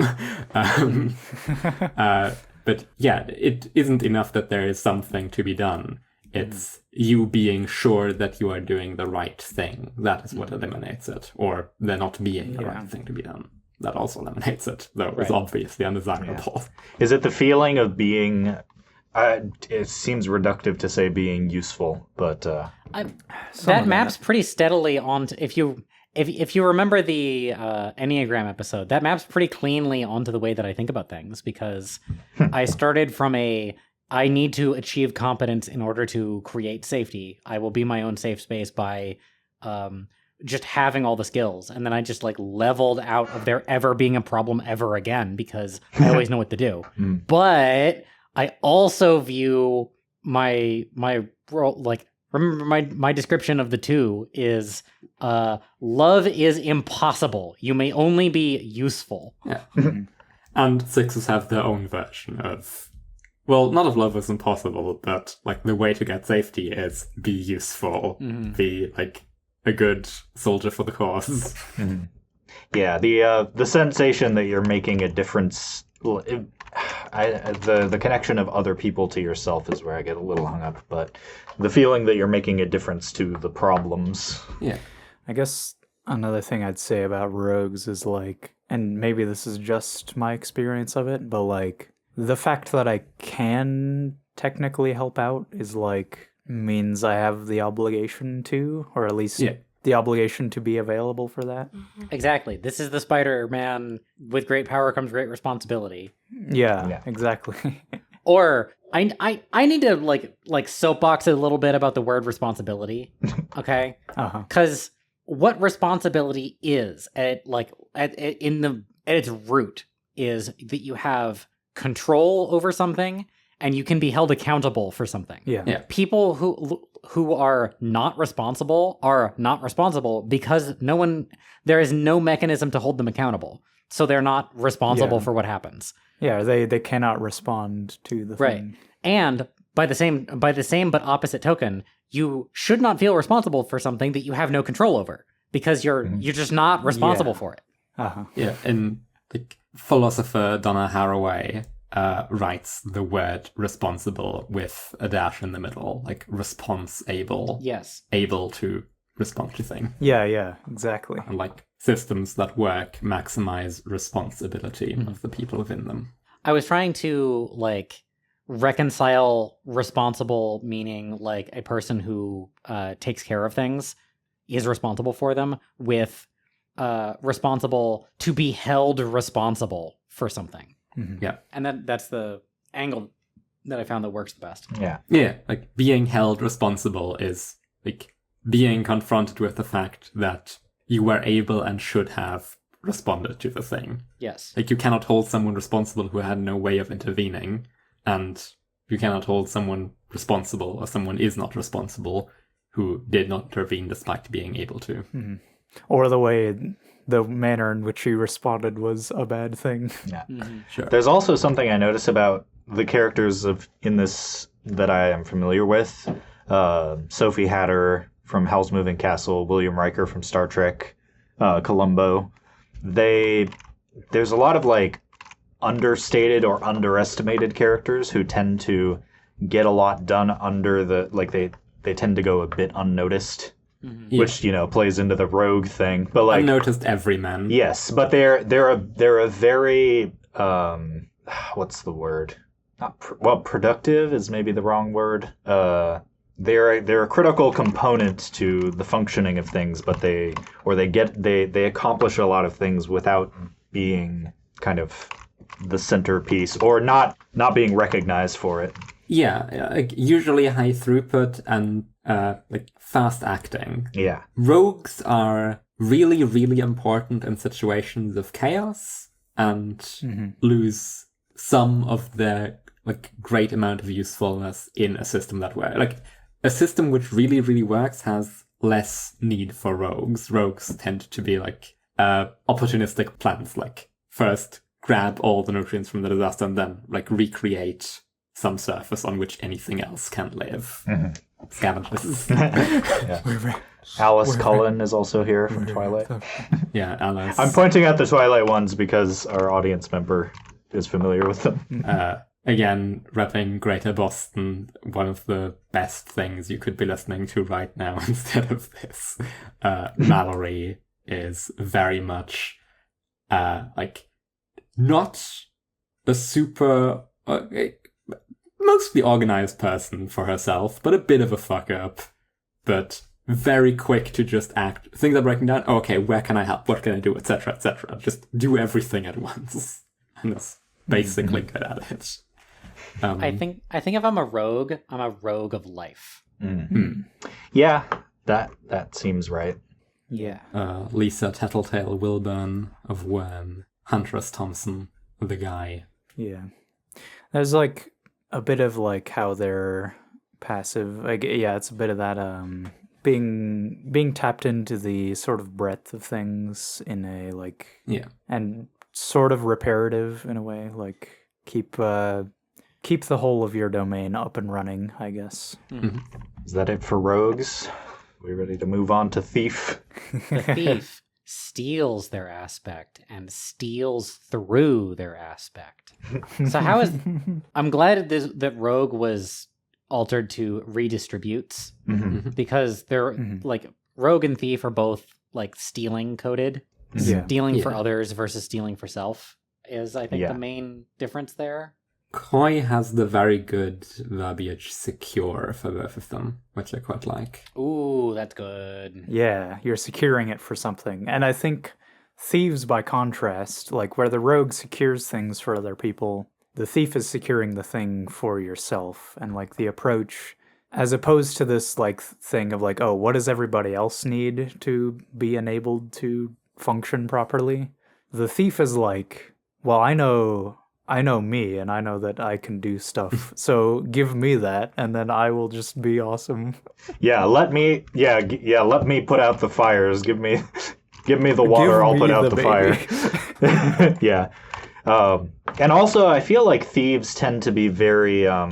But yeah, it isn't enough that there is something to be done. It's you being sure that you are doing the right thing. That is what eliminates it. Or there not being the right thing to be done. That also eliminates it, though it's obviously undesirable. Yeah. Is it the feeling of being... it seems reductive to say being useful, but... that maps pretty steadily onto... If you remember the Enneagram episode, that maps pretty cleanly onto the way that I think about things, because I started from I need to achieve competence in order to create safety. I will be my own safe space by just having all the skills. And then I just like leveled out of there ever being a problem ever again, because I always know what to do. But I also view my role, like, remember my description of the two is love is impossible. You may only be useful. Yeah. And sixes have their own version of, well, not of love is impossible, but like the way to get safety is be useful, be like a good soldier for the cause. Yeah, the sensation that you're making a difference, the connection of other people to yourself is where I get a little hung up, but the feeling that you're making a difference to the problems. Yeah. I guess another thing I'd say about rogues is like, and maybe this is just my experience of it, but like the fact that I can technically help out is like means I have the obligation to, or at least the obligation to be available for that. Exactly. This is the Spider-Man. With great power comes great responsibility. Yeah. Exactly. Or I need to like soapbox it a little bit about the word responsibility. Okay? Because what responsibility is, at like at its root is that you have control over something and you can be held accountable for something. Yeah. People who are not responsible because there is no mechanism to hold them accountable. So they're not responsible for what happens. Yeah, they cannot respond to the thing. And by the same but opposite token, you should not feel responsible for something that you have no control over because you're just not responsible for it. Uh-huh. Yeah, and like philosopher Donna Haraway writes the word responsible with a dash in the middle, like response-able. Yes. Able to respond to things. Yeah, exactly. And like systems that work maximize responsibility of the people within them. I was trying to like reconcile responsible meaning like a person who takes care of things is responsible for them with responsible to be held responsible for something. Mm-hmm. Yeah. And that's the angle that I found that works the best. Yeah, like being held responsible is like being confronted with the fact that you were able and should have responded to the thing. Yes. Like you cannot hold someone responsible who had no way of intervening, and you cannot hold someone responsible or someone is not responsible who did not intervene despite being able to. Mm-hmm. Or the manner in which he responded was a bad thing. Yeah. Mm-hmm. Sure. There's also something I notice about the characters in this that I am familiar with. Sophie Hatter from Howl's Moving Castle, William Riker from Star Trek, Columbo. There's a lot of like understated or underestimated characters who tend to get a lot done under the like they tend to go a bit unnoticed. Mm-hmm. Which plays into the rogue thing, but like unnoticed everyman. Yes, but they're a very what's the word? Productive is maybe the wrong word. They're a critical component to the functioning of things, but they accomplish a lot of things without being kind of the centerpiece or not being recognized for it. Yeah, like usually high throughput and like fast acting. Yeah. Rogues are really, really important in situations of chaos and lose some of their like great amount of usefulness in a system that way. Like a system which really, really works has less need for rogues. Rogues tend to be like opportunistic plants, like first grab all the nutrients from the disaster and then like recreate some surface on which anything else can live. Scavengers. Yeah. Alice Cullen is also here from Twilight. Yeah, Alice. I'm pointing out the Twilight ones because our audience member is familiar with them. Again, repping Greater Boston, one of the best things you could be listening to right now instead of this. Mallory is very much like not a super mostly organized person for herself, but a bit of a fuck up, but very quick to just act. Things are breaking down. Oh, okay, where can I help? What can I do? Etc. Etc. Just do everything at once, and it's basically good at it. I think if I'm a rogue of life. Yeah, that seems right. Yeah. Lisa Tattletale Wilburn of Worm, Huntress Thompson, the guy. Yeah. There's like a bit of like how they're passive. Like yeah, it's a bit of that being tapped into the sort of breadth of things in a like and sort of reparative in a way, like keep the whole of your domain up and running, I guess. Is that it for rogues? We ready to move on to thief? The thief steals their aspect and steals through their aspect. So how is... I'm glad that rogue was altered to redistributes, because they're like rogue and thief are both like stealing coded. Stealing for others versus stealing for self is, I think, the main difference there. Coy has the very good verbiage secure for both of them, which I quite like. Ooh, that's good. Yeah, you're securing it for something. And I think thieves, by contrast, like where the rogue secures things for other people, the thief is securing the thing for yourself. And like the approach, as opposed to this like thing of like, oh, what does everybody else need to be enabled to function properly? the thief is like, well, I know me, and I know that I can do stuff. So give me that, and then I will just be awesome. Yeah, let me put out the fires. Give me the water. I'll put out the fire. Yeah. And also, I feel like thieves tend to be very, I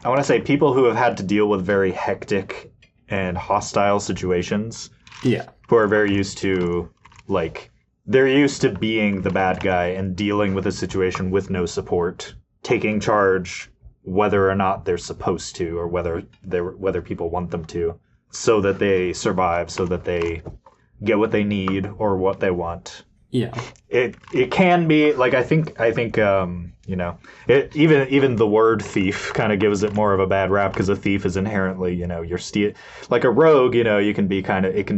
want to say people who have had to deal with very hectic and hostile situations. Yeah. Who are very used to, like, they're used to being the bad guy and dealing with a situation with no support, taking charge whether or not they're supposed to, or whether people want them to, so that they survive, so that they get what they need or what they want. Yeah. It can be like I think you know, even the word thief kind of gives it more of a bad rap, because a thief is inherently, you know, you're like a rogue, you know, it can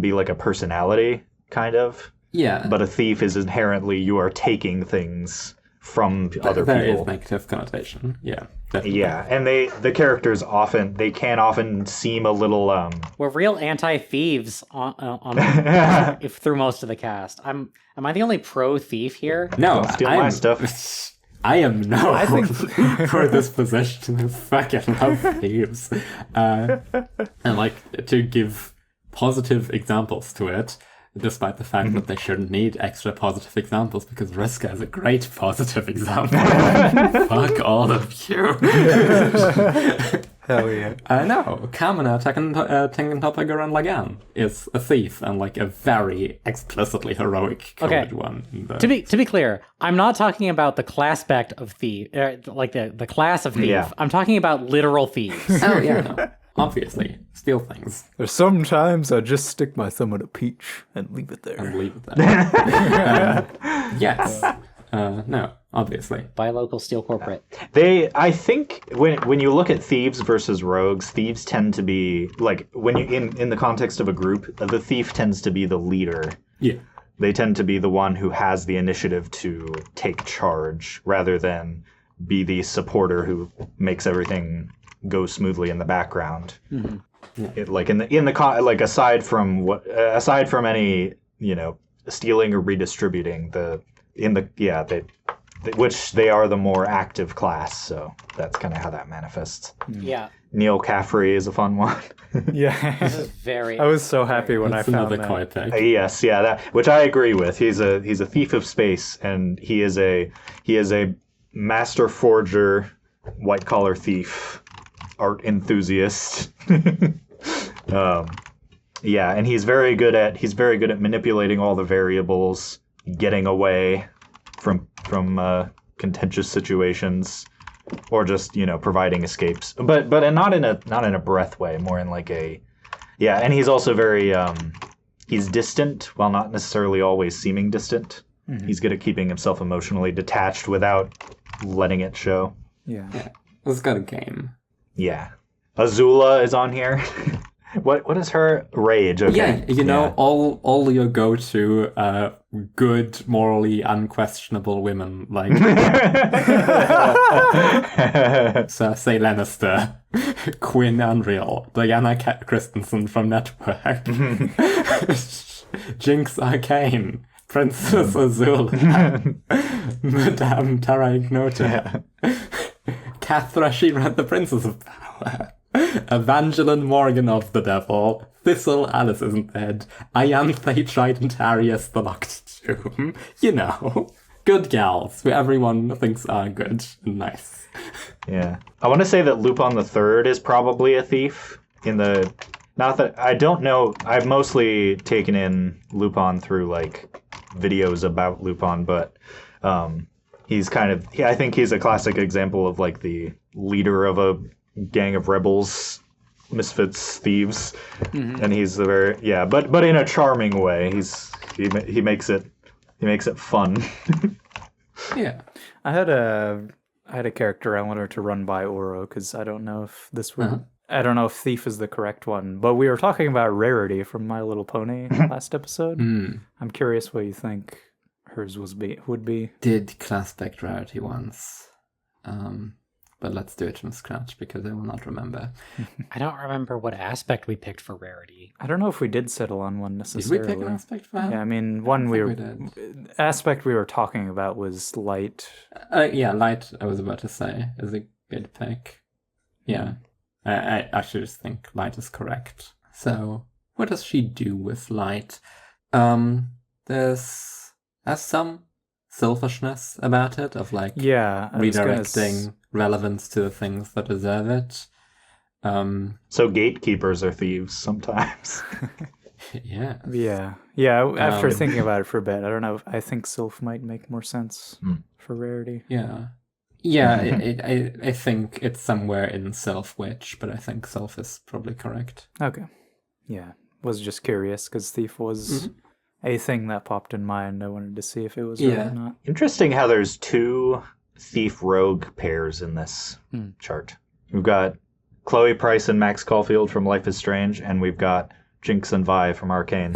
be like a personality kind of. Yeah. But a thief is inherently you are taking things from other there people. There is negative connotation. Yeah. Definitely. Yeah, and the characters can often seem a little We're real anti-thieves on if through most of the cast. Am I the only pro thief here? No, Don't steal my stuff. I am no I think for this position. I fucking love thieves. And like to give positive examples to it, despite the fact that they shouldn't need extra positive examples, because Riska is a great positive example. Fuck all of you. Hell yeah. No, Kamina Tengentopaguran Lagan is a thief, and like a very explicitly heroic coded one. To be clear, I'm not talking about the class-spect of thief, like the class of thief. Yeah. I'm talking about literal thieves. Oh yeah, no. Obviously, steal things There's sometimes I just stick my thumb in a peach and leave it there. and leave it there. Yes. No, obviously. Buy local, steal corporate. I think when you look at thieves versus rogues, thieves tend to be like, when you in the context of a group, the thief tends to be the leader. Yeah. They tend to be the one who has the initiative to take charge, rather than be the supporter who makes everything go smoothly in the background. Mm-hmm. Yeah. Like aside from any, you know, stealing or redistributing, which they are the more active class, so that's kind of how that manifests. Yeah. Neil Caffrey is a fun one. Yeah. This is very... I was so happy when That's I found another that. coy pick. Yes, yeah, that, which I agree with. He's a thief of space, and he is a master forger, white collar thief, art enthusiast. Yeah, and he's very good at manipulating all the variables, getting away from contentious situations, or just, you know, providing escapes. But not in a breath way, more in like a, yeah. And he's also very he's distant, while not necessarily always seeming distant. Mm-hmm. He's good at keeping himself emotionally detached without letting it show. Yeah. Let's got a game. Yeah. Azula is on here. What is her rage? Okay. Yeah, you know, all your go-to good, morally unquestionable women, like Cersei Lannister, Quinn Unreal, Diana Christensen from Network, Jinx Arcane, Princess Azula, Madame Tara Ignota, Cathra Shira, the Princess of Power, Evangeline Morgan of the Devil, Thistle Alice Isn't Dead, Ianthe Trident Arius the Locked Tomb. You know, good gals who everyone thinks are good and nice. Yeah. I want to say that Lupin the Third is probably a thief. Not that I don't know. I've mostly taken in Lupin through like videos about Lupin, but he's I think he's a classic example of like the leader of a gang of rebels, misfits, thieves, and he's but in a charming way. He makes it fun. Yeah, I had a character I wanted to run by Oro, because I don't know if this would. I don't know if thief is the correct one, but we were talking about Rarity from My Little Pony last episode. I'm curious what you think hers would be. did Classpect Rarity once. but let's do it from scratch because I will not remember. I don't remember what aspect we picked for rarity. I don't know if we did settle on one Did necessarily. we pick an aspect for that? Yeah, I mean, one I we think were we did. aspect we were talking about was light. Yeah, light, I was about to say, is a good pick. Yeah, I actually just think light is correct. So, what does she do with light? There's some selfishness about it, of like Yeah, I was gonna redirecting relevance to the things that deserve it. So gatekeepers are thieves sometimes. Yeah. Yeah. After Um, thinking about it for a bit, I don't know. I think Sylph might make more sense for rarity. Yeah. I think it's somewhere in Self Witch, but I think Self is probably correct. Okay. Yeah, was just curious because thief was a thing that popped in mind. I wanted to see if it was right Yeah. or not. Interesting how there's two thief rogue pairs in this chart. We've got Chloe Price and Max Caulfield from Life is Strange, and we've got Jinx and Vi from Arcane.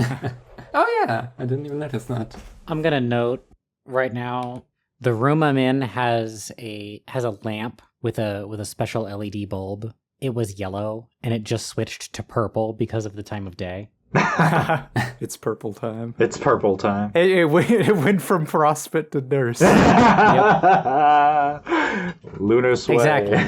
Oh yeah, I didn't even notice that. I'm gonna note right now the room I'm in has a lamp with a special LED bulb. It was yellow and it just switched to purple because of the time of day. It's purple time. It's purple time. It went from frostbite to nurse. Lunar sway. Exactly.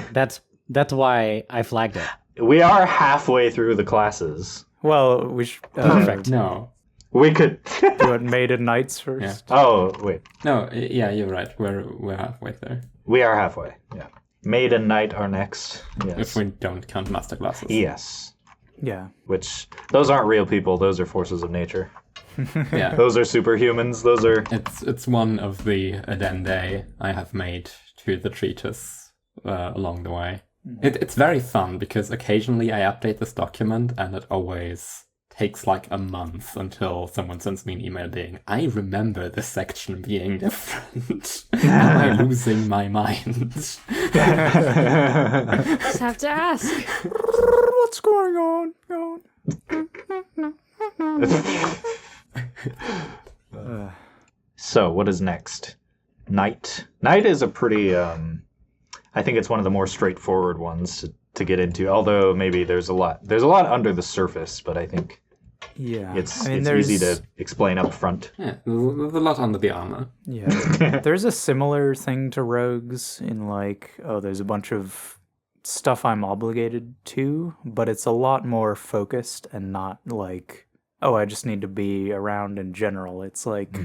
That's why I flagged it. We are halfway through the classes. Well, we should Perfect. No. We could. do it Maid and Knights first. Oh wait, No, yeah, you're right. We're halfway there. we are halfway. Yeah, Maid and Knight are next. Yes. If we don't count masterclasses. Yes. Yeah. Which those aren't real people. Those are forces of nature. Yeah. Those are superhumans. Those are. It's one of the addenda I have made to the treatise along the way. It's very fun because occasionally I update this document and it always takes like a month until someone sends me an email being, I remember this section being different. Am I losing my mind? Just have to ask. What's going on? So what is next? Knight. Knight is a pretty. I think it's one of the more straightforward ones to get into. Although maybe there's a lot under the surface, but I think Yeah. it's I mean, easy to explain up front. Yeah, there's a lot under the armor. Yeah. There's a similar thing to rogues in like, there's a bunch of stuff I'm obligated to, but it's a lot more focused and not like, I just need to be around in general. It's like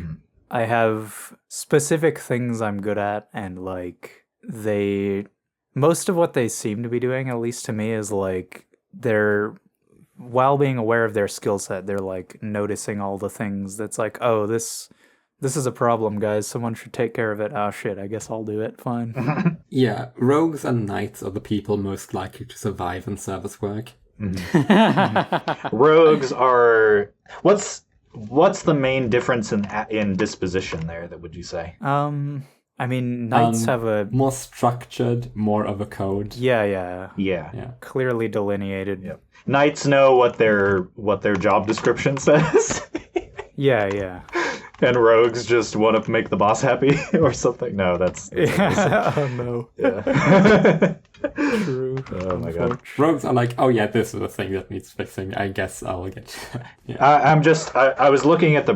I have specific things I'm good at, and like most of what they seem to be doing, at least to me, is like while being aware of their skill set, they're like noticing all the things that's like, this is a problem, guys. Someone should take care of it. Oh shit, I guess I'll do it. Fine. Yeah, rogues and knights are the people most likely to survive in service work. Rogues are. What's the main difference in disposition there? That would you say? I mean, knights have a More structured, more of a code. yeah, Yeah. clearly delineated. Yep. Knights know what their job description says. Yeah. And rogues just want to make the boss happy or something. No, that's Oh no. yeah. True. Oh my god. Rogues are like, oh yeah, this is a thing that needs fixing. I guess I'll get. Yeah. I was looking at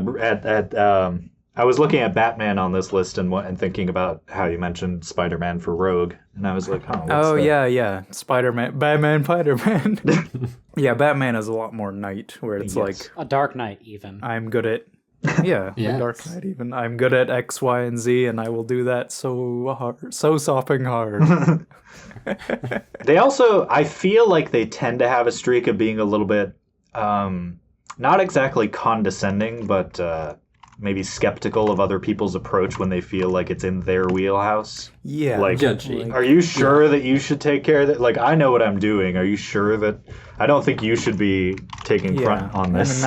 I was looking at Batman on this list and thinking about how you mentioned Spider-Man for Rogue, and I was like, Yeah. Spider-Man, Batman, Spider-Man. Yeah, Batman is a lot more knight, where it's Yes. like, A Dark Knight, even. I'm good at, the Yes. Dark Knight even. I'm good at X, Y, and Z, and I will do that so hard, so sopping hard. They also, I feel like they tend to have a streak of being a little bit, not exactly condescending, but maybe skeptical of other people's approach when they feel like it's in their wheelhouse. Yeah. Like, Judgy. are you sure that you should take care of that? Like, I know what I'm doing. Are you sure that? I don't think you should be taking front on this. And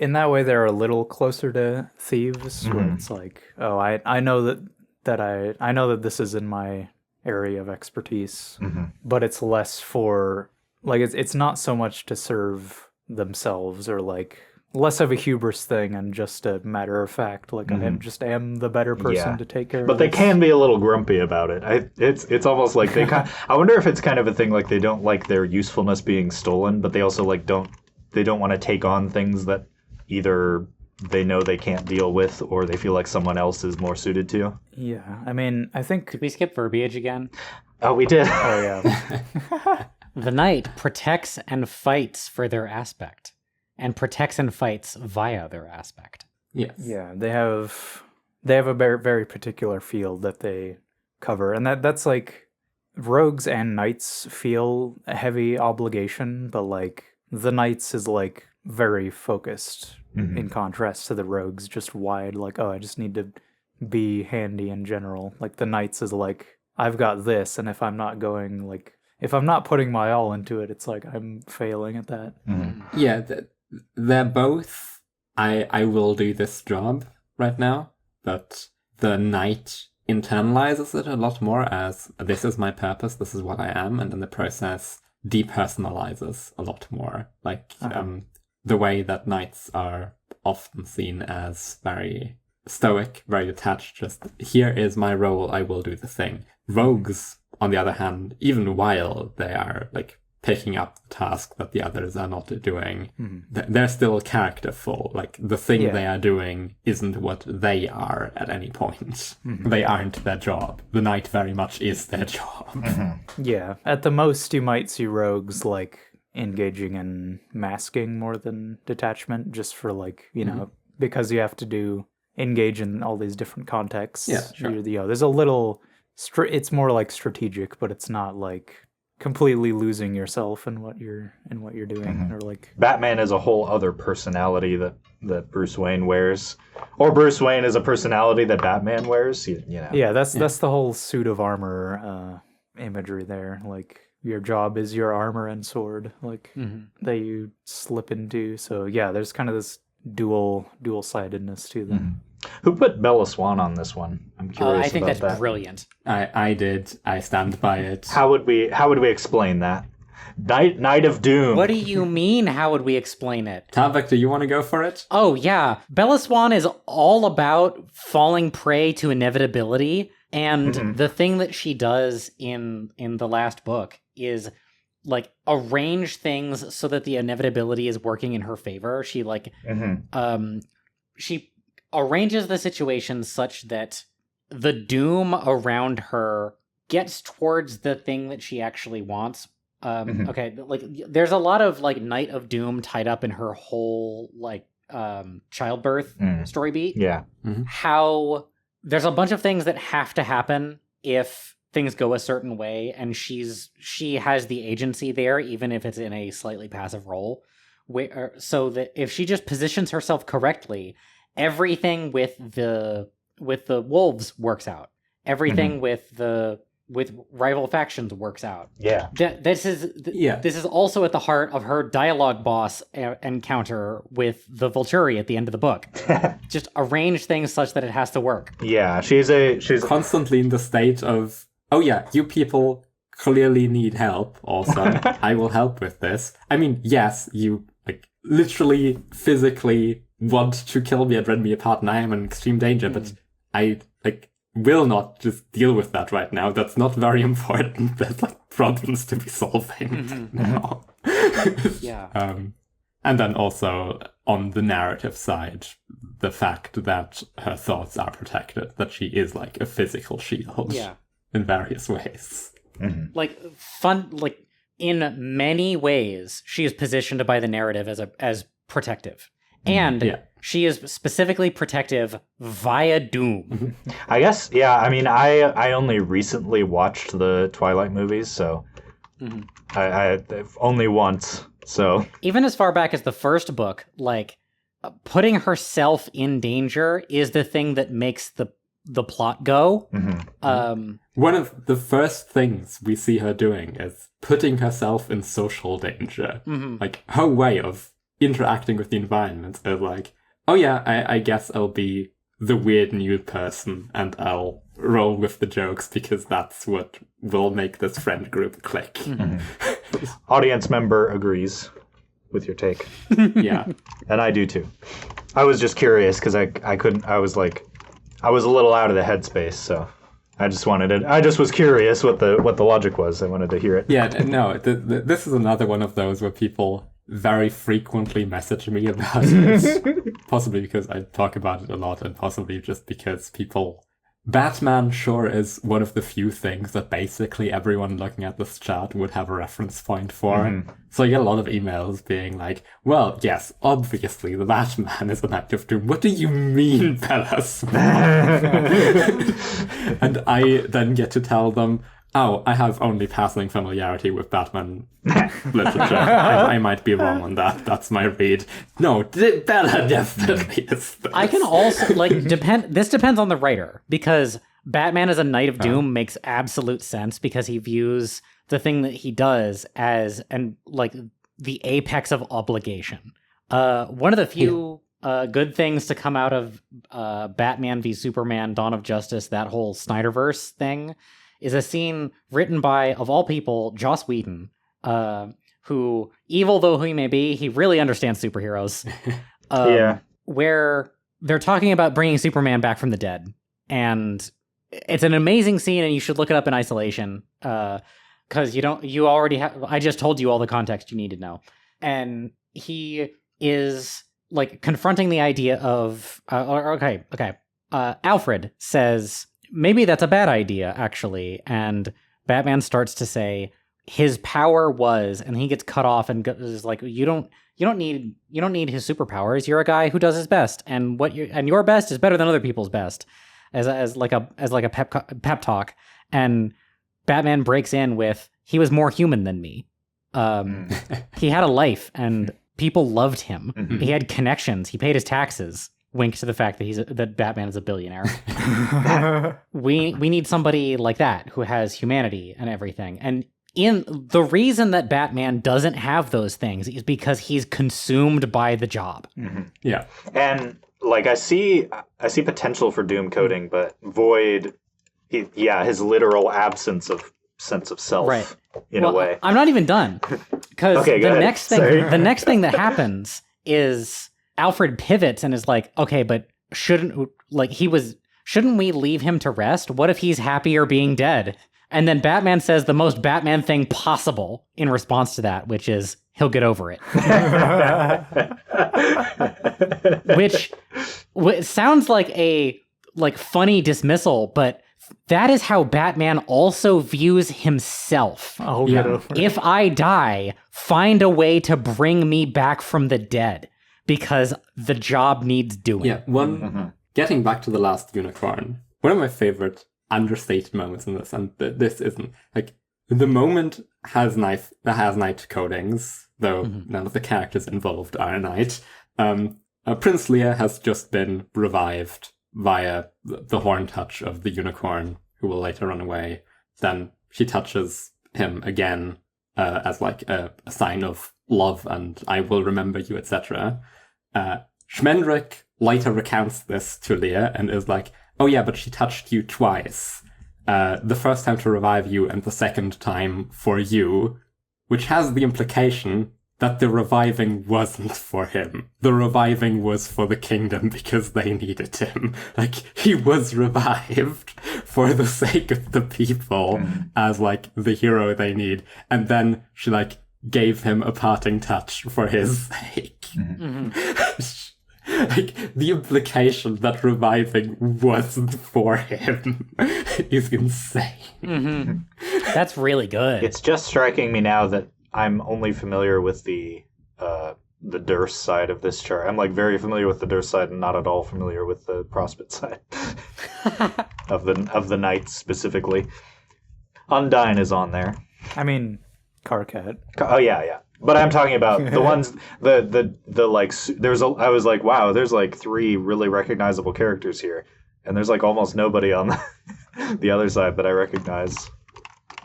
in that way, they're a little closer to thieves, where it's like, I know I know that this is in my area of expertise, but it's less for like it's not so much to serve themselves or like less of a hubris thing and just a matter of fact. Like I am the better person to take care of But they this. can be a little grumpy about it. It's almost like they I wonder if it's kind of a thing like they don't like their usefulness being stolen, but they also like don't want to take on things that either they know they can't deal with or they feel like someone else is more suited to. Yeah, I mean, I think. Did we skip verbiage again? Oh, we did. Oh yeah. The knight protects and fights for their aspect, and protects and fights via their aspect. Yes. Yeah, they have a very, very particular field that they cover, and that's like rogues and knights feel a heavy obligation, but like the knights is like very focused in contrast to the rogues, just wide. Like, oh, I just need to be handy in general. Like the knights is like, I've got this, and if I'm not putting my all into it, it's like I'm failing at that. Yeah, they're both, I will do this job right now, but the knight internalizes it a lot more as, this is my purpose, this is what I am, and in the process depersonalizes a lot more. Like, the way that knights are often seen as very stoic, very detached, just, here is my role, I will do the thing. Rogues, on the other hand, even while they are, like, picking up the task that the others are not doing, they're still characterful. Like, the thing they are doing isn't what they are at any point. They aren't their job. The knight very much is their job. Yeah, at the most you might see rogues like engaging in masking more than detachment, just for like, you know, because you have to engage in all these different contexts. Yeah, sure. There's a little, it's more like strategic, but it's not like completely losing yourself in what you're doing, or like Batman is a whole other personality that Bruce Wayne wears, or Bruce Wayne is a personality that Batman wears. You know. Yeah, that's the whole suit of armor imagery there. Like, your job is your armor and sword, like that you slip into. So yeah, there's kind of this dual-sidedness to them. Who put Bella Swan on this one? I'm curious. I think about that's that. brilliant. I did. I stand by it. How would we explain that? Night of Doom. What do you mean, how would we explain it? Tarbuck, do you want to go for it? Oh, yeah. Bella Swan is all about falling prey to inevitability, and the thing that she does in the last book is, like, arrange things so that the inevitability is working in her favor. She, like, she arranges the situation such that the doom around her gets towards the thing that she actually wants. Okay, like, there's a lot of, like, Night of Doom tied up in her whole, like, childbirth story beat. Yeah. How there's a bunch of things that have to happen if things go a certain way, and she has the agency there, even if it's in a slightly passive role. So that if she just positions herself correctly, everything with the wolves works out. Everything with rival factions works out. Yeah. This is also at the heart of her dialogue boss encounter with the Volturi at the end of the book. Just arrange things such that it has to work. Yeah, she's Constantly in the state of, oh yeah, you people clearly need help also. I will help with this. I mean, yes, you, like, literally, physically want to kill me and rend me apart, and I am in extreme danger, but I, like, will not just deal with that right now. That's not very important. There's, like, problems to be solving now. Yeah. And then also, on the narrative side, the fact that her thoughts are protected, that she is, like, a physical shield in various ways. Like, in many ways, she is positioned by the narrative as protective. And she is specifically protective via doom. I guess, yeah, I mean, I only recently watched the Twilight movies, so I only once, so... Even as far back as the first book, like, putting herself in danger is the thing that makes the plot go. One of the first things we see her doing is putting herself in social danger. Like, her way of interacting with the environment is like, oh yeah, I guess I'll be the weird new person and I'll roll with the jokes because that's what will make this friend group click. Audience member agrees. with your take. Yeah. And I do too. I was just curious because I couldn't. I was a little out of the headspace, so I just wanted it. I just was curious what the logic was. I wanted to hear it. Yeah, no, this is another one of those where people very frequently message me about it. Possibly because I talk about it a lot, and possibly just because people... Batman sure is one of the few things that basically everyone looking at this chart would have a reference point for. Mm-hmm. So I get a lot of emails being like, well, yes, obviously the Batman is an act of doom. What do you mean, Bellas? And I then get to tell them, oh, I have only passing familiarity with Batman literature. I might be wrong on that. That's my read. No, Bella definitely is this. I can also, this depends on the writer, because Batman as a Knight of Doom makes absolute sense because he views the thing that he does as, the apex of obligation. One of the few good things to come out of Batman v Superman, Dawn of Justice, that whole Snyderverse thing, is a scene written by, of all people, Joss Whedon, who, evil though he may be, he really understands superheroes. Where they're talking about bringing Superman back from the dead. And it's an amazing scene, and you should look it up in isolation. Because you already have, I just told you all the context you need to know. And he is, confronting the idea of, Alfred says... maybe that's a bad idea, actually. And Batman starts to say his power was, and he gets cut off and is like, you don't need his superpowers. You're a guy who does his best, and your best is better than other people's best, as like a pep talk. And Batman breaks in with, he was more human than me. He had a life, and people loved him. Mm-hmm. He had connections. He paid his taxes. Wink to the fact that that Batman is a billionaire. We need somebody like that who has humanity and everything. And the reason that Batman doesn't have those things is because he's consumed by the job. Mm-hmm. Yeah, and I see potential for doom coding, but void, his literal absence of sense of self, right? In a way. I'm not even done, because the next thing that happens is Alfred pivots and is like, okay, but shouldn't we leave him to rest? What if he's happier being dead? And then Batman says the most Batman thing possible in response to that, which is, he'll get over it. which sounds like a funny dismissal, but that is how Batman also views himself. Oh, yeah. If I die, find a way to bring me back from the dead. Because the job needs doing. Yeah, getting back to the last unicorn, one of my favorite understated moments in this, and this isn't, the moment has knight codings, though none of the characters involved are a knight. Prince Lear has just been revived via the horn touch of the unicorn, who will later run away. Then she touches him again as a sign of love and I will remember you, etc. Schmendrick later recounts this to Lear and is like, oh yeah, but she touched you twice. The first time to revive you and the second time for you, which has the implication that the reviving wasn't for him. The reviving was for the kingdom because they needed him. He was revived for the sake of the people as the hero they need. And then she gave him a parting touch for his sake. The implication that reviving wasn't for him is insane. That's really good. It's just striking me now that I'm only familiar with the Durst side of this chart. I'm very familiar with the Durst side and not at all familiar with the Prospect side of the Knights specifically. Undyne is on there. I mean, Karkat. Oh yeah. But I'm talking about the ones I was like, wow, there's 3 really recognizable characters here, and there's almost nobody on the other side that I recognize,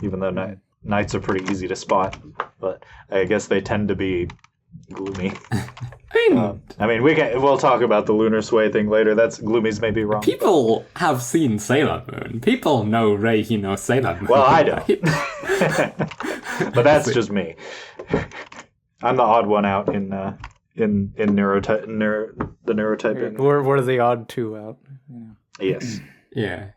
even though Knights are pretty easy to spot, but I guess they tend to be gloomy. We'll talk about the lunar sway thing later. That's Gloomy's may be wrong. People have seen Sailor Moon. People know Rei Hino Sailor Moon. Well, I don't. But that's just me. I'm the odd one out in the neurotyping. What are the odd two out? Yes. Yeah.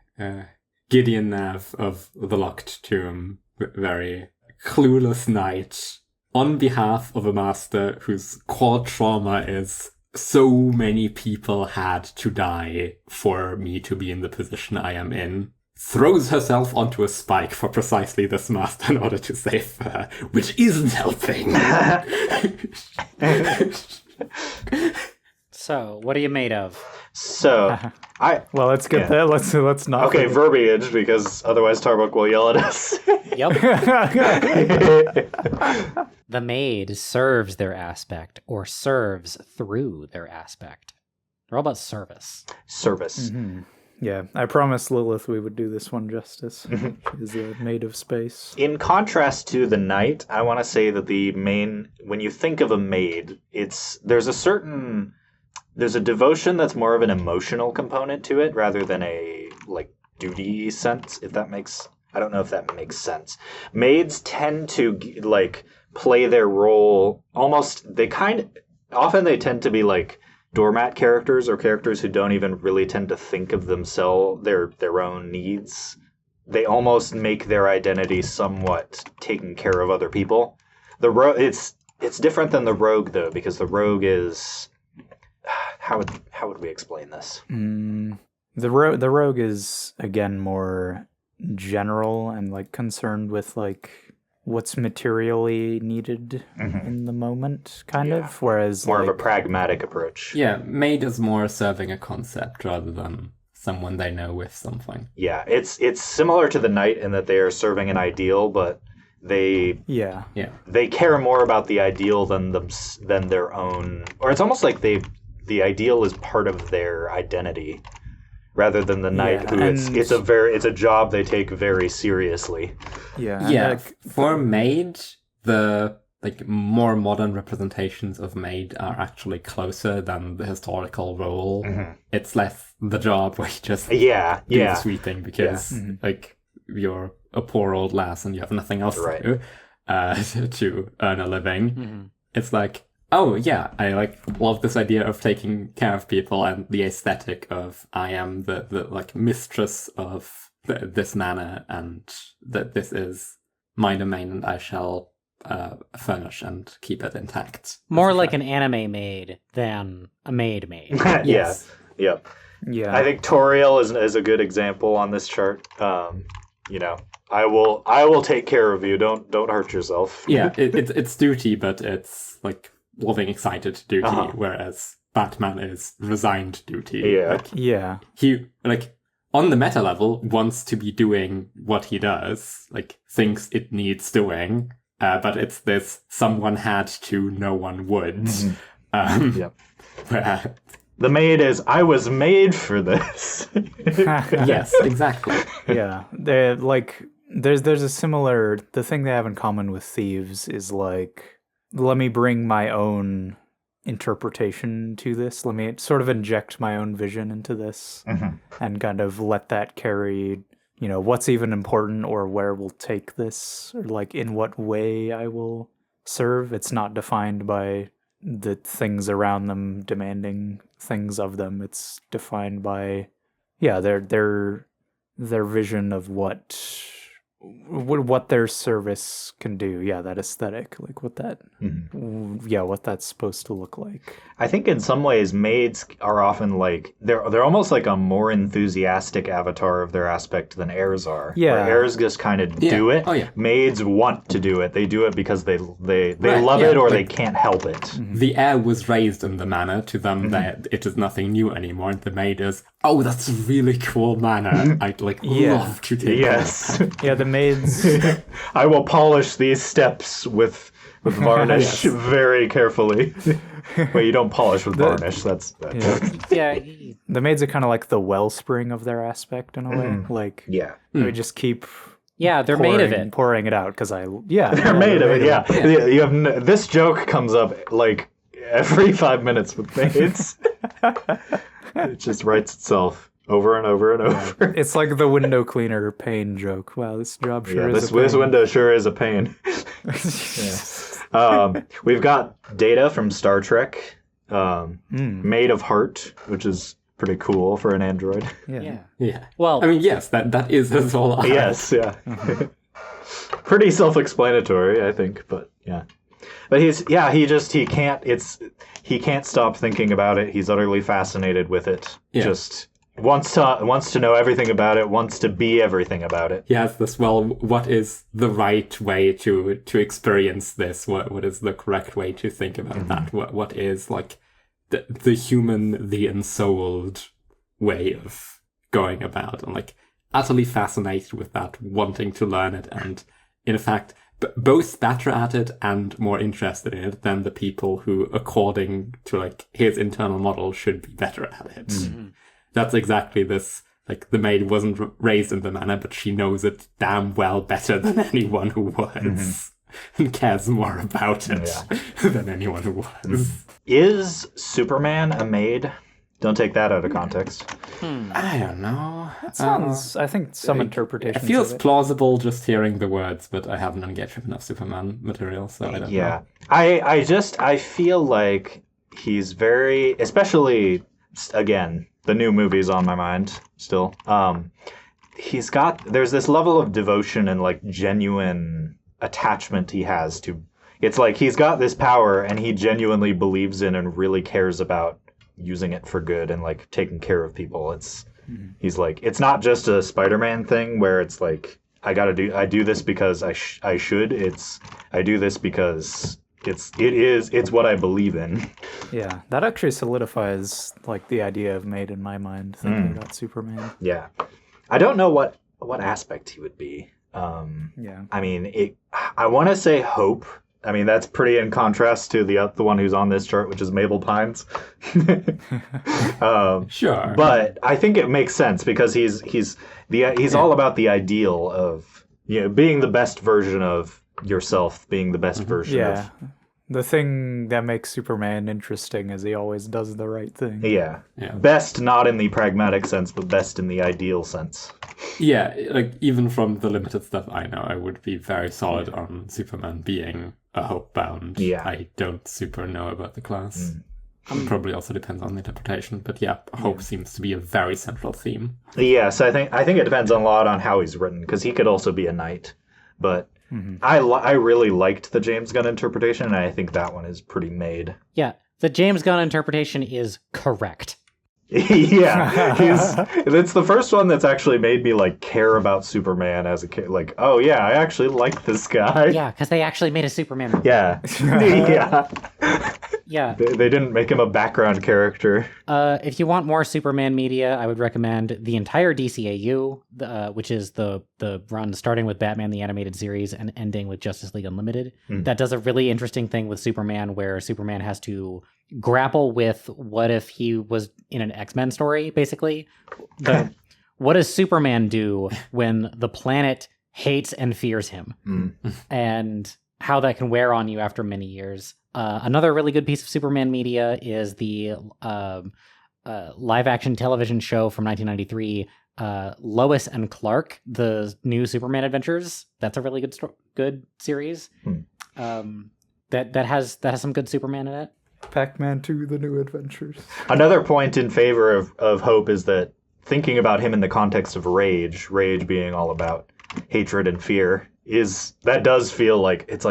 Gideon Nav of the Locked Tomb, very clueless knight, on behalf of a master whose core trauma is so many people had to die for me to be in the position I am in, throws herself onto a spike for precisely this master in order to save her, which isn't helping. So, what are you made of? So, Well, let's get that. Let's not. Okay, verbiage, because otherwise Tarbuck will yell at us. Yep. The maid serves their aspect, or serves through their aspect. They're all about service. Service. Mm-hmm. Yeah, I promised Lilith we would do this one justice. She's a maid of space. In contrast to the knight, I want to say that when you think of a maid, there's a devotion that's more of an emotional component to it rather than a duty sense. I don't know if that makes sense. Maids tend to play their role often they tend to be doormat characters or characters who don't even really tend to think of themselves, their own needs. They almost make their identity somewhat taking care of other people. It's different than the rogue though, because the rogue is how would we explain this? The rogue is again more general and concerned with what's materially needed in the moment, kind of. Whereas more of a pragmatic approach. Yeah, Maid is more serving a concept rather than someone they know with something. Yeah, it's similar to the knight in that they are serving an ideal, but they care more about the ideal than their own. Or it's almost like the ideal is part of their identity, rather than the knight who it's a job they take very seriously. Yeah. For Maid, the more modern representations of Maid are actually closer than the historical role. Mm-hmm. It's less the job where you just do the sweeping because you're a poor old lass and you have nothing else to do to earn a living. Mm-hmm. It's oh yeah, I love this idea of taking care of people and the aesthetic of I am the mistress of this manor and that this is my domain and I shall furnish and keep it intact. More like an anime maid than a maid. Yes. Yeah. I think Toriel is a good example on this chart. I will take care of you. Don't hurt yourself. Yeah, it's duty, but it's loving excited duty, whereas Batman is resigned duty. He on the meta level wants to be doing what he does, thinks it needs doing, but it's this someone had to, no one would. Where the maid is I was made for this. Yes, exactly. Yeah, there's a similar. The thing they have in common with thieves is let me bring my own interpretation to this. Let me sort of inject my own vision into this and kind of let that carry, what's even important or where we'll take this or in what way I will serve. It's not defined by the things around them demanding things of them. It's defined by, their vision of what their service can do. That aesthetic, what that what that's supposed to look like. I think in some ways maids are often they're almost like a more enthusiastic avatar of their aspect than heirs are. Heirs just kind of do it. Maids want to do it. They do it because they love it or they can't help it. The heir was raised in the manor. To them that it is nothing new anymore, and the maid is that's a really cool manor. I'd love to take it. The maids. I will polish these steps with varnish very carefully. Wait, you don't polish with varnish. That's the maids are kind of like the wellspring of their aspect in a way. We just keep. They're made of it. Pouring it out because they're made of it. Yeah. You have this joke comes up every 5 minutes with maids. It just writes itself over and over and over. It's like the window cleaner pain joke. Wow, this job sure is a pain. This window sure is a pain. We've got Data from Star Trek, Maid of Heart, which is pretty cool for an android. Yeah. Well, I mean, yes, that is his whole art. Yes, yeah. Pretty self-explanatory, I think, but yeah. But he can't stop thinking about it. He's utterly fascinated with it. Yeah. Just wants to know everything about it, wants to be everything about it. He has this, well, what is the right way to experience this? What is the correct way to think about that? What is, like, the human, the ensouled way of going about? And, like, utterly fascinated with that, wanting to learn it, and, in fact, both better at it and more interested in it than the people who, according to, like, his internal model, should be better at it. Mm-hmm. That's exactly this. Like, the maid wasn't raised in the manner, but she knows it damn well better than anyone who was, and cares more about it than anyone who was. Is Superman a maid? Don't take that out of context. I don't know. That sounds, I think, some interpretation. It feels plausible just hearing the words, but I haven't engaged with enough Superman material, so I don't know. I feel like he's very, especially, again, the new movie's on my mind still. There's this level of devotion and, like, genuine attachment he has to. It's like he's got this power and he genuinely believes in and really cares about using it for good and, like, taking care of people. He's like, it's not just a Spider-Man thing where it's like, I do this because I should. I do this because it's what I believe in. Yeah, that actually solidifies, like, the idea of Maid in my mind, thinking about Superman. Yeah. I don't know what aspect he would be. Yeah. I mean, I want to say Hope. I mean, that's pretty in contrast to the one who's on this chart, which is Mabel Pines. Sure. But I think it makes sense because he's all about the ideal of, you know, being the best version of yourself, being the best version of... The thing that makes Superman interesting is he always does the right thing. Yeah. Best not in the pragmatic sense, but best in the ideal sense. Yeah, like, even from the limited stuff I know, I would be very solid on Superman being a hope-bound. Yeah. I don't super know about the class. Probably also depends on the interpretation, but hope seems to be a very central theme. Yes, I think it depends a lot on how he's written, because he could also be a knight, but... I really liked the James Gunn interpretation, and I think that one is pretty made. Yeah, the James Gunn interpretation is correct. Yeah, it's the first one that's actually made me, like, care about Superman as a kid. Like, oh yeah, I actually like this guy. Yeah, because they actually made a Superman movie. Yeah. Yeah. They didn't make him a background character. If you want more Superman media, I would recommend the entire DCAU, which is the run starting with Batman the Animated Series and ending with Justice League Unlimited. That does a really interesting thing with Superman, where Superman has to grapple with what if he was in an X-Men story, basically. What does Superman do when the planet hates and fears him? And how that can wear on you after many years. Another really good piece of Superman media is the live-action television show from 1993, Lois and Clark, the new Superman adventures. That's a really good series. That has some good Superman in it. Pac-Man 2, The New Adventures. Another point in favor of Hope is that thinking about him in the context of rage being all about hatred and fear, that does feel like it's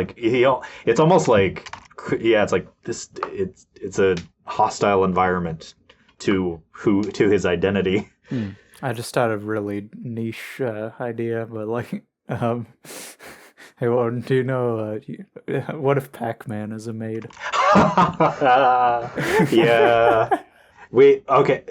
almost like, it's like this. It's a hostile environment to his identity. I just had a really niche idea, but like, hey, well, do you know? What if Pac-Man is a maid? Yeah.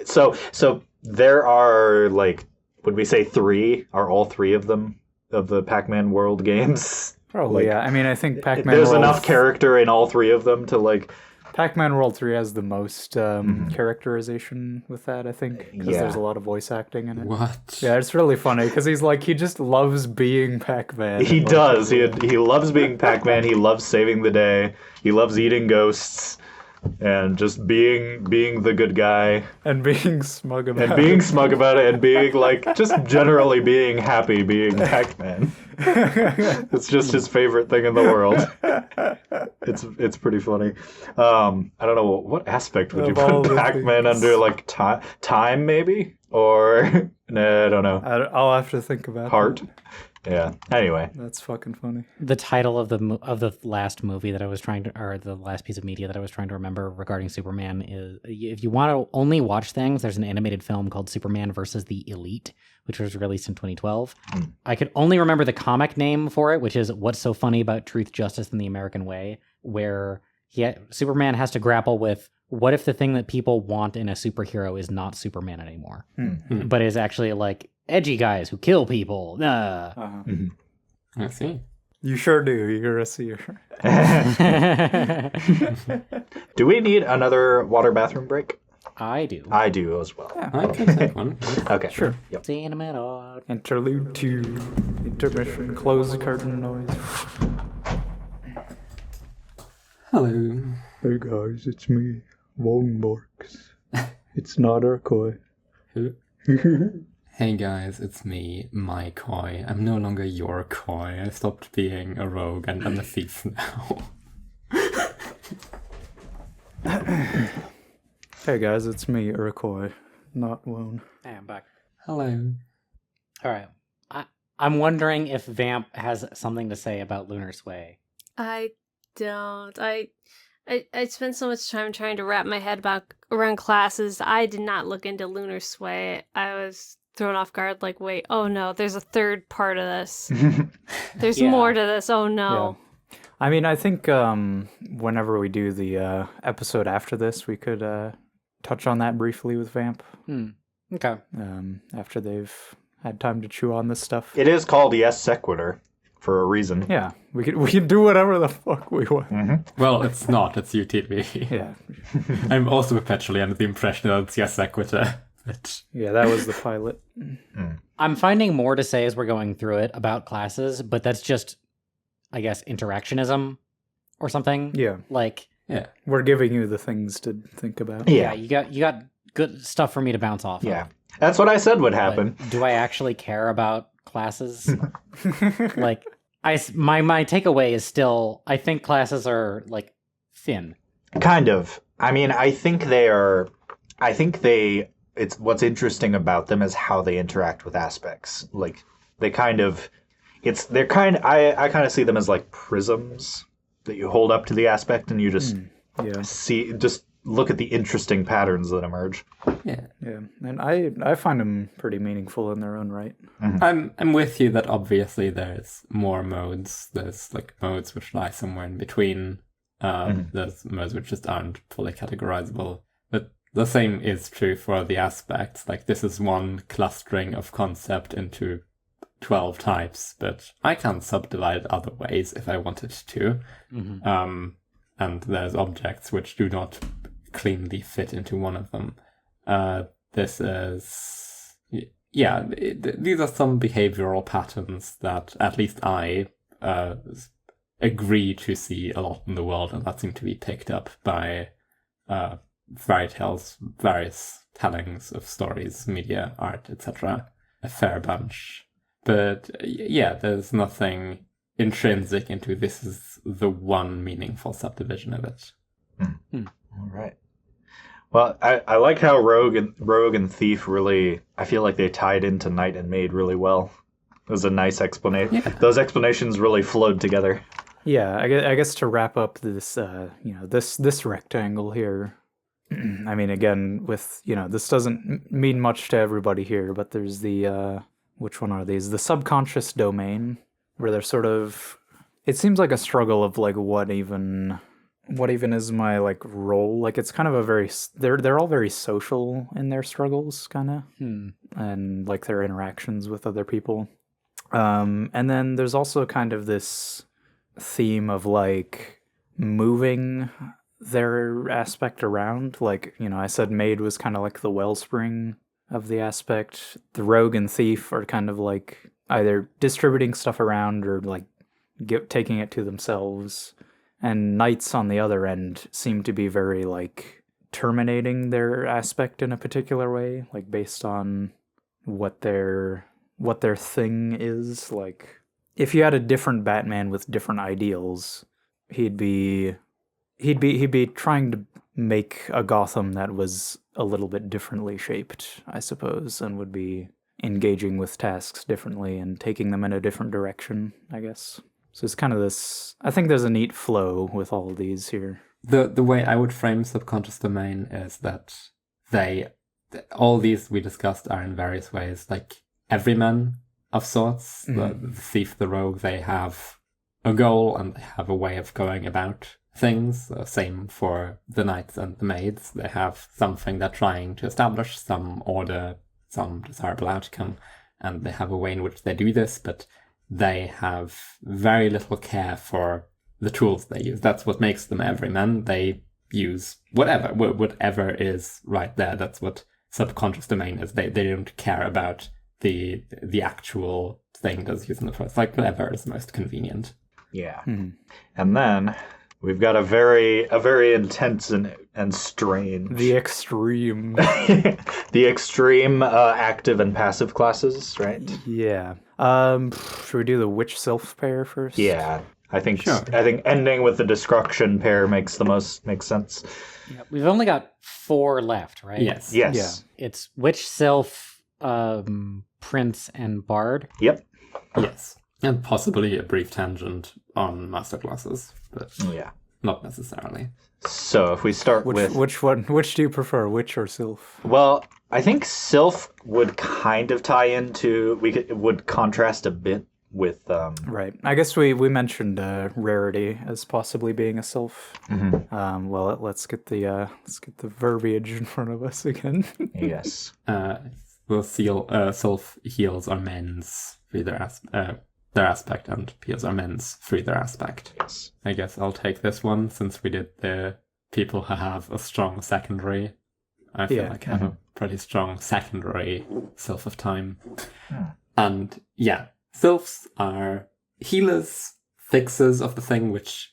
So there are, like, would we say 3? Are all 3 of them of the Pac-Man World games? Probably, yeah. I mean, I think Pac-Man There's World... enough character in all 3 of them to, like... Pac-Man World 3 has the most characterization with that, I think, because there's a lot of voice acting in it. What? Yeah, it's really funny, because he's like, he just loves being Pac-Man. He does. He loves being Pac-Man. He loves saving the day. He loves eating ghosts. And just being the good guy. And being smug about it. And being smug about it, and being, like, just generally being happy being Pac-Man. It's just his favorite thing in the world. It's pretty funny. I don't know what aspect would you Of all put the Pac-Man things. under, like time maybe, or no, I don't know. I'll have to think about Heart. that. Yeah. Anyway, That's fucking funny. The title of the last movie that I was trying to, or the last piece of media that I was trying to remember regarding Superman is, if you want to only watch things, there's an animated film called Superman versus the Elite, which was released in 2012. I could only remember the comic name for it, which is What's So Funny About Truth, Justice, and the American Way, where Superman has to grapple with what if the thing that people want in a superhero is not Superman anymore, but is actually like edgy guys who kill people. Uh-huh. I see. You sure do. You're a seer. do we need another water bathroom break? I do. I do as well. I can take one. Okay. Sure. Yep. Cinnamon. Interlude 2. Intermission. Close the curtain noise. Hello. Hey guys, it's me, Wognborks. It's not urcoy. Who? Hey guys, it's me, my koi. I'm no longer your koi. I stopped being a rogue and I'm a thief now. Hey guys, it's me, urcoy, not Wone. Hey, I'm back. Hello. All right. I'm wondering if Vamp has something to say about Lunar Sway. I don't. I spent so much time trying to wrap my head around classes. I did not look into Lunar Sway. I was thrown off guard, like, wait, oh no, there's a third part of this. There's Yeah. more to this. Oh no. Yeah. I mean, I think whenever we do the episode after this, we could touch on that briefly with Vamp. Okay. After they've had time to chew on this stuff. It is called Yes Sequitur for a reason. Yeah, we could do whatever the fuck we want. Well, it's not. It's UTV. Yeah, I'm also perpetually under the impression that it's yes sequitur. But yeah, that was the pilot. I'm finding more to say as we're going through it about classes, but that's just, I guess, interactionism or something. Yeah, Like, yeah. we're giving you the things to think about. yeah, you got good stuff for me to bounce off Yeah. of. That's what I said would But happen. do I actually care about classes? Like, my takeaway is still, I think classes are, like, thin. Kind of. I mean, I think it's what's interesting about them is how they interact with aspects. Like, I kind of see them as like prisms that you hold up to the aspect and you just just look at the interesting patterns that emerge. Yeah. Yeah, and I find them pretty meaningful in their own right. I'm with you that obviously there's more modes. There's like modes which lie somewhere in between. There's modes which just aren't fully categorizable. But the same is true for the aspects. Like, this is one clustering of concept into 12 types, but I can subdivide it other ways if I wanted to. And there's objects which do not cleanly fit into one of them. This is... Yeah, these are some behavioral patterns that at least I agree to see a lot in the world, and that seem to be picked up by fairy tales, various tellings of stories, media, art, etc. A fair bunch. But yeah, there's nothing intrinsic into this is the one meaningful subdivision of it. All right. Well, I like how Rogue and Thief really, I feel like they tied into Knight and Maid really well. It was a nice explanation. Yeah. Those explanations really flowed together. Yeah, I guess to wrap up this, this rectangle here. I mean, again, with this doesn't mean much to everybody here, but there's the which one are these? The subconscious domain, where they're sort of. It seems like a struggle of like what even is my like role? Like, it's kind of a very they're all very social in their struggles, kind of, and like their interactions with other people. And then there's also kind of this theme of like moving their aspect around. Like, I said Maid was kind of like the wellspring of the aspect. The Rogue and Thief are kind of like either distributing stuff around or like taking it to themselves. And Knights on the other end seem to be very like terminating their aspect in a particular way, like based on what their thing is. Like, if you had a different Batman with different ideals, he'd be trying to make a Gotham that was a little bit differently shaped, I suppose, and would be engaging with tasks differently and taking them in a different direction, I guess. So it's kind of this, I think there's a neat flow with all of these here. The way I would frame subconscious domain is that all these we discussed are in various ways like everyman of sorts. The thief, the rogue, they have a goal and they have a way of going about things. Same for the knights and the maids. They have something they're trying to establish, some order, some desirable outcome, and they have a way in which they do this, but they have very little care for the tools they use. That's what makes them everyman. They use whatever is right there. That's what subconscious domain is. They don't care about the actual thing that's used in the first. Like whatever is most convenient. Yeah. And then we've got a very intense and strange. The extreme. The extreme active and passive classes, right? Yeah. Should we do the witch Sylph pair first? Yeah. I think Sure. ending with the destruction pair makes sense. Yeah, we've only got 4 left, right? Yes. Yes. Yeah. It's Witch, Sylph, Prince, and Bard. Yep. Yes. And possibly a brief tangent on masterclasses, but Yeah. not necessarily. So if we start with Which do you prefer, witch or Sylph? well, I think Sylph would kind of tie into would contrast a bit with Right. I guess we mentioned rarity as possibly being a Sylph. Well, let's get the verbiage in front of us again. yes. Sylph heals are men's through their aspect, and heals are men's through their aspect. Yes. I guess I'll take this one since we did the people who have a strong secondary. I feel like I have a pretty strong secondary Sylph of Time. And yeah, Sylphs are healers, fixers of the thing, which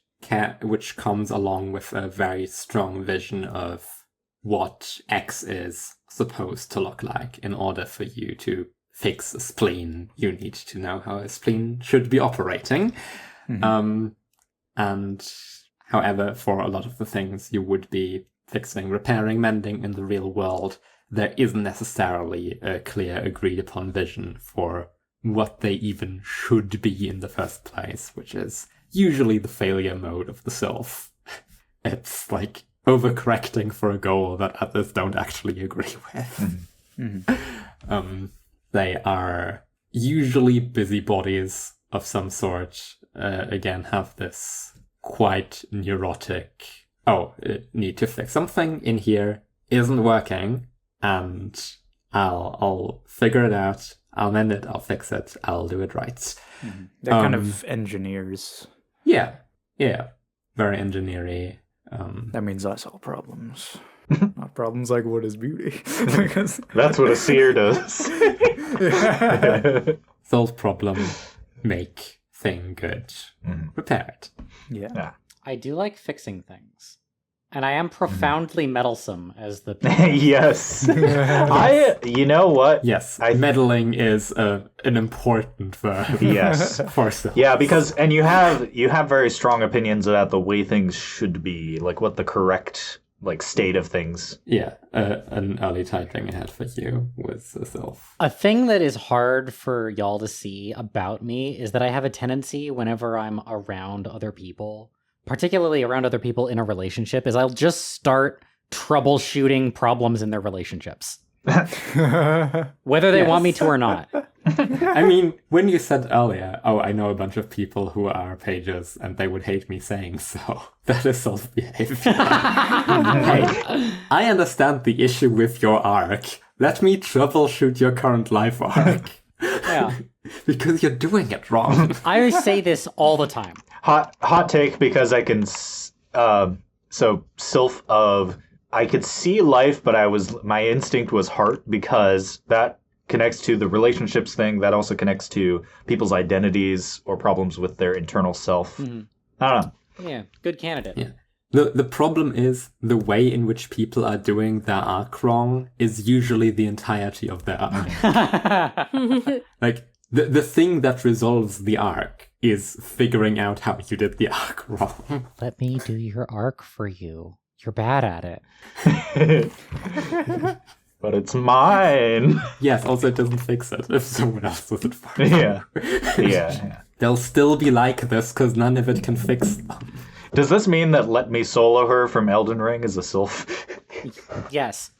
comes along with a very strong vision of what X is supposed to look like. In order for you to fix a spleen, you need to know how a spleen should be operating. And however, for a lot of the things you would be fixing, repairing, mending in the real world, there isn't necessarily a clear agreed upon vision for what they even should be in the first place, which is usually the failure mode of the Sylph. It's like overcorrecting for a goal that others don't actually agree with. They are usually busybodies of some sort. Again, have this quite neurotic, need to fix something in here, isn't working, and I'll figure it out, I'll mend it, I'll fix it, I'll do it right. They're kind of engineers. Yeah, very engineer-y. That means I solve problems. Not problems like what is beauty. Because That's what a seer does. Solve problem, make thing good, repair it. yeah. I do like fixing things. And I am profoundly meddlesome as the... Yes. You know what? Yes, meddling is an important verb. Yes. For Sylph. Yeah, because you have very strong opinions about the way things should be, like what the correct state of things. Yeah, an early typing ahead for you with a Sylph. A thing that is hard for y'all to see about me is that I have a tendency whenever I'm around other people, particularly around other people in a relationship, is I'll just start troubleshooting problems in their relationships. Whether they want me to or not. I mean, when you said earlier, I know a bunch of people who are pages and they would hate me saying so, that is self-behavior. Hey, I understand the issue with your arc. Let me troubleshoot your current life arc. Yeah. Because you're doing it wrong. I say this all the time. Hot take, because I can Sylph of I could see life, but my instinct was heart, because that connects to the relationships thing. That also connects to people's identities or problems with their internal self. I don't know. Yeah, good candidate. Yeah. The problem is the way in which people are doing their arc wrong is usually the entirety of their arc. Like, the thing that resolves the arc is figuring out how you did the arc wrong. Let me do your arc for you. You're bad at it. But it's mine. Yes, also it doesn't fix it if someone else does it for you. Yeah. They'll still be like this because none of it can fix them. Does this mean that Let Me Solo Her from Elden Ring is a Sylph? Yes.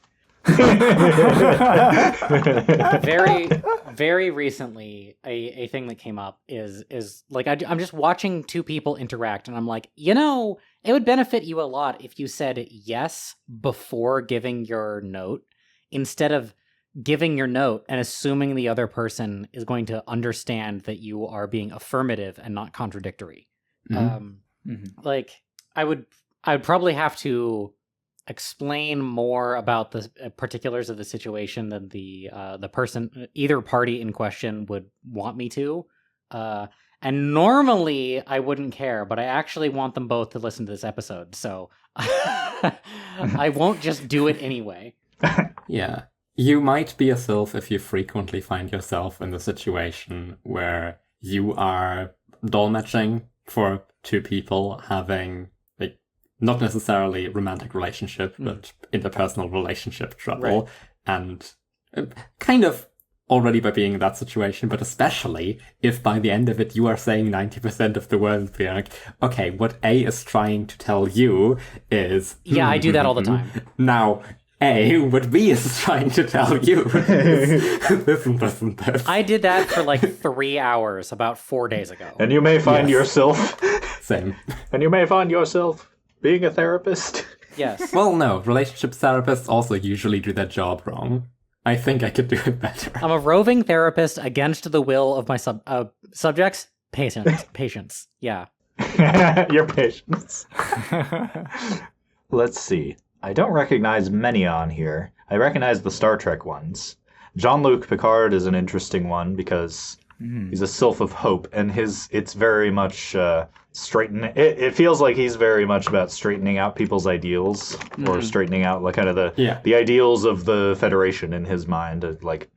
Very, very recently, a thing that came up is like I'm just watching two people interact, and I'm like, it would benefit you a lot if you said yes before giving your note, instead of giving your note and assuming the other person is going to understand that you are being affirmative and not contradictory. Like I would probably have to explain more about the particulars of the situation than the person, either party in question, would want me to. And normally I wouldn't care, but I actually want them both to listen to this episode, so I won't just do it anyway. Yeah. You might be a Sylph if you frequently find yourself in the situation where you are dolmetching for two people having, like, not necessarily romantic relationship, but interpersonal relationship trouble. Right. And kind of already by being in that situation, but especially if by the end of it you are saying 90% of the words, being like, okay, what A is trying to tell you is... Yeah, I do that all the time. Now... what B is trying to tell you this. I did that for like 3 hours about 4 days ago. And you may find yourself... Same. And you may find yourself being a therapist. Yes. Well, no. Relationship therapists also usually do their job wrong. I think I could do it better. I'm a roving therapist against the will of my subjects. Patience. Yeah. Your patience. Let's see. I don't recognize many on here. I recognize the Star Trek ones. Jean-Luc Picard is an interesting one because he's a Sylph of Hope, and it's very much it feels like he's very much about straightening out people's ideals, or straightening out like kind of the ideals of the Federation in his mind, like,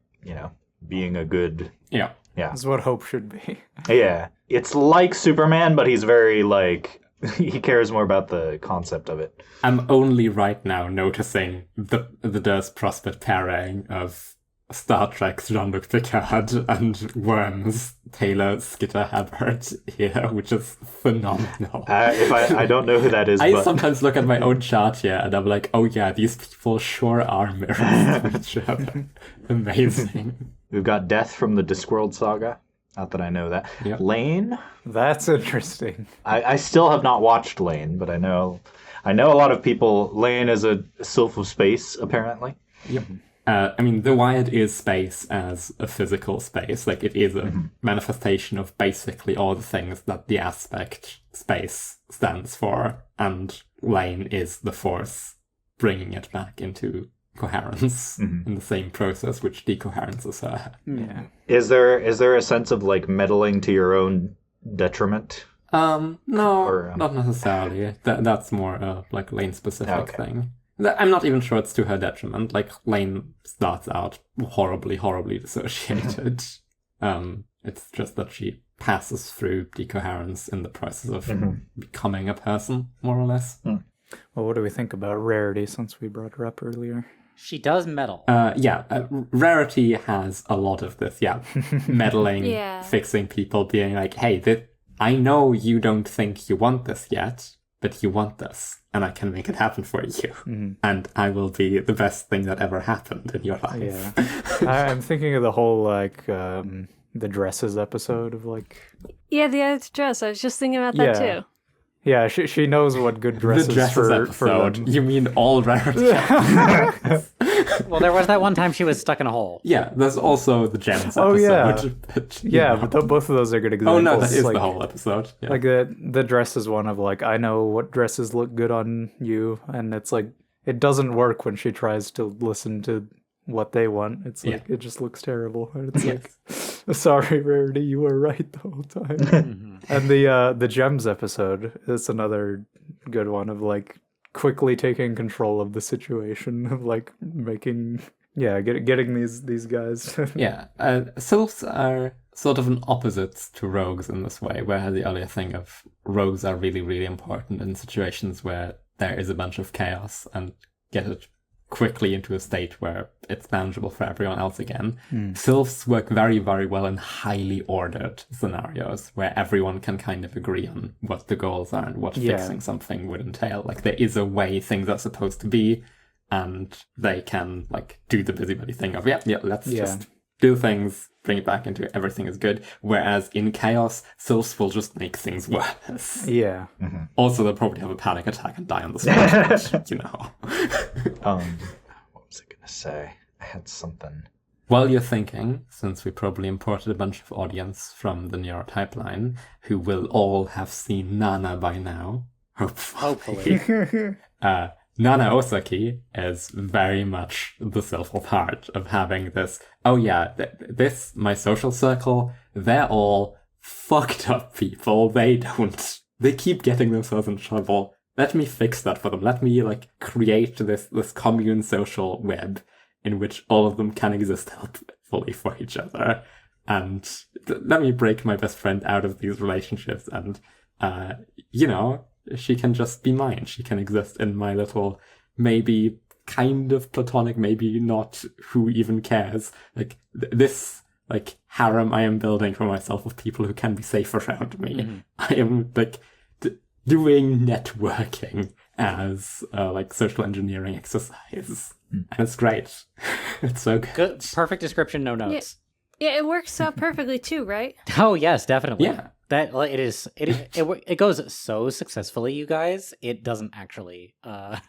being a good... Yeah. That's what hope should be. Yeah. It's like Superman, but he's very, like... he cares more about the concept of it. I'm only right now noticing the Durst Prospect pairing of Star Trek's Jean-Luc Picard and Worm's Taylor Skitter-Hubbard here, which is phenomenal. If I don't know who that is, I but... sometimes look at my own chart here and I'm like, oh yeah, these people sure are mirrors to each other. Amazing. We've got Death from the Discworld Saga. Not that I know that. Yep. Lane? That's interesting. I still have not watched Lane, but I know a lot of people. Lane is a Sylph of space, apparently. Yep. I mean, the Wired is space as a physical space. Like, it is a manifestation of basically all the things that the aspect space stands for. And Lane is the force bringing it back into coherence in the same process which decoherences her. Yeah. Is there a sense of, like, meddling to your own detriment? No, not necessarily. That's more a like Lane specific thing. I'm not even sure it's to her detriment. Like, Lane starts out horribly dissociated. It's just that she passes through decoherence in the process of becoming a person, more or less. Well, what do we think about Rarity, since we brought her up earlier? She does meddle. Rarity has a lot of this, meddling, fixing people, being like, hey, I know you don't think you want this yet, but you want this, and I can make it happen for you. And I will be the best thing that ever happened in your life. Yeah. I'm thinking of the whole, like, the dresses episode of, like... Yeah, the dress. I was just thinking about that, too. Yeah, she knows what good dresses the dresses for episode. them. You mean all Rarity? Well, there was that one time she was stuck in a hole. Yeah, there's also the gems episode. Oh, yeah. But, both of those are good examples. Oh, no, that is like, the whole episode. Yeah. Like, the dresses one of, like, I know what dresses look good on you, and it's like, it doesn't work when she tries to listen to what they want. It's like, it just looks terrible. And it's like, sorry, Rarity, you were right the whole time. And the gems episode is another good one of, like, quickly taking control of the situation, of, like, making getting these guys. Sylphs are sort of an opposite to rogues in this way, where I had the earlier thing of rogues are really, really important in situations where there is a bunch of chaos and get it quickly into a state where it's manageable for everyone else again. Sylphs work very, very well in highly ordered scenarios where everyone can kind of agree on what the goals are and what fixing something would entail. Like, there is a way things are supposed to be, and they can, like, do the busybody thing of, let's just do things, bring it back into everything is good. Whereas in chaos, Sylphs will just make things worse. Yeah. Also, they'll probably have a panic attack and die on the spot, you know. What was I gonna say? I had something. While you're thinking, since we probably imported a bunch of audience from the Neurotype line, who will all have seen Nana by now, hopefully. Nana Osaki is very much the Sylph of heart of having this, this, my social circle, they're all fucked up people. They keep getting themselves in trouble. Let me fix that for them. Let me, like, create this commune social web in which all of them can exist helpfully for each other. And let me break my best friend out of these relationships and, she can just be mine. She can exist in my little, maybe kind of platonic, maybe not, who even cares, like, this, like, harem I am building for myself of people who can be safe around me. I am, like, doing networking as, like, social engineering exercise. And it's great. It's so good. Perfect description, no notes. Yeah, it works out perfectly too, right? Oh yes, definitely. Yeah. That it goes so successfully, you guys. It doesn't actually. Yeah.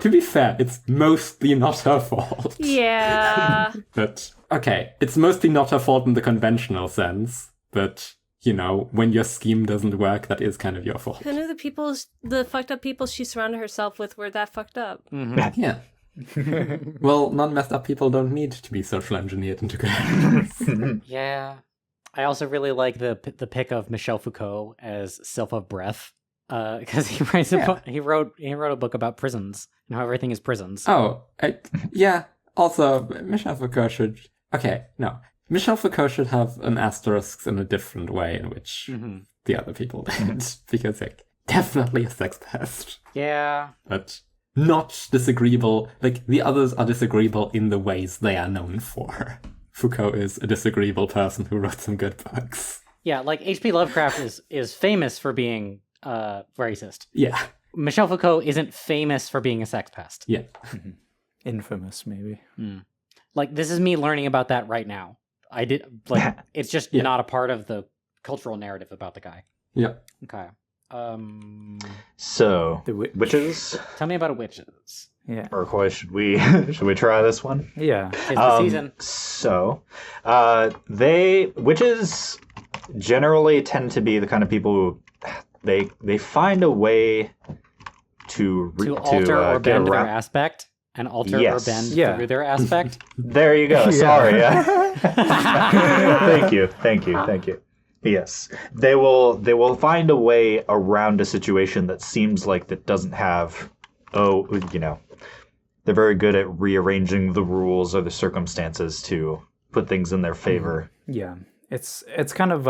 To be fair, it's mostly not her fault. Yeah. But okay, it's mostly not her fault in the conventional sense. But when your scheme doesn't work, that is kind of your fault. Who knew the fucked up people she surrounded herself with were that fucked up? Yeah. Well, non-messed up people don't need to be social engineered into characters. Yeah. I also really like the pick of Michel Foucault as Sylph of Breath, because he writes he wrote a book about prisons and how everything is prisons. Oh, yeah. Also, Michel Foucault should. Okay, no, Michel Foucault should have an asterisk in a different way in which the other people did, because definitely a sex pest. Yeah, but not disagreeable. Like, the others are disagreeable in the ways they are known for. Foucault is a disagreeable person who wrote some good books. Yeah, like H.P. Lovecraft is famous for being racist. Yeah. Michel Foucault isn't famous for being a sex pest. Yeah. Infamous, maybe. Like, this is me learning about that right now. It's just not a part of the cultural narrative about the guy. Yeah. Okay. So, The witches? Tell me about witches. Yeah. Urcoy, should we try this one? Yeah. It's the season. So, witches generally tend to be the kind of people who they find a way to alter or get bend their around. aspect, and alter or bend through their aspect. There you go. Sorry. Thank you. Yes, they will find a way around a situation that seems like that doesn't have. They're very good at rearranging the rules or the circumstances to put things in their favor. Yeah, it's kind of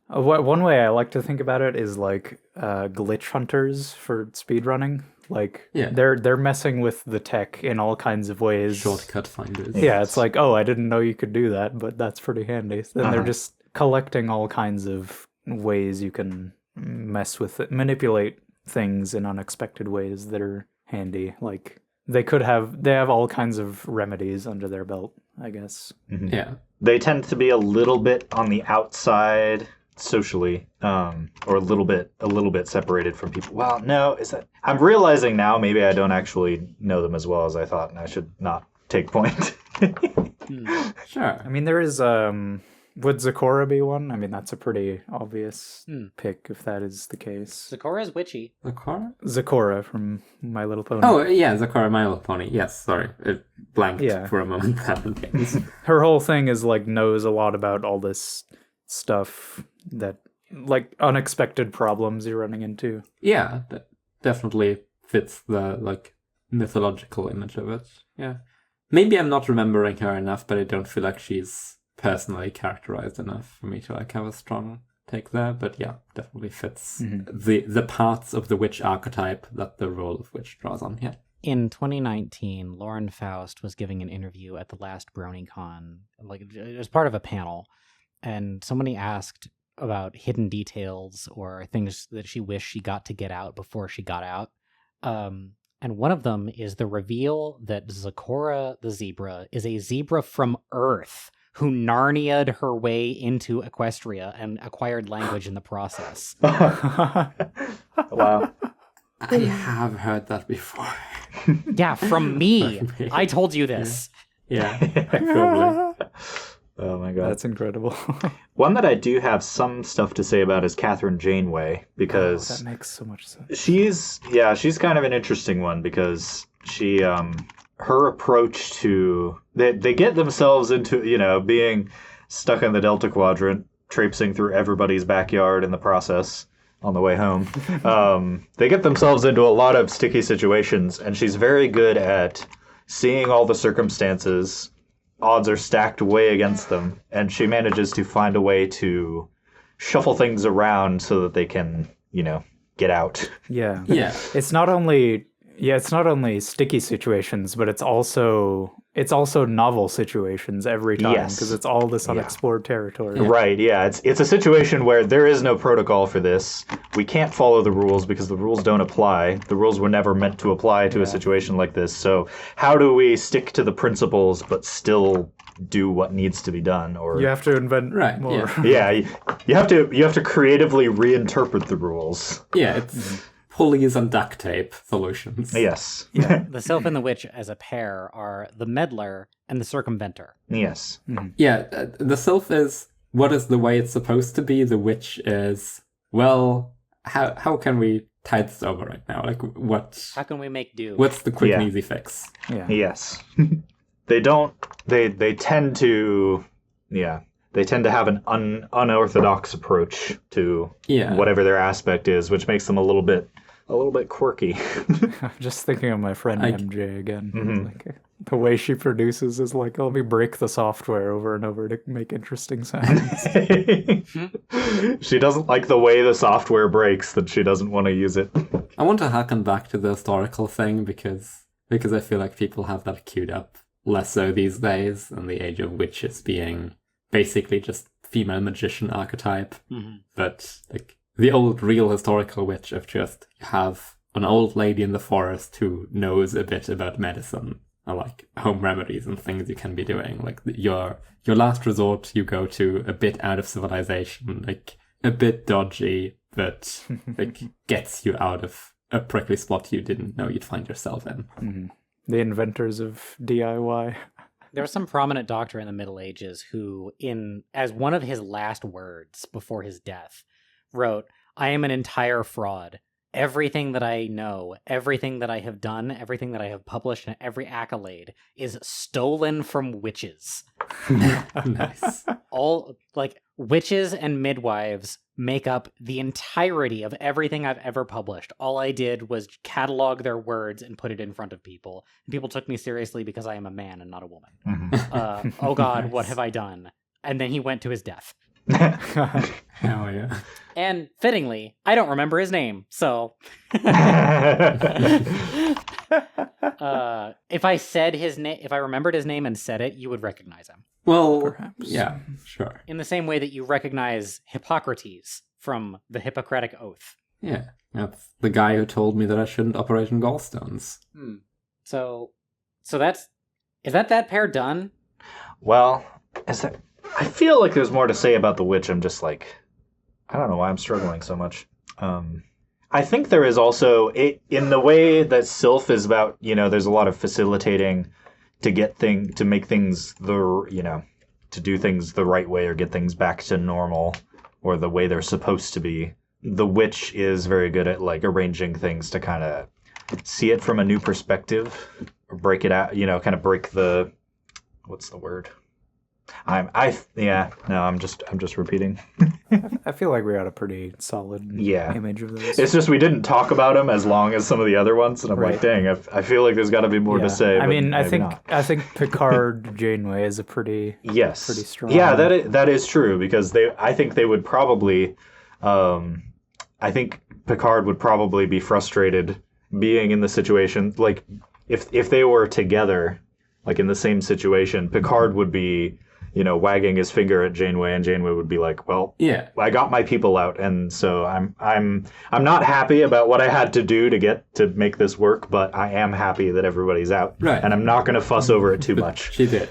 one way I like to think about it is like glitch hunters for speedrunning. Like, they're messing with the tech in all kinds of ways. Shortcut finders. Yeah, it's like, oh, I didn't know you could do that, but that's pretty handy. Then they're just collecting all kinds of ways you can mess with it, manipulate things in unexpected ways that are handy. Like, they have all kinds of remedies under their belt, I guess. Mm-hmm. Yeah. They tend to be a little bit on the outside socially, or a little bit separated from people. Well, no, I'm realizing now maybe I don't actually know them as well as I thought, and I should not take point. Sure. I mean, there is would Zecora be one? I mean, that's a pretty obvious pick if that is the case. Zecora's witchy. Zecora? Zecora from My Little Pony. Oh, yeah, Zecora, My Little Pony. Yes, sorry. It blanked for a moment. Her whole thing is, like, knows a lot about all this stuff that, like, unexpected problems you're running into. Yeah, that definitely fits the, like, mythological image of it. Yeah. Maybe I'm not remembering her enough, but I don't feel like she's personally characterized enough for me to like have a strong take there. But yeah, definitely fits the parts of the witch archetype that the role of witch draws on. Yeah. In 2019, Lauren Faust was giving an interview at the last BronyCon, like as part of a panel, and somebody asked about hidden details or things that she wished she got to get out before she got out. And one of them is the reveal that Zecora the zebra is a zebra from Earth who Narnia'd her way into Equestria and acquired language in the process. Wow. I have heard that before. Yeah, from me. I told you this. Yeah, probably. Oh my god. That's incredible. One that I do have some stuff to say about is Catherine Janeway, because that makes so much sense. she's kind of an interesting one, because she her approach to they get themselves into, being stuck in the Delta Quadrant, traipsing through everybody's backyard in the process on the way home. They get themselves into a lot of sticky situations, and she's very good at seeing all the circumstances. Odds are stacked way against them, and she manages to find a way to shuffle things around so that they can, get out. Yeah. Yeah. It's not only sticky situations, but it's also novel situations every time, Yes. because it's all this unexplored territory. Right, yeah. It's a situation where there is no protocol for this. We can't follow the rules because the rules don't apply. The rules were never meant to apply to a situation like this. So how do we stick to the principles but still do what needs to be done? Or You have to invent Right, more. yeah. yeah, you have to creatively reinterpret the rules. Yeah, it's pulleys and duct tape solutions. Yes. The Sylph and the Witch as a pair are the meddler and the circumventer. Yes. Yeah, the Sylph is what is the way it's supposed to be. The Witch is, well, how can we tide this over right now? Like, How can we make do? what's the quick Yeah. and easy fix? Yeah. Yes. They tend to have an unorthodox approach to Yeah. whatever their aspect is, which makes them a little bit quirky. Just thinking of my friend MJ again. Mhm. Like, the way she produces is like, let me break the software over and over to make interesting sounds. She doesn't like the way the software breaks, that she doesn't want to use it. I want to harken back to the historical thing because I feel like people have that queued up less so these days, and the age of witches being basically just female magician archetype. But like the old real historical witch of just you have an old lady in the forest who knows a bit about medicine or like home remedies and things you can be doing. Like your last resort you go to a bit out of civilization, like a bit dodgy, but like gets you out of a prickly spot you didn't know you'd find yourself in. The inventors of DIY. There was some prominent doctor in the Middle Ages who, as one of his last words before his death, wrote, "I am an entire fraud. Everything that I know, everything that I have done, everything that I have published, and every accolade is stolen from witches." Nice. All, like, witches and midwives make up the entirety of everything I've ever published. All I did was catalog their words and put it in front of people. And people took me seriously because I am a man and not a woman. Oh God, what have I done? And then he went to his death. Hell yeah. And fittingly, I don't remember his name, so if I said his name, if I remembered his name and said it, you would recognize him. Well, Perhaps. yeah, sure. In the same way that you recognize Hippocrates from the Hippocratic Oath. Yeah, that's the guy who told me that I shouldn't operate in gallstones. So is that pair done? Well, I feel like there's more to say about the witch. I'm just like, I don't know why I'm struggling so much. I think there is also, in the way that Sylph is about, there's a lot of facilitating to make things to do things the right way or get things back to normal or the way they're supposed to be. The witch is very good at like arranging things to kind of see it from a new perspective, or break it out, kind of break the, what's the word? I'm just repeating. I feel like we got a pretty solid image of those. It's just we didn't talk about them as long as some of the other ones, and I'm like, dang, I feel like there's got to be more to say. I mean, I not. think Picard Janeway is a pretty strong. Yeah, that is true because I think they would probably, I think Picard would probably be frustrated being in the situation. Like if they were together, like in the same situation, Picard would be, wagging his finger at Janeway, and Janeway would be like, "Well, I got my people out, and so I'm not happy about what I had to do to make this work, but I am happy that everybody's out, right? And I'm not going to fuss over it too much." She did.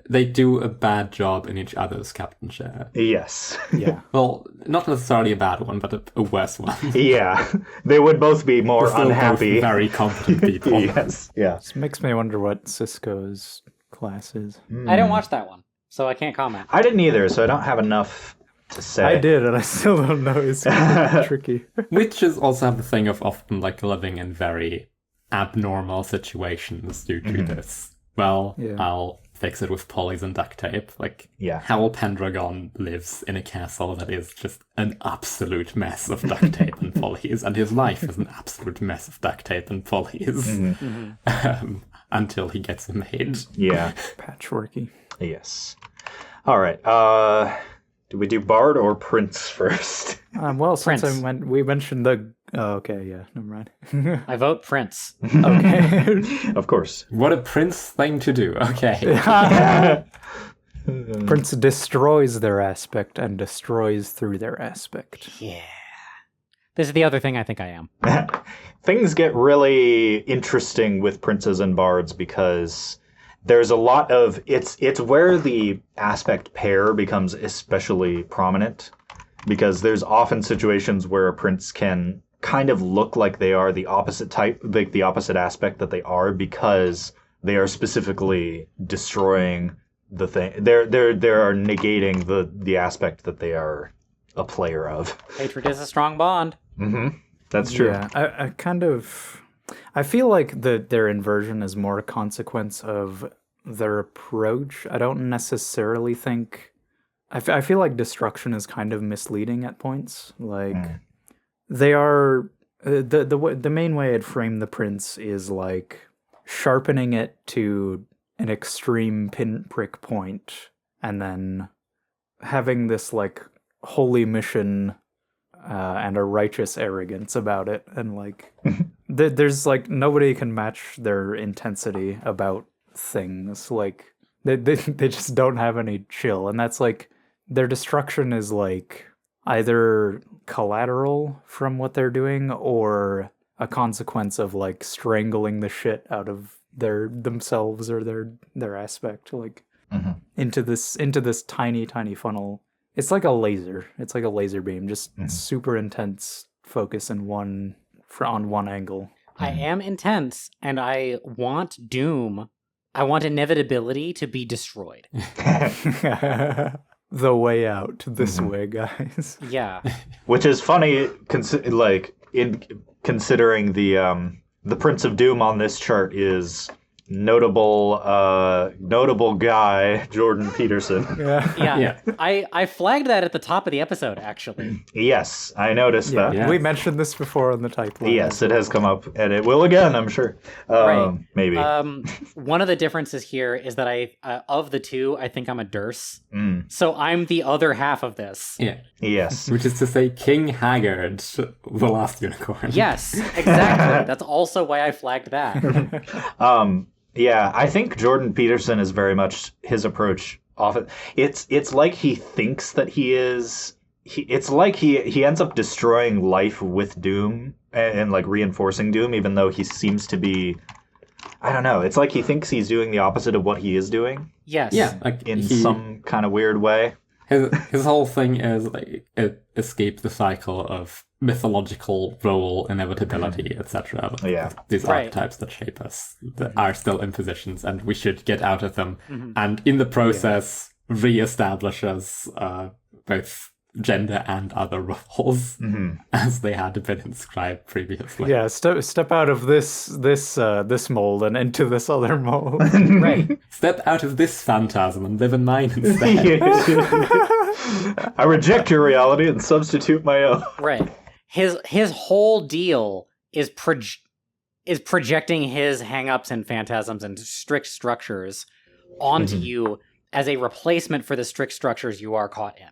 They do a bad job in each other's captainship. Yes. Yeah. Well, not necessarily a bad one, but a worse one. Yeah. They would both be more unhappy. Both very competent people. Yes. Yeah. This makes me wonder what Cisco's class is. I didn't watch that one, so I can't comment. I didn't either, so I don't have enough to say. I did, and I still don't know. It's tricky. Witches also have the thing of often living in very abnormal situations due to this. Well, I'll fix it with pulleys and duct tape. Hal Pendragon lives in a castle that is just an absolute mess of duct tape and pulleys, and his life is an absolute mess of duct tape and pulleys. Until he gets a maid. Yeah. Patchworky. Yes. All right. Do we do Bard or Prince first? Well, since we mentioned the... Oh, okay, yeah, never mind. I vote Prince. Okay. Of course. What a Prince thing to do. Okay. Prince destroys their aspect and destroys through their aspect. Yeah. This is the other thing I think I am. Things get really interesting with princes and bards because there's a lot of... It's where the aspect pair becomes especially prominent, because there's often situations where a prince can kind of look like they are the opposite type, like the opposite aspect that they are, because they are specifically destroying the thing. They're negating the aspect that they are a player of. Hatred is a strong bond. Mm-hmm. That's true. Yeah, I feel like their inversion is more a consequence of their approach. I don't necessarily think... I feel like destruction is kind of misleading at points. Like, they are... The main way I'd frame the prince is, like, sharpening it to an extreme pinprick point, and then having this, like, holy mission... and a righteous arrogance about it, and like there's like nobody can match their intensity about things. Like they just don't have any chill, and that's like their destruction is like either collateral from what they're doing or a consequence of like strangling the shit out of themselves or their aspect, like into this tiny funnel. It's like a laser. It's like a laser beam, just super intense focus on one angle. I am intense, and I want doom. I want inevitability to be destroyed. The way out this way, guys. Yeah. Which is funny, considering the Prince of Doom on this chart is notable guy Jordan Peterson. Yeah. I flagged that at the top of the episode, actually. Yes, I noticed that. Yeah. We mentioned this before on the title. Yes, it has come up, and it will again, I'm sure. Right. Maybe. One of the differences here is that of the two, I think I'm a Durse. So I'm the other half of this. Yeah. Yes. Which is to say, King Haggard, the last unicorn. Yes, exactly. That's also why I flagged that. Yeah, I think Jordan Peterson is very much his approach. Often, it's like he thinks that he is. It's like he ends up destroying life with Doom and like reinforcing Doom, even though he seems to be. I don't know. It's like he thinks he's doing the opposite of what he is doing. Yes. Yeah. In some kind of weird way. His whole thing is like escape the cycle of mythological role, inevitability, etc. Yeah. These archetypes that shape us that are still impositions, and we should get out of them. And in the process, reestablish us both gender and other roles as they had been inscribed previously. Yeah, step out of this mold and into this other mold. Right. Step out of this phantasm and live in mine instead. I reject your reality and substitute my own. Right. His whole deal is projecting his hangups and phantasms and strict structures onto you as a replacement for the strict structures you are caught in.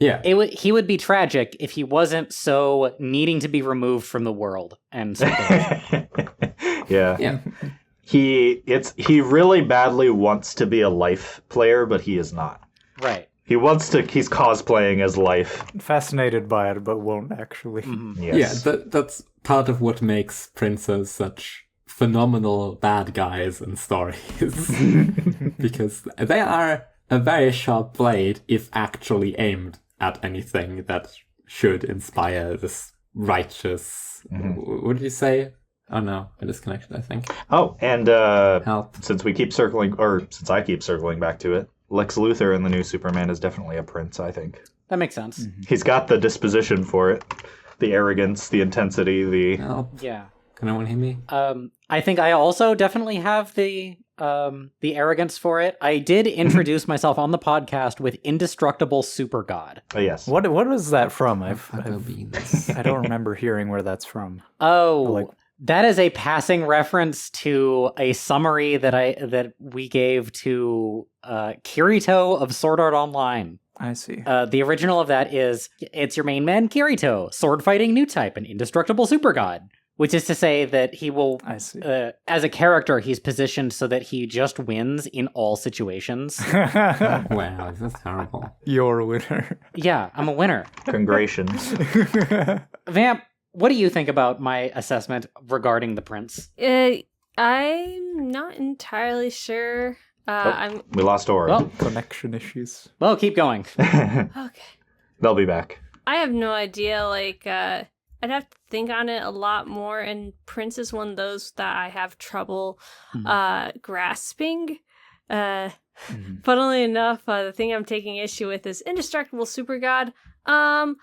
Yeah. He would be tragic if he wasn't so needing to be removed from the world and something. Yeah. He really badly wants to be a life player, but he is not. Right. He's cosplaying as life. Fascinated by it, but won't actually. Yes. Yeah, that's part of what makes princes such phenomenal bad guys in stories. Because they are a very sharp blade if actually aimed at anything that should inspire this righteous... What did you say? Oh no, I disconnected, I think. Oh, and Help. since I keep circling back to it, Lex Luthor in the new Superman is definitely a prince, I think. That makes sense. He's got the disposition for it. The arrogance, the intensity, the... Help. Yeah. Can anyone hear me? I think I also definitely have the arrogance for it. I did introduce myself on the podcast with Indestructible Super God. Oh, yes. What was that from? I don't remember hearing where that's from. Oh, that is a passing reference to a summary that we gave to Kirito of Sword Art Online. I see. The original of that is, it's your main man Kirito, sword fighting new type, an indestructible super god. Which is to say that he will, I see. As a character, he's positioned so that he just wins in all situations. Wow, this is terrible. You're a winner. Yeah, I'm a winner. Congratulations. Vamp, what do you think about my assessment regarding the prince? I'm not entirely sure. We lost Aura. Well, Connection issues. well, keep going. Okay. They'll be back. I have no idea. I'd have to think on it a lot more, and Prince is one of those that I have trouble grasping. Funnily enough, the thing I'm taking issue with is Indestructible Super God. I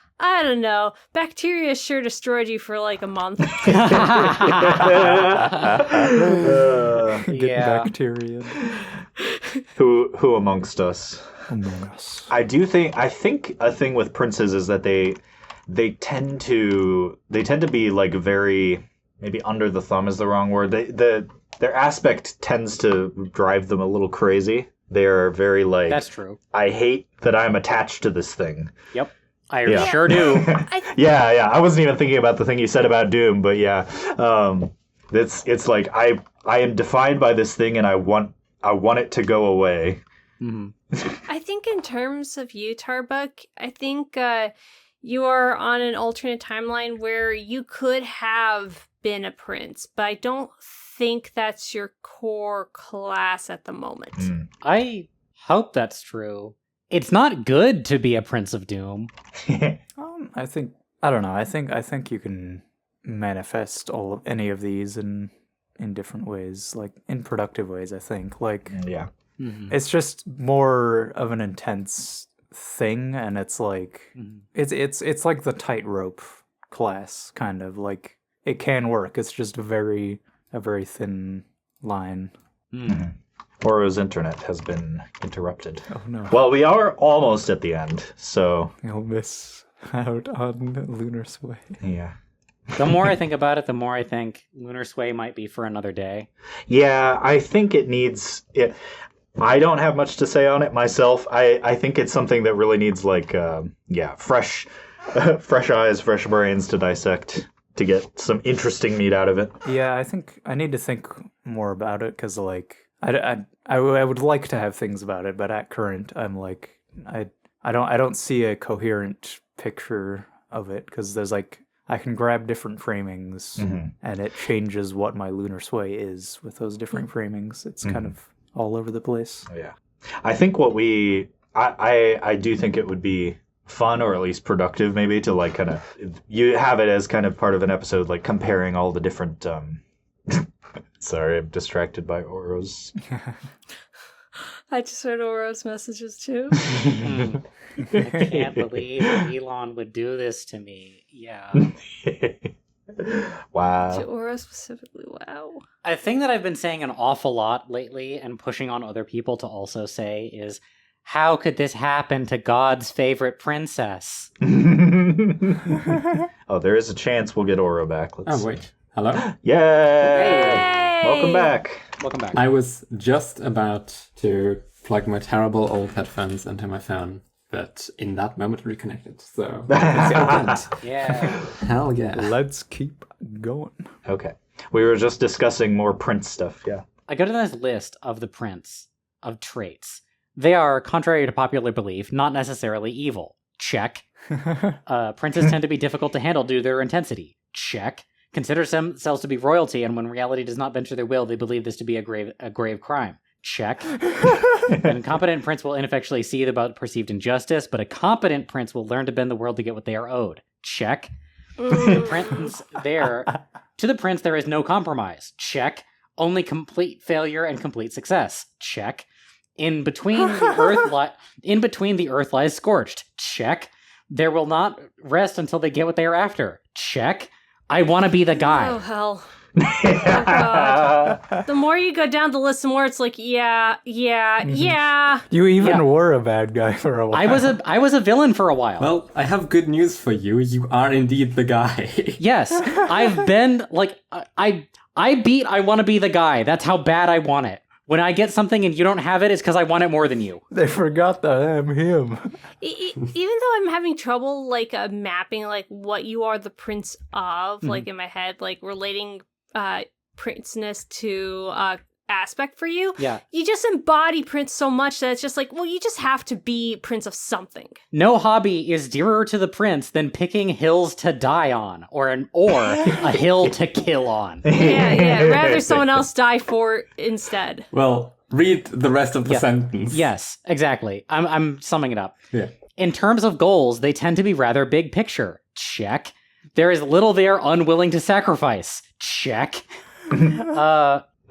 don't know. Bacteria sure destroyed you for like a month. Get Yeah. bacteria Who amongst us? among us. I think a thing with princes is that they tend to be like very, maybe under the thumb is the wrong word. Their aspect tends to drive them a little crazy. They're very like, That's true. I hate that I'm attached to this thing. Yep. I Yeah. sure do. Yeah. I wasn't even thinking about the thing you said about Doom, but yeah. It's like I am defined by this thing and I want it to go away. I think in terms of you, Tarbuck, I think you are on an alternate timeline where you could have been a prince, but I don't think that's your core class at the moment. I hope that's true. It's not good to be a Prince of Doom. I don't know. I think you can manifest any of these in different ways, like in productive ways. I think Yeah. it's just more of an intense thing, and it's like it's like the tightrope class, kind of like it can work. It's just a very thin line. Oro's internet has been interrupted. Oh no! Well, we are almost at the end, so You'll miss out on Lunar Sway. yeah. The more I think about it, the more I think Lunar Sway might be for another day. Yeah, I think it needs it. I don't have much to say on it myself. I think it's something that really needs fresh eyes, fresh brains to dissect to get some interesting meat out of it. Yeah, I think I need to think more about it because I would like to have things about it, but at current I'm like I don't see a coherent picture of it because there's I can grab different framings and it changes what my Lunar Sway is with those different framings. It's kind of all over the place. Yeah. I think I do think it would be fun or at least productive maybe to kind of you have it as kind of part of an episode comparing all the different sorry, I'm distracted by Oro's I just read Auro's messages too. I can't believe Elon would do this to me. Yeah. Wow. To Auro specifically, wow. A thing that I've been saying an awful lot lately and pushing on other people to also say is, how could this happen to God's favorite princess? Oh, there is a chance we'll get Auro back. Let's Oh, wait. Hello? Yay! Yay! Welcome back. Welcome back. I was just about to plug my terrible old headphones into my phone, but in that moment reconnected. So, Yeah. hell yeah. Let's keep going. Okay. We were just discussing more Prince stuff, yeah. I go to this list of the prince of traits. They are, contrary to popular belief, not necessarily evil. Check. Princes tend to be difficult to handle due to their intensity. Check. Consider themselves to be royalty, and when reality does not venture their will, they believe this to be a grave crime. Check. An incompetent prince will ineffectually seethe about perceived injustice, but a competent prince will learn to bend the world to get what they are owed. Check. To the prince there is no compromise. Check. Only complete failure and complete success. Check. In between the earth lies scorched. Check. There will not rest until they get what they are after. Check. I want to be the guy. Oh, hell. Oh, God. The more you go down the list, the more it's like, yeah. You even Yeah. were a bad guy for a while. I was a villain for a while. Well, I have good news for you. You are indeed the guy. Yes, I've been like I want to be the guy. That's how bad I want it. When I get something and you don't have it, it's because I want it more than you. They forgot that I'm him. Even though I'm having trouble, like, mapping, like, what you are the prince of, like, in my head, like, relating princeness to aspect for you, Yeah. you just embody prince so much that it's just like, well, you just have to be prince of something. No hobby is dearer to the prince than picking hills to die on, or a hill to kill on. Yeah. Rather someone else die for instead. Well, read the rest of the Yeah. sentence. Yes, exactly. I'm summing it up. Yeah. In terms of goals, they tend to be rather big picture. Check. There is little they are unwilling to sacrifice. Check.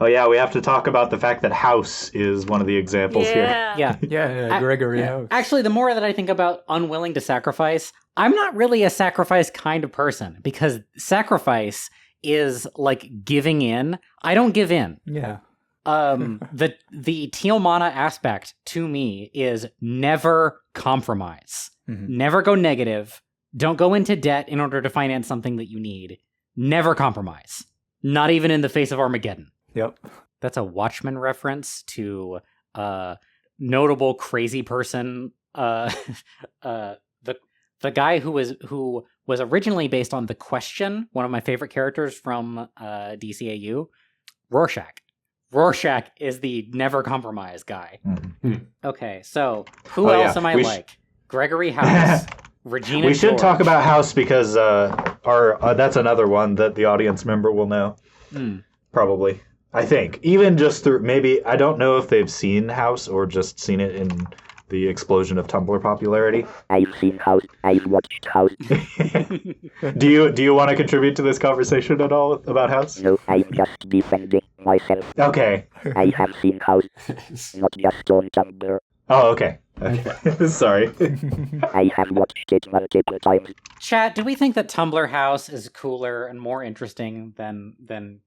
Oh yeah, we have to talk about the fact that House is one of the examples here. Yeah. Yeah, Gregory House. Actually, the more that I think about unwilling to sacrifice, I'm not really a sacrifice kind of person, because sacrifice is like giving in. I don't give in. Yeah. The Tiomana aspect to me is never compromise. Never go negative. Don't go into debt in order to finance something that you need. Never compromise. Not even in the face of Armageddon. Yep. That's a Watchmen reference to notable crazy person. The guy who was originally based on The Question, one of my favorite characters from DCAU, Rorschach. Rorschach is the never compromise guy. Okay, so who else am I like? Gregory House, Regina. We should George. talk about House because our that's another one that the audience member will know. Probably. I think. Even just through, maybe, I don't know if they've seen House or just seen it in the explosion of Tumblr popularity. I've seen House. I've watched House. Do you want to contribute to this conversation at all about House? No, I'm just defending myself. Okay. I have seen House, not just on Tumblr. Oh, okay. Sorry. I have watched it multiple times. Chat, do we think that Tumblr House is cooler and more interesting than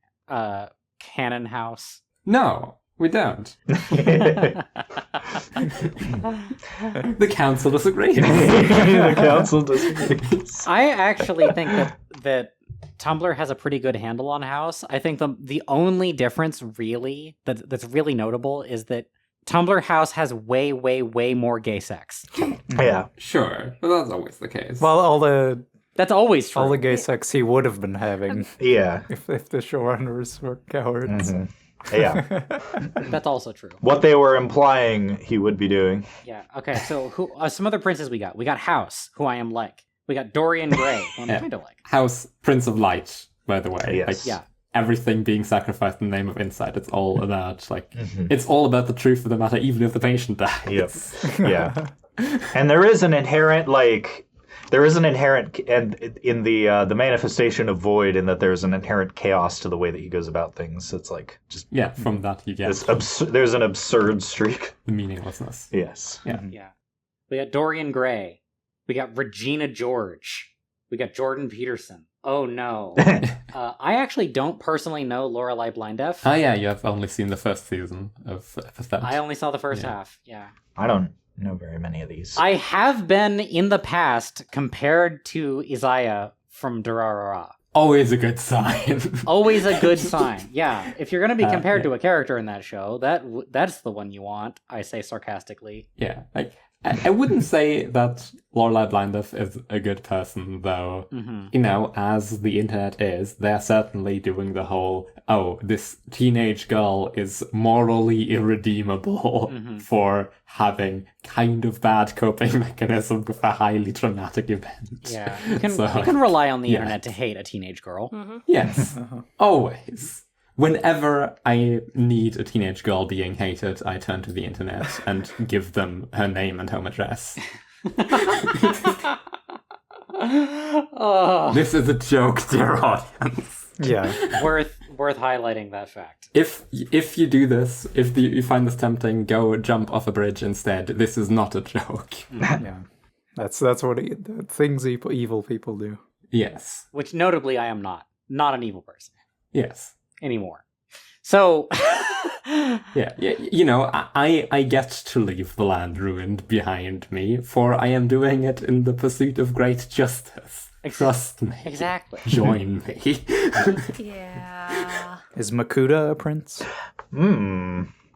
Canon House? No, we don't. The council disagrees. The council disagrees. I actually think that Tumblr has a pretty good handle on House. I think the only difference really that's really notable is that Tumblr House has way more gay sex. Yeah. Sure, but that's always the case. Well, That's always true. all the gay sex he would have been having Yeah. if the showrunners were cowards. Yeah. That's also true. What they were implying he would be doing. Yeah. Okay. So who? Some other princes we got. We got House, who I am like. We got Dorian Gray, who I'm kind of like. House, Prince of Light, by the way. Yes. Like, Yeah. everything being sacrificed in the name of insight. It's all about, it's all about the truth of the matter, even if the patient dies. Yep. Yeah. And there is an inherent, there is an inherent and in the manifestation of void, in that there's an inherent chaos to the way that he goes about things. It's like just from that you get there's an absurd streak. the meaninglessness. Yes. Yeah. Yeah. We got Dorian Gray. We got Regina George. We got Jordan Peterson. Oh no. I actually don't personally know Lorelei Blindeff. Oh yeah, you have only seen the first season of that. I only saw the first half, yeah. I don't know very many of these. I have been, in the past, compared to Isaiah from Durarara. Always a good sign. Always a good sign, yeah. If you're going to be compared to a character in that show, that's the one you want, I say sarcastically. Yeah, like, I wouldn't say that Lorelei Blindeff is a good person, though. Mm-hmm. You know, as the internet is, they're certainly doing the whole, this teenage girl is morally irredeemable for having kind of bad coping mechanism with a highly traumatic event. Yeah, you can rely on the internet to hate a teenage girl. Mm-hmm. Yes, always. Whenever I need a teenage girl being hated, I turn to the internet and give them her name and home address. This is a joke, dear audience. Yeah. Worth highlighting that fact. If you do this, if you find this tempting, go jump off a bridge instead. This is not a joke. Yeah. That's what things evil people do. Yes. Which, notably, I am not. Not an evil person. Yes. Anymore. So... Yeah, you know, I get to leave the land ruined behind me, for I am doing it in the pursuit of great justice. Trust me. Exactly. Join me. Yeah. Is Makuta a prince?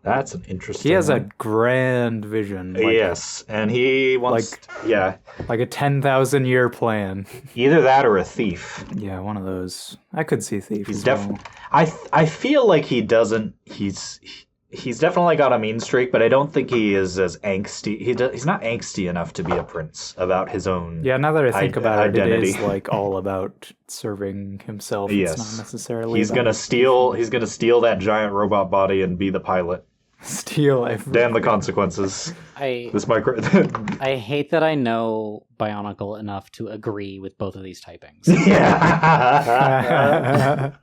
That's an interesting He has a one. grand vision. Yes, and he wants... Like a 10,000-year plan. Either that or a thief. Yeah, one of those. I could see thief. He's as well. I feel like he doesn't... He's definitely got a mean streak, but I don't think he is as angsty. He's not angsty enough to be a prince about his own. Yeah, now that I think about identity. it is like all about serving himself. Yes. It's not necessarily. He's gonna steal that giant robot body and be the pilot. steal everything. Damn the consequences. I hate that I know Bionicle enough to agree with both of these typings. Yeah.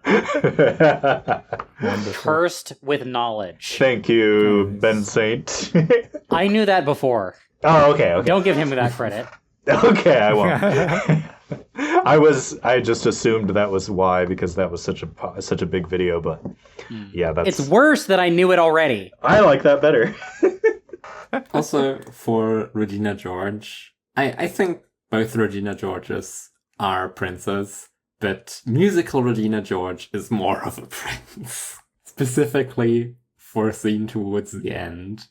Wonderful. Cursed with knowledge. Thank you, Ben Saint. I knew that before. Oh, okay. Don't give him that credit. Okay, I won't. I just assumed that was why, because that was such a big video, but yeah, that's... It's worse that I knew it already. I like that better. Also, for Regina George, I think both Regina Georges are princes, but musical Regina George is more of a prince. Specifically for a scene towards the end,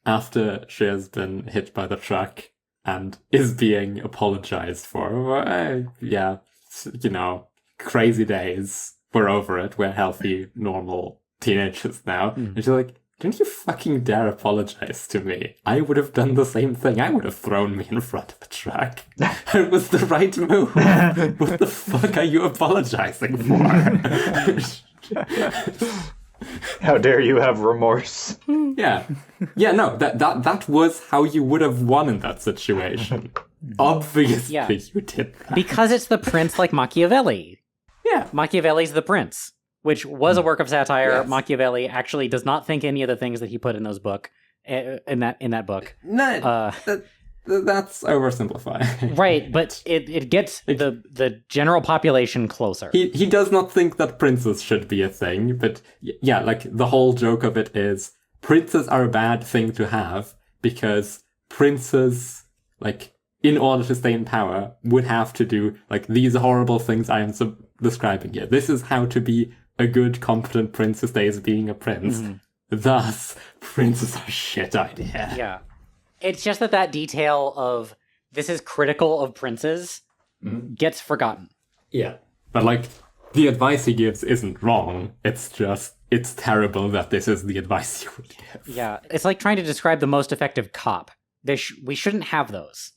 after she has been hit by the truck and is being apologized for. Yeah, you know, crazy days. We're over it. We're healthy, normal teenagers now. And she's like, don't you fucking dare apologize to me. I would have done the same thing. I would have thrown me in front of a truck. It was the right move. What the fuck are you apologizing for? How dare you have remorse? Yeah, no, that was how you would have won in that situation. Obviously, you did that. Because it's the prince like Machiavelli. Yeah. Machiavelli's The Prince, which was a work of satire. Yes. Machiavelli actually does not think any of the things that he put in those book in that book. No, that's oversimplifying. Right, but it gets the general population closer. He does not think that princes should be a thing, but yeah, like the whole joke of it is princes are a bad thing to have because princes, like, in order to stay in power, would have to do like these horrible things I am describing here. This is how to be a good, competent prince who stays being a prince. Thus, princes are a shit idea. Yeah. It's just that detail of this is critical of princes gets forgotten. Yeah. But like, the advice he gives isn't wrong. It's just, it's terrible that this is the advice you would give. Yeah. It's like trying to describe the most effective cop. We shouldn't have those.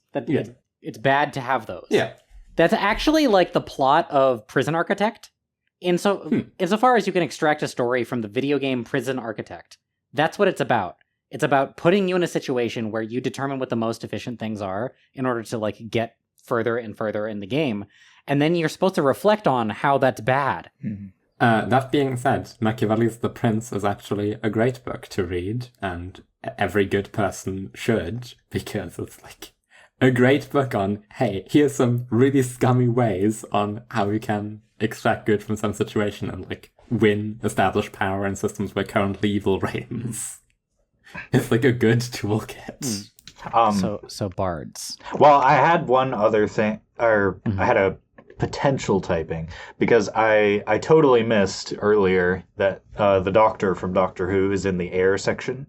It's bad to have those. Yeah. That's actually like the plot of Prison Architect. Insofar as you can extract a story from the video game Prison Architect, that's what it's about. It's about putting you in a situation where you determine what the most efficient things are in order to like get further and further in the game. And then you're supposed to reflect on how that's bad. That being said, Machiavelli's The Prince is actually a great book to read, and every good person should, because it's like a great book on, hey, here's some really scummy ways on how you can extract good from some situation and like win, establish power in systems where currently evil reigns. It's like a good toolkit. So bards. Well, I had one other thing, or I had a potential typing, because I totally missed earlier that the Doctor from Doctor Who is in the Heir section.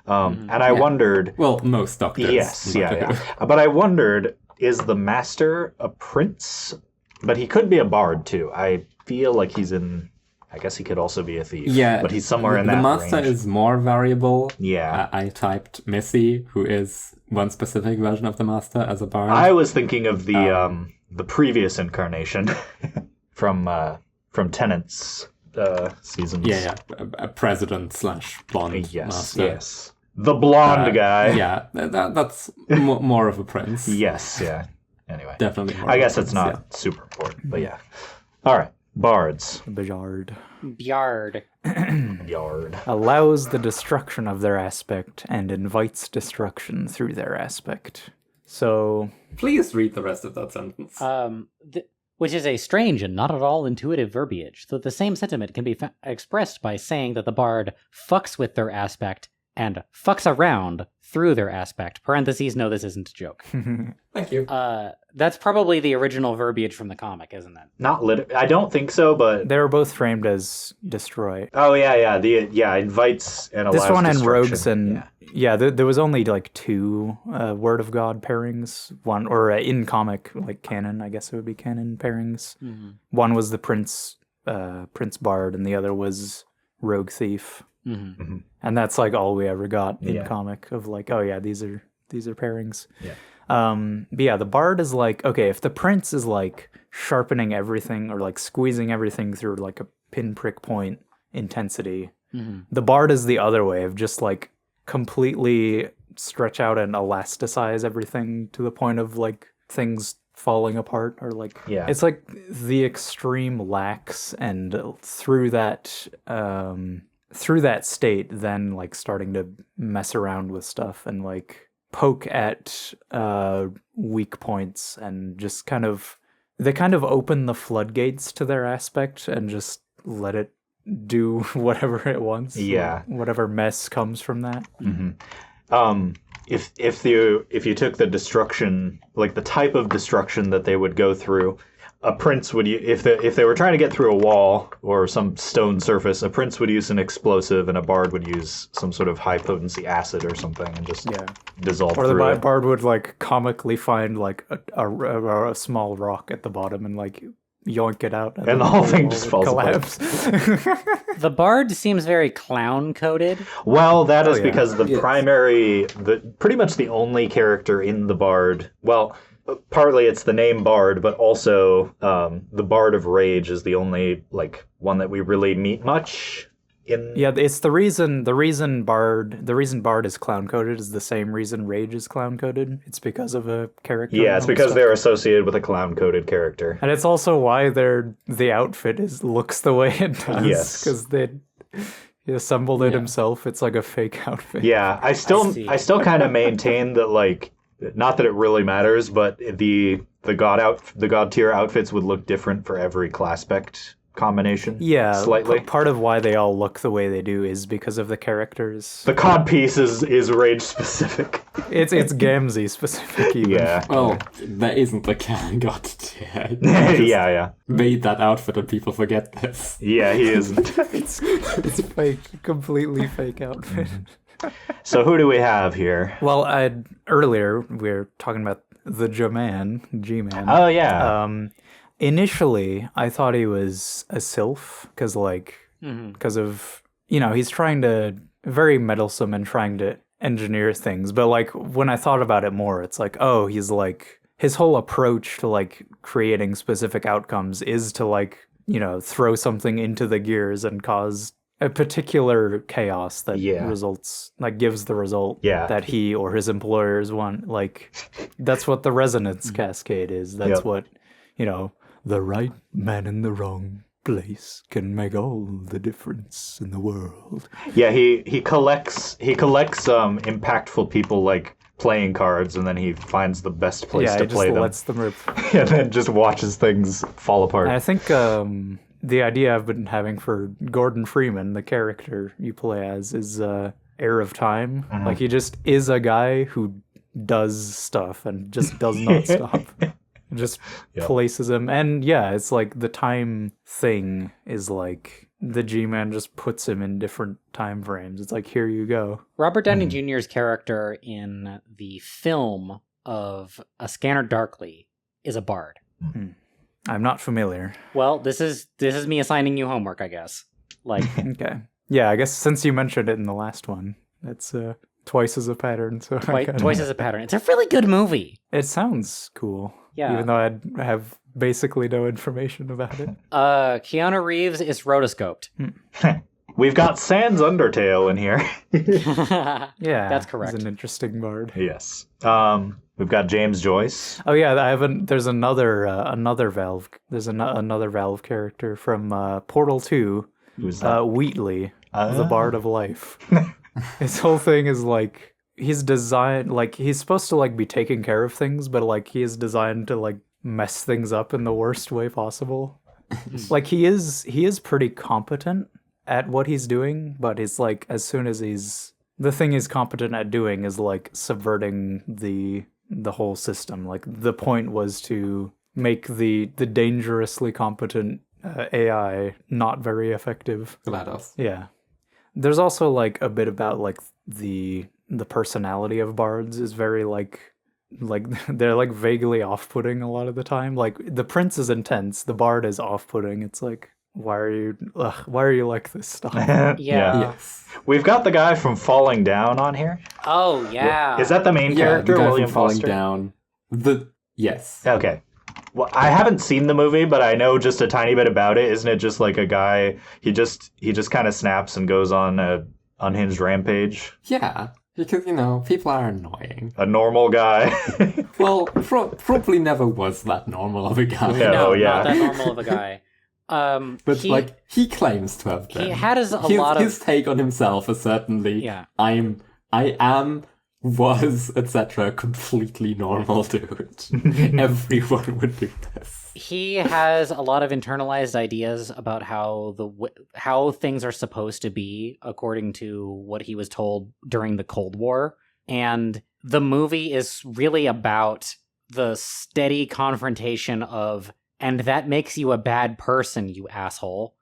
And I wondered... Well, most doctors. Yes, yeah. But I wondered, is the Master a prince? But he could be a bard, too. I feel like he's in... I guess he could also be a thief. Yeah. But he's somewhere in that range. The Master is more variable. Yeah. I typed Missy, who is one specific version of the Master, as a bard. I was thinking of the previous incarnation from Tennant's seasons. Yeah. A president / blonde Master. Yes. The blonde guy. Yeah, that's more of a prince. Yes, yeah. Anyway. Definitely more I guess it's not super important, but yeah. All right. Bards. Bajard. Bjard. Yard. Allows the destruction of their aspect and invites destruction through their aspect. So... Please read the rest of that sentence. Which is a strange and not at all intuitive verbiage, though the same sentiment can be expressed by saying that the bard fucks with their aspect and fucks around through their aspect. Parentheses, no, this isn't a joke. Thank you. That's probably the original verbiage from the comic, isn't it? Not I don't think so, but... They were both framed as destroy. Oh, yeah. Invites and allows this one and destruction. Rogues and... Yeah, there was only like 2 Word of God pairings. One, or in comic, like canon, I guess it would be canon pairings. Mm-hmm. One was the Prince Bard, and the other was Rogue Thief. Mm-hmm. Mm-hmm. And that's like all we ever got in comic of like, oh yeah, these are pairings. Yeah. But yeah, the Bard is like, okay, if the Prince is like sharpening everything or like squeezing everything through like a pinprick point intensity, the Bard is the other way of just like completely stretch out and elasticize everything to the point of like things falling apart, or like it's like the extreme lax, and through that state then like starting to mess around with stuff and like poke at weak points, and just they kind of open the floodgates to their aspect and just let it do whatever it wants. Yeah. Like whatever mess comes from that. Mm-hmm. If you took the destruction, like the type of destruction that they would go through, a prince would, if they were trying to get through a wall or some stone surface, a prince would use an explosive, and a bard would use some sort of high potency acid or something and just dissolve through it. Or the bard would like comically find like a small rock at the bottom and like yoink it out, and the whole thing just falls apart. The bard seems very clown coded. Well, that is because pretty much the only character in the bard. Well, partly it's the name Bard, but also the Bard of Rage is the only like one that we really meet much in. Yeah, it's the reason Bard is clown coded is the same reason Rage is clown coded. It's because of a character. Yeah, it's because they're associated with a clown coded character, and it's also why the outfit looks the way it does. Yes, because he assembled it himself. It's like a fake outfit. Yeah, I still kind of maintain that like. Not that it really matters, but the god tier outfits would look different for every Classpect combination. Yeah, slightly. Part of why they all look the way they do is because of the characters. The cod piece is Rage specific. It's Gamzee specific. Even. Yeah. Well, that isn't the canon god tier. Yeah. Made that outfit and people forget this. Yeah, he isn't. it's fake, completely fake outfit. So who do we have here? Well, earlier we were talking about the G-Man. Oh, yeah. Initially, I thought he was a Sylph, because of, he's trying to, very meddlesome and trying to engineer things. But, like, when I thought about it more, it's like, oh, he's, like, his whole approach to, like, creating specific outcomes is to, like, throw something into the gears and cause a particular chaos that Yeah. results, like gives the result Yeah. that he or his employers want. Like that's what the resonance cascade is. That's Yep. what, the right man in the wrong place can make all the difference in the world. Yeah, he collects impactful people like playing cards, and then he finds the best place Yeah, to he just play them, lets them rip. and then just watches things fall apart. I think the idea I've been having for Gordon Freeman, the character you play as, is Heir of Time. Like he just is a guy who does stuff and just does not stop. Just places him. And yeah, it's like the time thing is like the G-Man just puts him in different time frames. It's like, here you go. Robert Downey Jr.'s character in the film of A Scanner Darkly is a bard. I'm not familiar. Well, this is me assigning you homework, I guess. Like, Okay. Yeah, I guess since you mentioned it in the last one, it's twice as a pattern. So twice as a pattern. It's a really good movie. It sounds cool. Yeah. Even though I have basically no information about it. Keanu Reeves is rotoscoped. We've got Sans Undertale in here. Yeah, That's correct. He's an interesting bard. Yes. We've got James Joyce. Oh yeah, I haven't. There's another Valve. There's another Valve character from Portal 2. Who's that? Wheatley, the Bard of Life. His whole thing is like he's designed like he's supposed to like be taking care of things, but like he is designed to like mess things up in the worst way possible. Like he is pretty competent at what he's doing, but it's like as soon as the thing he's competent at doing is like subverting the whole system. Like the point was to make the dangerously competent AI not very effective. GLaDOS. Yeah. There's also like a bit about like the personality of bards is very like they're like vaguely off-putting a lot of the time. Like the prince is intense, the bard is off-putting. It's like why are you like this stuff? Yeah. Yes. We've got the guy from Falling Down on here. Oh, yeah. Is that the main Yeah, character, the guy William from Falling Foster? Down. Yes. Okay. Well, I haven't seen the movie, but I know just a tiny bit about it. Isn't it just like a guy? He just kind of snaps and goes on a unhinged rampage. Yeah, because, people are annoying. A normal guy. Well, probably never was that normal of a guy. Yeah. No, Oh, yeah. not that normal of a guy. But, he claims to have been. He had His take on himself is certainly, Yeah. I am, was, etc., completely normal dude. Everyone would do this. He has a lot of internalized ideas about how things are supposed to be according to what he was told during the Cold War. And the movie is really about the steady confrontation of, and that makes you a bad person, you asshole.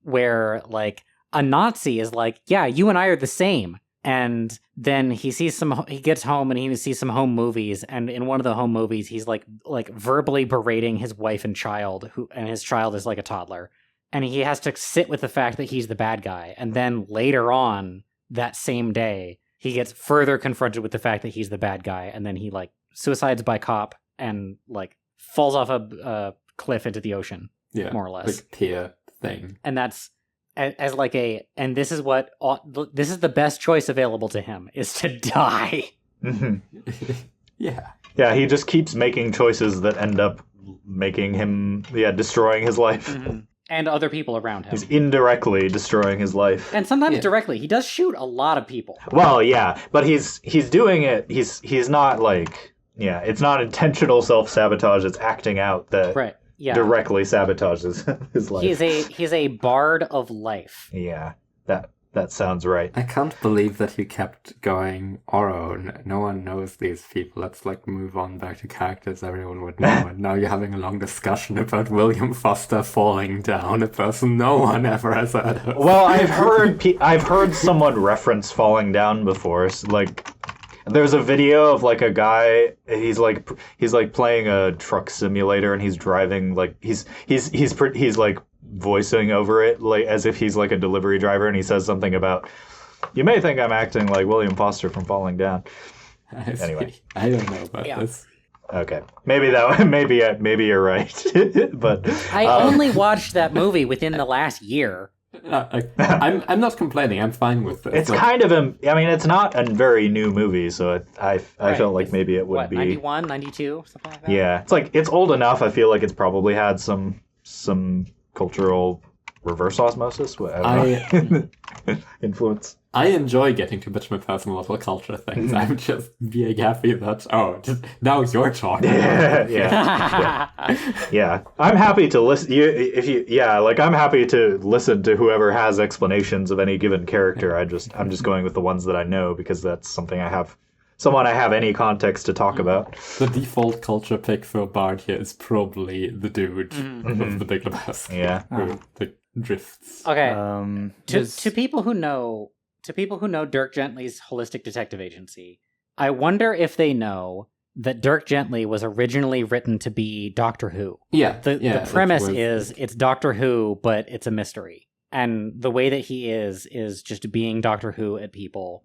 Where, like, a Nazi is like, yeah, you and I are the same. And then he gets home and he sees some home movies, and in one of the home movies, he's like verbally berating his wife and child, and his child is like a toddler, and he has to sit with the fact that he's the bad guy. And then later on that same day, he gets further confronted with the fact that he's the bad guy, and then he like suicides by cop and like falls off a cliff into the ocean, Yeah, more or less. like peer thing. And that's as like and this is the best choice available to him, is to die. Yeah. Yeah, he just keeps making choices that end up making him, destroying his life. And other people around him. He's indirectly destroying his life. And sometimes directly. He does shoot a lot of people. Well, yeah, but he's doing it. He's not like, it's not intentional self-sabotage. It's acting out that Right. Yeah. directly sabotages his life. He's a bard of life. Yeah, that sounds right. I can't believe that you kept going, Oro, no one knows these people. Let's move on back to characters everyone would know. And now you're having a long discussion about William Foster falling down, a person no one ever has heard of. Well, I've heard someone reference Falling Down before. So, there's a video of a guy. He's playing a truck simulator, and he's driving he's voicing over it as if he's a delivery driver, and he says something about, "You may think I'm acting like William Foster from Falling Down." Anyway, I don't know about this. Okay, maybe you're right, but I only watched that movie within the last year. I'm not complaining. I'm fine with this. It's kind of I mean, it's not a very new movie, so I felt like maybe it would what, be 91, 92, something like that? Yeah, it's like it's old enough. I feel like it's probably had some cultural reverse osmosis, influence. I enjoy getting to bitch my personal little culture things. I'm just being happy that now you're talking. Yeah. I'm happy to listen. I'm happy to listen to whoever has explanations of any given character. I'm just going with the ones that I know because that's someone I have any context to talk about. The default culture pick for Bard here is probably the dude of the Big Lebowski. Yeah. Who drifts. Okay. To people who know Dirk Gently's Holistic Detective Agency, I wonder if they know that Dirk Gently was originally written to be Doctor Who. Yeah. The premise is it's Doctor Who, but it's a mystery. And the way that he is just being Doctor Who at people.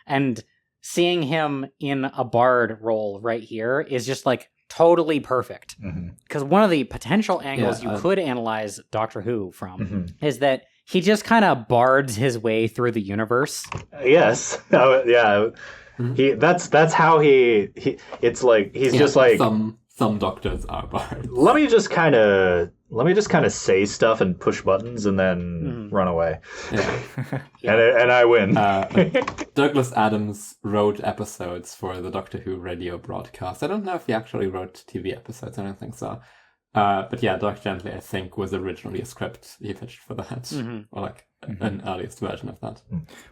And seeing him in a Bard role right here is just like totally perfect. Because one of the potential angles you could analyze Doctor Who from is that he just kind of bards his way through the universe. Yes. Yeah. That's how he it's like he's just like some doctors are bards. Let me just kind of say stuff and push buttons and then run away. Yeah. And I win. Douglas Adams wrote episodes for the Doctor Who radio broadcast. I don't know if he actually wrote TV episodes. I don't think so. But yeah, Dirk Gently, I think, was originally a script he pitched for that, or like an earliest version of that.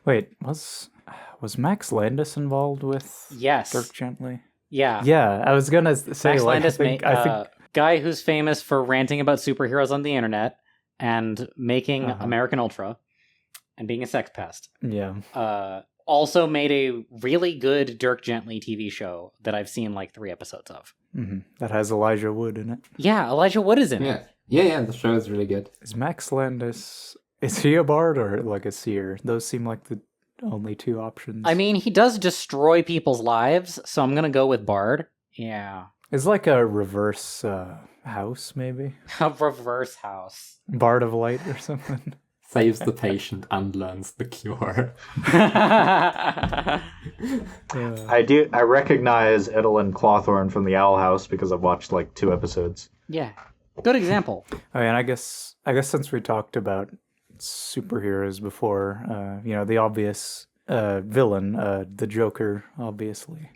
Wait, was Max Landis involved with Dirk Gently? Yeah. Yeah, I was gonna say Max Landis, I think guy who's famous for ranting about superheroes on the internet and making American Ultra and being a sex pest. Yeah. Also made a really good Dirk Gently TV show that I've seen like 3 episodes of. That has Elijah Wood in it. Yeah, Elijah Wood is in it. Yeah, the show is really good. Is Max Landis, is he a bard or like a seer? Those seem like the only 2 options. I mean, he does destroy people's lives, so I'm gonna go with bard. Yeah. It's like a reverse house, maybe? A reverse house. Bard of Light or something. Saves the patient and learns the cure. I recognize Edelyn Clawthorne from the Owl House because I've watched like 2 episodes. Yeah. Good example. Oh, and I guess since we talked about superheroes before, the obvious villain, the Joker, obviously.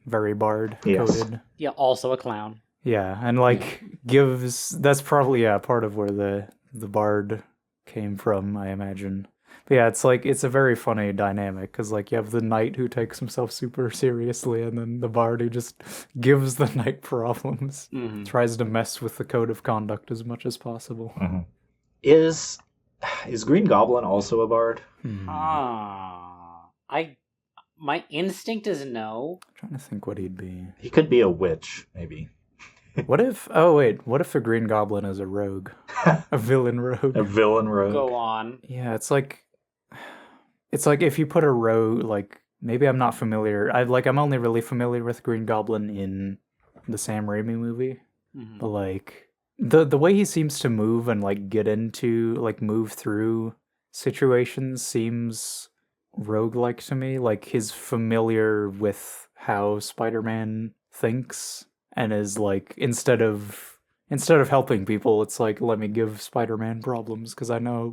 Very bard coded. Yeah, also a clown. Yeah, and that's probably part of where the bard came from, I imagine. But yeah, it's a very funny dynamic because you have the knight who takes himself super seriously, and then the bard who just gives the knight problems, tries to mess with the code of conduct as much as possible. Is Green Goblin also a bard? My instinct is no. I'm trying to think what he'd be. He could be a witch, maybe. What if a Green Goblin is a rogue? A villain rogue. A villain rogue. Go on. Yeah, it's like if you put a rogue, maybe I'm not familiar. I'm only really familiar with Green Goblin in the Sam Raimi movie. But the way he seems to move and get into move through situations seems roguelike to me. He's familiar with how Spider-Man thinks. And is instead of helping people, it's let me give Spider-Man problems because I know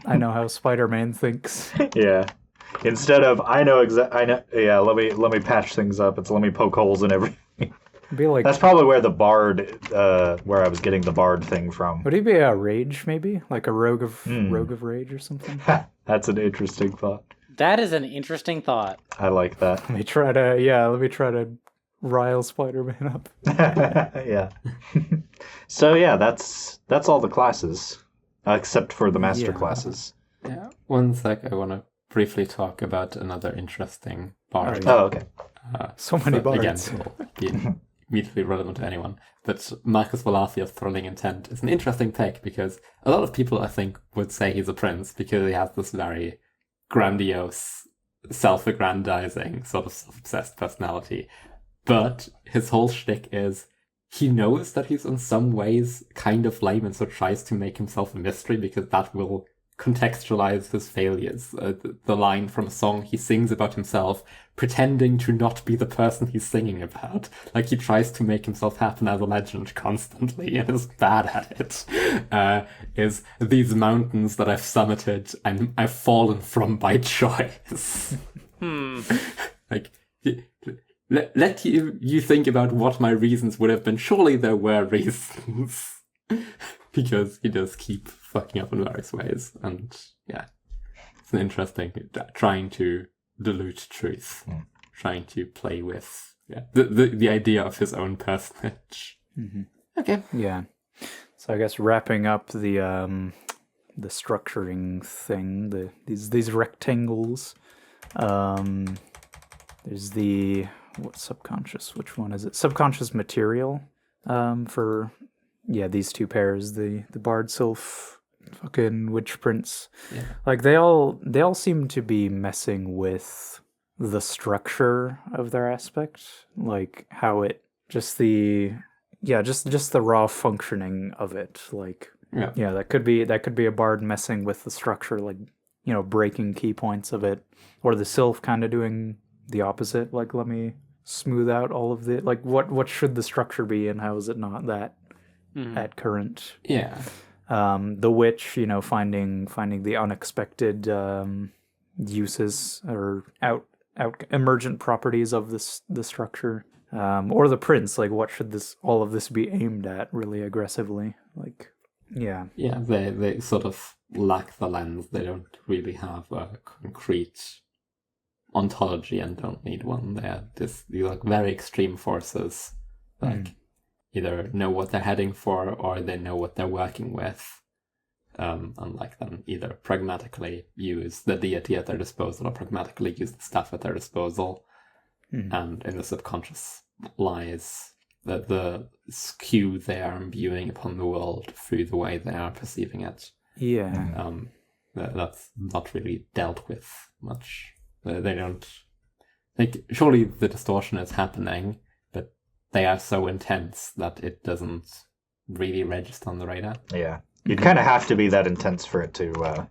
how Spider-Man thinks. Yeah. Instead of let me patch things up. It's let me poke holes in everything. That's probably where the bard, where I was getting the bard thing from. Would he be a rage maybe, like a rogue of rage or something? That's an interesting thought. That is an interesting thought. I like that. Let me try to rile Spider-Man up. Yeah. So yeah, that's all the classes, except for the master classes. Yeah. One sec, I want to briefly talk about another interesting bard. Oh, okay. So many bards. Again, will be immediately relevant to anyone. But Marcus Valafia's Thrilling Intent is an interesting pick because a lot of people, I think, would say he's a prince because he has this very grandiose, self-aggrandizing, sort of self-obsessed personality. But his whole shtick is he knows that he's in some ways kind of lame, and so tries to make himself a mystery because that will contextualize his failures. The line from a song he sings about himself, pretending to not be the person he's singing about. Like, he tries to make himself happen as a legend constantly and is bad at it. Is these mountains that I've summited and I've fallen from by choice. Like, let you think about what my reasons would have been. Surely there were reasons. Because he does keep fucking up in various ways. And yeah, it's an interesting, trying to dilute truth. Trying to play with the idea of his own personage. Okay. Yeah. So I guess wrapping up the structuring thing, these rectangles. There's the subconscious. Which one is it? Subconscious material. For these two pairs, the Bard Sylph, fucking Witch Prince. Yeah. Like they all seem to be messing with the structure of their aspect, like how it just the raw functioning of it. Like that could be a Bard messing with the structure, like, you know, breaking key points of it, or the Sylph kind of doing the opposite, like, let me smooth out all of the, like, what should the structure be and how is it not that at current. The witch, you know, finding the unexpected uses or out emergent properties of the structure, or the prince, like, what should all of this be aimed at really aggressively, like. They sort of lack the lens. They don't really have a concrete ontology and don't need one. They're these like very extreme forces, like either know what they're heading for or they know what they're working with, and like them either pragmatically use the deity at their disposal or pragmatically use the stuff at their disposal. And in the subconscious lies the skew they are imbuing upon the world through the way they are perceiving it. That's not really dealt with much. They don't, like, surely the distortion is happening, but they are so intense that it doesn't really register on the radar. Yeah. You'd kind of have to be that intense for it to,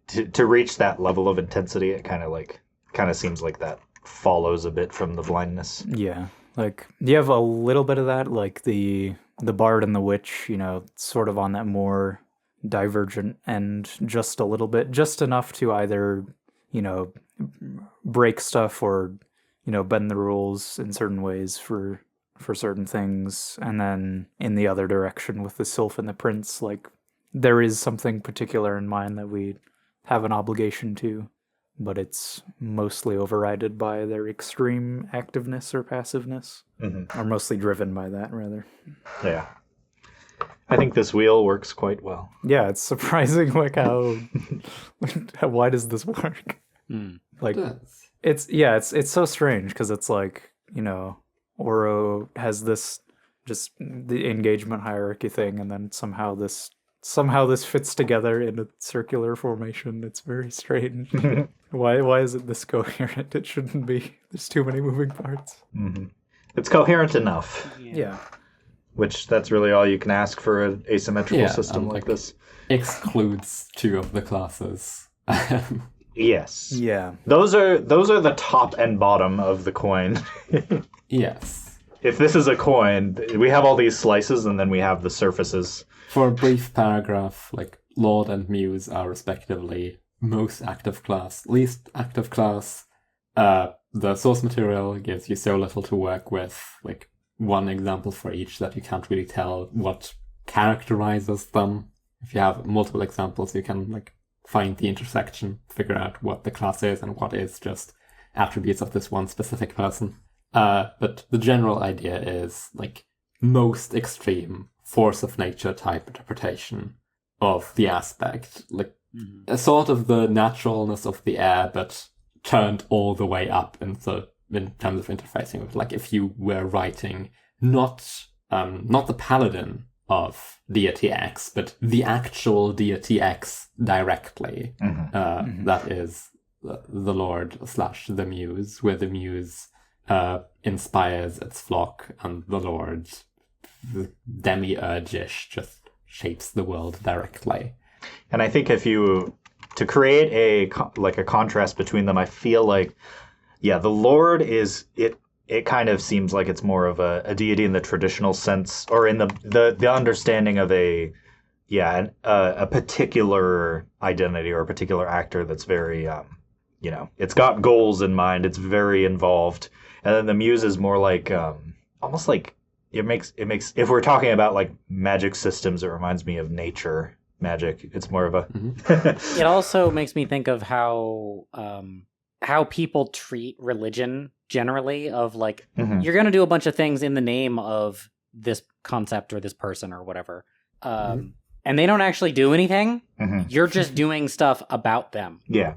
to reach that level of intensity. It kind of seems like that follows a bit from the blindness. Yeah. Like, you have a little bit of that, like the Bard and the Witch, you know, sort of on that more divergent end, just a little bit, just enough to either, you know, break stuff or, you know, bend the rules in certain ways for certain things. And then in the other direction with the Sylph and the Prince, like, there is something particular in mind that we have an obligation to, but it's mostly overridden by their extreme activeness or passiveness, or mostly driven by that, rather. Yeah. I think this wheel works quite well. Yeah, it's surprising, like, why does this work? Like, it's so strange, because it's like, you know, Oro has this, just the engagement hierarchy thing, and then somehow this fits together in a circular formation. It's very strange. Why is it this coherent? It shouldn't be. There's too many moving parts. It's coherent enough. Yeah. Which, that's really all you can ask for an asymmetrical system like this. Excludes two of the classes. Yes. Yeah. Those are the top and bottom of the coin. Yes. If this is a coin, we have all these slices and then we have the surfaces. For a brief paragraph, like, Lord and Muse are respectively most active class, least active class. The source material gives you so little to work with, like, one example for each that you can't really tell what characterizes them. If you have multiple examples, you can, like, find the intersection, figure out what the class is and what is just attributes of this one specific person. But the general idea is, like, most extreme force of nature type interpretation of the aspect, like a sort of the naturalness of the air, but turned all the way up in terms of interfacing with, like, if you were writing not the paladin of deity X, but the actual deity X directly. That is the Lord / the Muse, where the Muse inspires its flock and the Lord the demiurge-ish just shapes the world directly. And I think to create a contrast between them, I feel like, the Lord is it kind of seems like it's more of a deity in the traditional sense, or in the understanding of a particular identity or a particular actor that's very, it's got goals in mind. It's very involved. And then the Muse is more like, almost like it makes, if we're talking about like magic systems, it reminds me of nature magic. It's more of a, It also makes me think of how people treat religion generally, of like, you're going to do a bunch of things in the name of this concept or this person or whatever. And they don't actually do anything. You're just doing stuff about them. Yeah.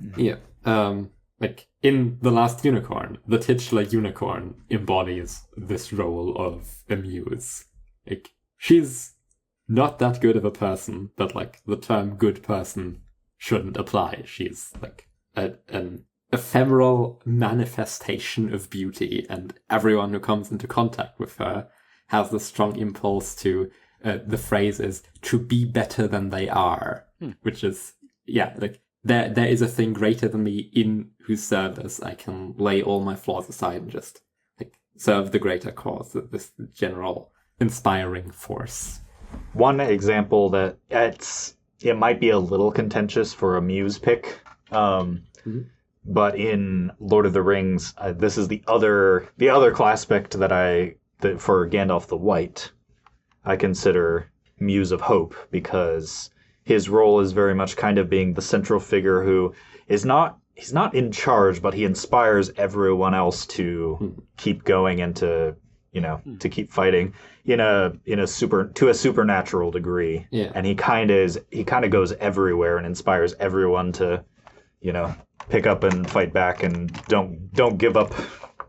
Like in The Last Unicorn, the titular unicorn embodies this role of a muse. Like, she's not that good of a person, but like the term good person shouldn't apply. She's like an ephemeral manifestation of beauty, and everyone who comes into contact with her has the strong impulse to, the phrase is, to be better than they are, which is, like, there is a thing greater than me in whose service I can lay all my flaws aside and just like serve the greater cause, this general inspiring force. One example that it might be a little contentious for a muse pick, but in Lord of the Rings, this is the other Classpect that for Gandalf the White, I consider Muse of Hope, because his role is very much kind of being the central figure who is he's not in charge, but he inspires everyone else to keep going and to keep fighting to a supernatural degree. Yeah. And he kind of goes everywhere and inspires everyone to, pick up and fight back and don't give up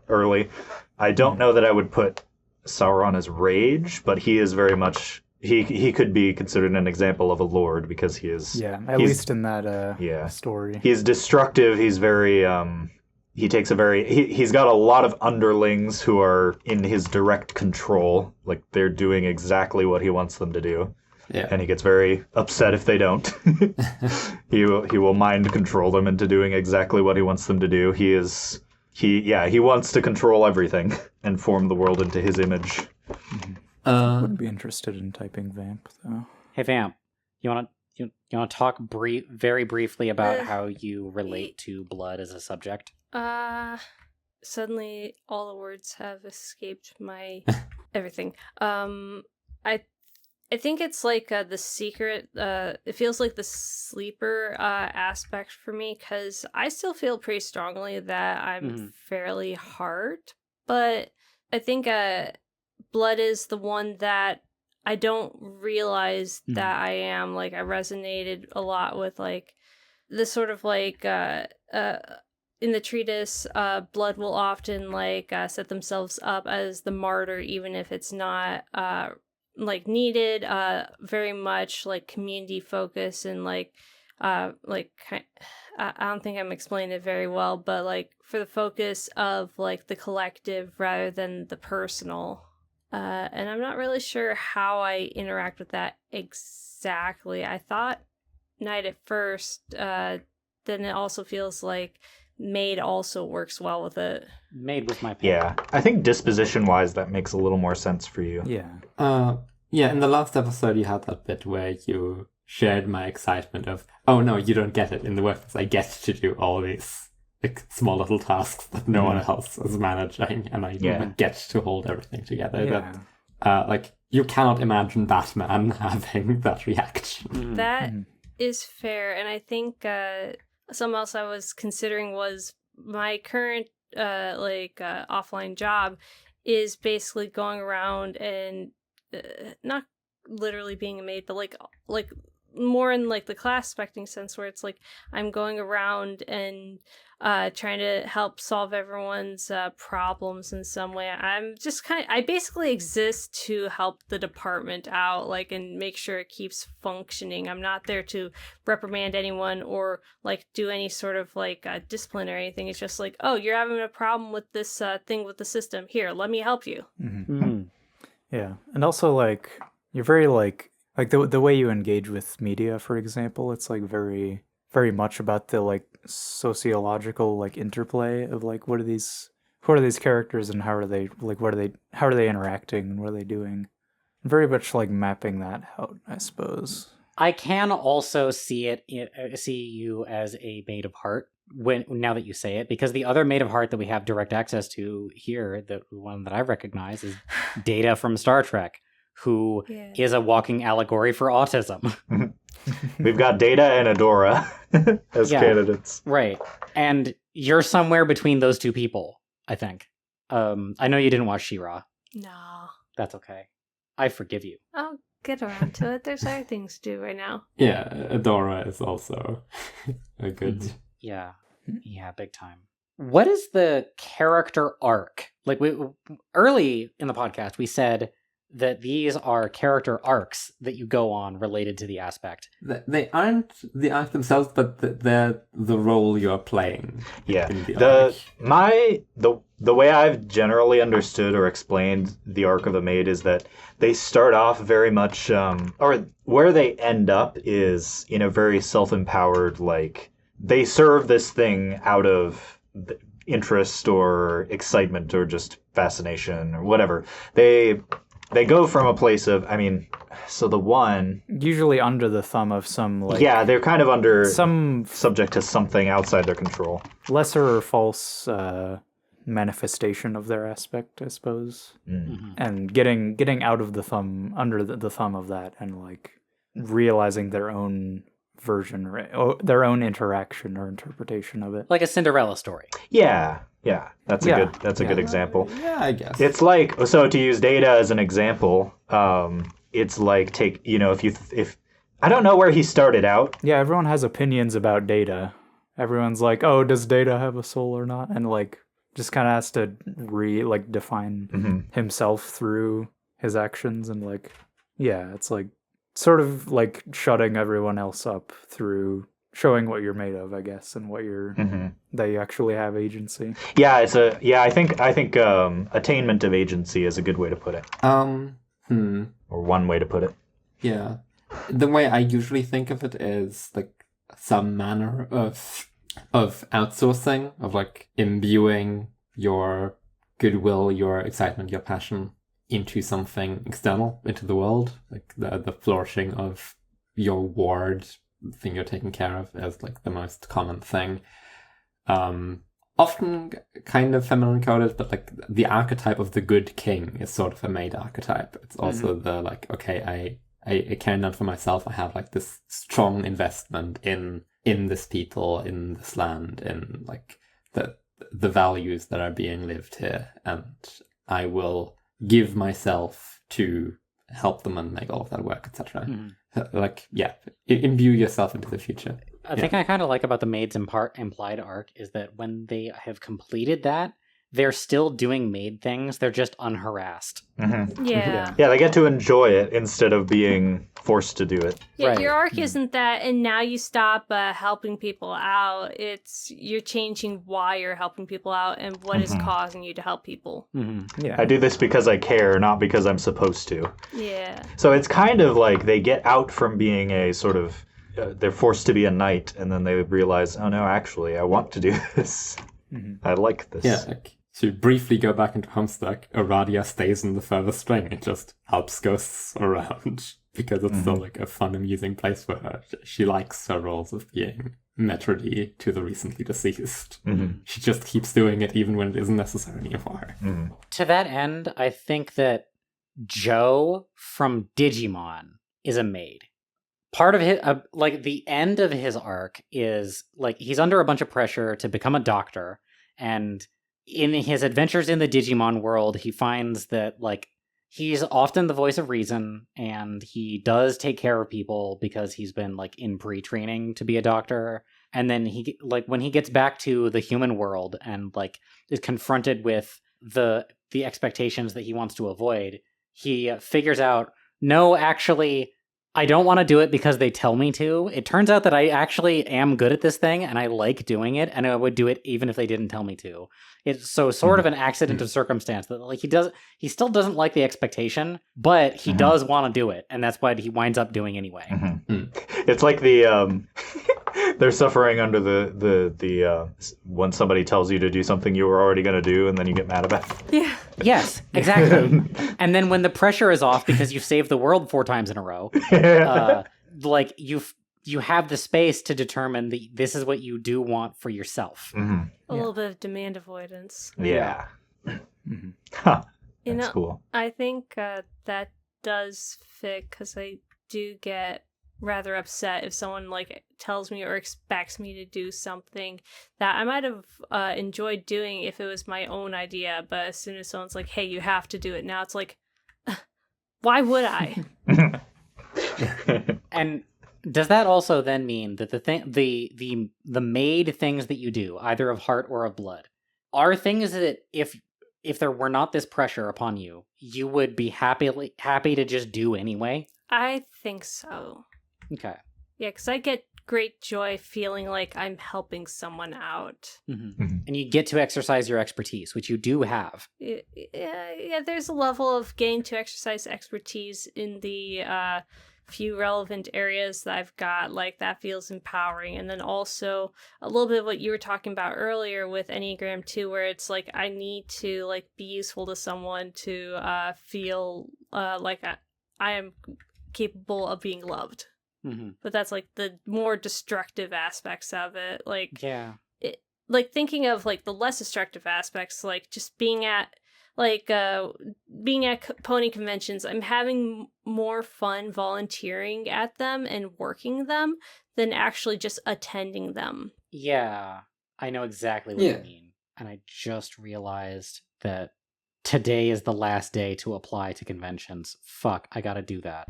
early. I don't know that I would put Sauron as Rage, but he is very much, he could be considered an example of a lord, because he is... Yeah, at least in that story. He's destructive, he's very... he's got a lot of underlings who are in his direct control, like they're doing exactly what he wants them to do. Yeah. And he gets very upset if they don't. He will mind control them into doing exactly what he wants them to do. He wants to control everything and form the world into his image. Wouldn't be interested in typing Vamp, though. Hey, Vamp, you want to talk very briefly about how you relate to blood as a subject? Suddenly all the words have escaped my everything. I think it's like the secret, it feels like the sleeper aspect for me, because I still feel pretty strongly that I'm fairly hard, but I think blood is the one that I don't realize that I am. Like, I resonated a lot with like this sort of like in the treatise, blood will often like set themselves up as the martyr, even if it's not like needed. Very much like community focus, and I don't think I'm explaining it very well, but like for the focus of like the collective rather than the personal. And I'm not really sure how I interact with that exactly. I thought Knight at first, then it also feels like Maid also works well with it. Maid was my pick. Yeah, I think disposition-wise, that makes a little more sense for you. Yeah. In the last episode, you had that bit where you shared my excitement of, oh no, you don't get it. In the workplace, I get to do all these like small little tasks that no one else is managing, and I get to hold everything together. Yeah. But like, you cannot imagine Batman having that reaction. That is fair, and I think something else I was considering was my current offline job is basically going around and not literally being a maid, but like more in like the Classpecting sense, where it's like I'm going around and trying to help solve everyone's problems in some way. I'm just I basically exist to help the department out, like, and make sure it keeps functioning. I'm not there to reprimand anyone or like do any sort of like discipline or anything. It's just like, oh, you're having a problem with this thing with the system. Here, let me help you. Yeah, and also like you're very like the way you engage with media, for example, it's like very much about the like sociological like interplay of like who are these characters and how are they like how are they interacting and what are they doing? Very much like mapping that out, I suppose. I can also see you as a Maid of Heart now that you say it, because the other Maid of Heart that we have direct access to here, the one that I recognize, is Data from Star Trek, who is a walking allegory for autism. We've got Data and Adora as candidates. Right. And you're somewhere between those two people, I think. I know you didn't watch She-Ra. No. That's okay. I forgive you. I'll get around to it. There's other things to do right now. Yeah, Adora is also a good... Yeah. Yeah, big time. What is the character arc? Like, early in the podcast, we said that these are character arcs that you go on related to the aspect. They aren't the arc themselves, but they're the role you're playing. Yeah. In the arc. The way I've generally understood or explained the arc of a Maid is that they start off very much, or where they end up is in a very self-empowered, like, they serve this thing out of interest or excitement or just fascination or whatever. They go from a place of, I mean, so the one... Usually under the thumb of some, like... Yeah, they're kind of under... Some... Subject to something outside their control. Lesser or false manifestation of their aspect, I suppose. Mm-hmm. And getting out of the thumb, under the thumb of that, and, like, realizing their own version, or their own interaction or interpretation of it. Like a Cinderella story. Yeah. That's a good example. Yeah, I guess. It's like, so to use Data as an example, it's like if I don't know where he started out. Yeah, everyone has opinions about Data. Everyone's like, oh, does Data have a soul or not? And like just kind of has to define himself through his actions, and like, yeah, it's like sort of like shutting everyone else up through showing what you're made of, I guess, and what you're that you actually have agency. Yeah, I think attainment of agency is a good way to put it. Or one way to put it. Yeah. The way I usually think of it is like some manner of outsourcing, of like imbuing your goodwill, your excitement, your passion into something external, into the world. Like the flourishing of your ward, the thing you're taking care of, as like the most common thing. Often kind of feminine coded, but like the archetype of the good king is sort of a Maid archetype. It's also the like, okay, I care not for myself. I have like this strong investment in this people, in this land, in like the values that are being lived here, and I will give myself to help them and make all of that work, etc. Like, yeah, imbue yourself into the future. I think I kind of like about the Maid's implied arc is that when they have completed that, they're still doing Maid things. They're just unharassed. Yeah, they get to enjoy it instead of being forced to do it. Yeah, Right. your arc isn't that, and now you stop helping people out. It's you're changing why you're helping people out and what is causing you to help people. Yeah, I do this because I care, not because I'm supposed to. Yeah. So it's kind of like they get out from being a sort of, they're forced to be a knight, and then they realize, oh no, actually, I want to do this. I like this. Yeah, like, to briefly go back into Homstuck, Aradia stays in the furthest string and just helps ghosts around because it's still like a fun, amusing place for her. She likes her roles of being Metrody to the recently deceased. She just keeps doing it even when it isn't necessary anymore. To that end, I think that Joe from Digimon is a Maid. Part of his, like the end of his arc is like he's under a bunch of pressure to become a doctor, and in his adventures in the Digimon world, he finds that like he's often the voice of reason, and he does take care of people because he's been like in pre-training to be a doctor. And then he like when he gets back to the human world and like is confronted with the expectations that he wants to avoid, he figures out, no, actually, I don't want to do it because they tell me to. It turns out that I actually am good at this thing and I like doing it, and I would do it even if they didn't tell me to. It's so sort of an accident of circumstance that like he still doesn't like the expectation, but he does want to do it, and that's what he winds up doing anyway. It's like the they're suffering under the when somebody tells you to do something you were already going to do and then you get mad about it. Yeah. Yes, exactly. And then when the pressure is off because you saved the world 4 times in a row, like you have the space to determine this is what you do want for yourself. A little bit of demand avoidance. Yeah. Huh. That's cool. I think that does fit because I do get rather upset if someone like tells me or expects me to do something that I might have enjoyed doing if it was my own idea, but as soon as someone's like, hey, you have to do it now, it's like, why would I? And does that also then mean that the Maid things that you do, either of heart or of blood, are things that if there were not this pressure upon you, you would be happy to just do anyway? I think so. Okay. Yeah, because I get great joy feeling like I'm helping someone out. And you get to exercise your expertise, which you do have. Yeah, there's a level of getting to exercise expertise in the few relevant areas that I've got, like that feels empowering. And then also a little bit of what you were talking about earlier with Enneagram 2, where it's like I need to like be useful to someone to feel like I am capable of being loved. But that's like the more destructive aspects of it. Like, like thinking of like the less destructive aspects, like just being at pony conventions, I'm having more fun volunteering at them and working them than actually just attending them. Yeah, I know exactly what you mean. And I just realized that today is the last day to apply to conventions. Fuck, I gotta do that.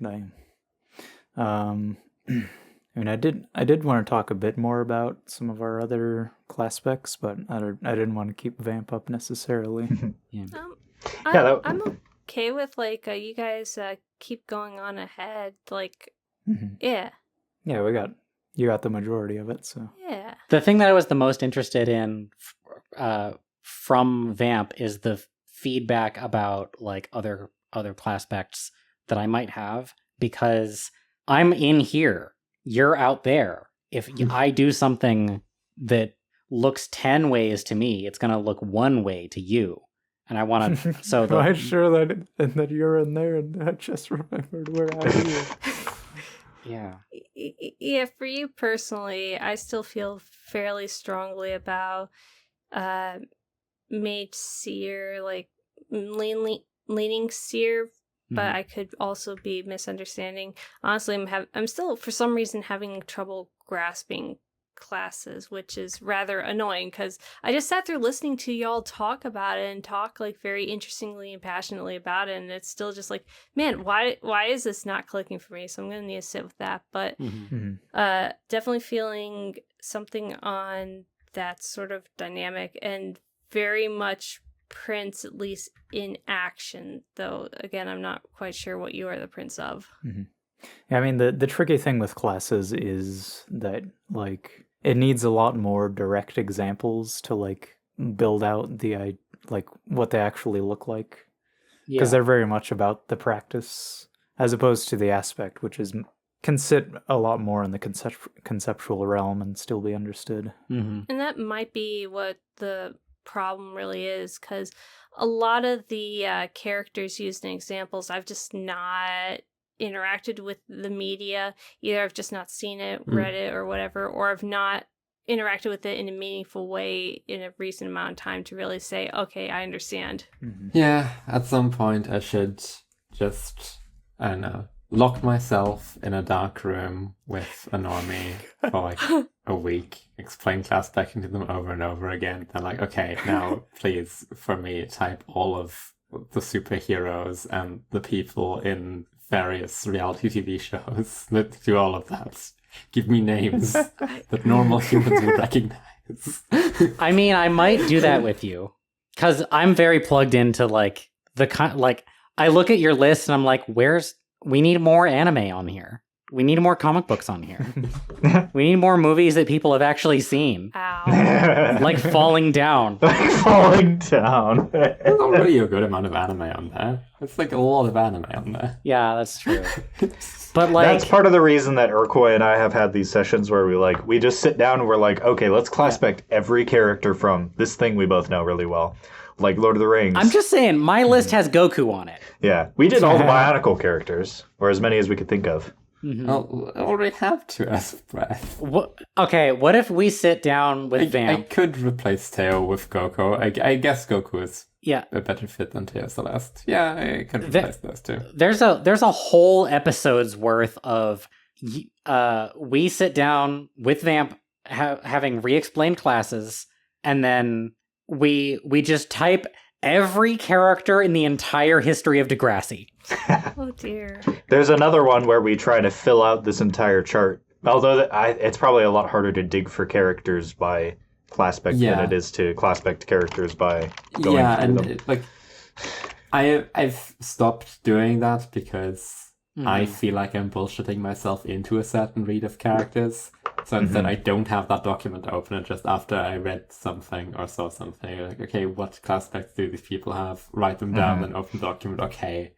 Dang. I mean, I did want to talk a bit more about some of our other class specs, but I didn't want to keep Vamp up necessarily. I'm okay with like you guys keep going on ahead. Like, yeah, you got the majority of it. So yeah, the thing that I was the most interested in from Vamp is the feedback about like other class specs that I might have, because I'm in here, you're out there. If I do something that looks 10 ways to me, it's going to look 1 way to you. And I want to... So I'm sure that you're in there, and I just remembered where I was. Yeah. Yeah, for you personally, I still feel fairly strongly about Mage Seer, like leaning Seer, but I could also be misunderstanding. Honestly, I'm still for some reason having trouble grasping classes, which is rather annoying because I just sat through listening to y'all talk about it and talk like very interestingly and passionately about it, and it's still just like, man, why is this not clicking for me? So I'm gonna need to sit with that. But definitely feeling something on that sort of dynamic, and very much Prince, at least in action, though again I'm not quite sure what you are the Prince of. Yeah, I mean the tricky thing with classes is that like it needs a lot more direct examples to like build out the like what they actually look like, because they're very much about the practice as opposed to the aspect, which can sit a lot more in the conceptual realm and still be understood. And that might be what the problem really is, because a lot of the characters used in examples I've just not interacted with the media. Either I've just not seen it, read it, or whatever, or I've not interacted with it in a meaningful way in a recent amount of time to really say, okay, I understand. Yeah, at some point I should just, I don't know, lock myself in a dark room with a normie for like a week, explain Classpecting to them over and over again. They're like, okay, now please, for me, type all of the superheroes and the people in various reality TV shows that do all of that. Give me names that normal humans would recognize. I mean, I might do that with you, because I'm very plugged into like the like I look at your list and I'm like, where's we need more anime on here. We need more comic books on here. We need more movies that people have actually seen. Ow. Like Falling Down. Falling down. There's already a good amount of anime on there. It's like a lot of anime on there. Yeah, that's true. But like, That's part of the reason that Urcoy and I have had these sessions where we just sit down and we're like, okay, let's class-spec every character from this thing we both know really well. Like Lord of the Rings. I'm just saying, my list has Goku on it. Yeah, we did all the Bionicle characters, or as many as we could think of. Well, I already have two as of breath. Okay, what if we sit down with I Vamp? could replace Teo with Goku. I guess Goku is Yeah, a better fit than Teo Celeste. Yeah, I could replace those two. there's a whole episode's worth of we sit down with Vamp having re-explained classes, and then we just type every character in the entire history of Degrassi. Oh dear. There's another one where we try to fill out this entire chart. Although it's probably a lot harder to dig for characters by class-spec than it is to class-spec characters by going through them. I've stopped doing that because I feel like I'm bullshitting myself into a certain read of characters. So instead, I don't have that document open. And just after I read something or saw something, like, okay, what class specs do these people have? Write them down and open the document. Okay,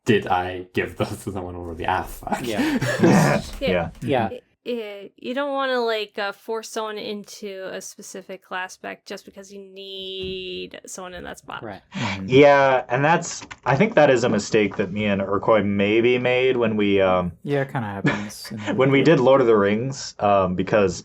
did I give those to someone already? Fuck. Yeah. Yeah. You don't want to force someone into a specific class spec just because you need someone in that spot. Right. Yeah, and I think that is a mistake that me and Urcoy maybe made when we Yeah, it kind of happens. when we did Lord of the Rings, because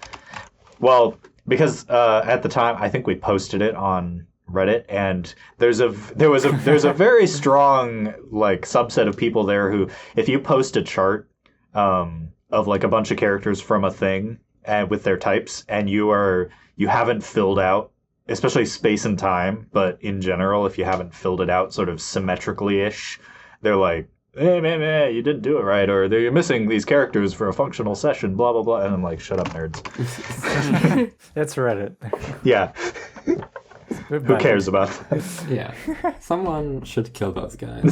at the time I think we posted it on Reddit, and there's a very strong subset of people there who, if you post a chart of a bunch of characters from a thing and with their types, and you haven't filled out, especially space and time, but in general, if you haven't filled it out sort of symmetrically-ish, they're like, hey, man, you didn't do it right, or you're missing these characters for a functional session, blah, blah, blah. And I'm like, shut up, nerds. That's Reddit. Yeah. Who cares about that? Yeah. Someone should kill those guys.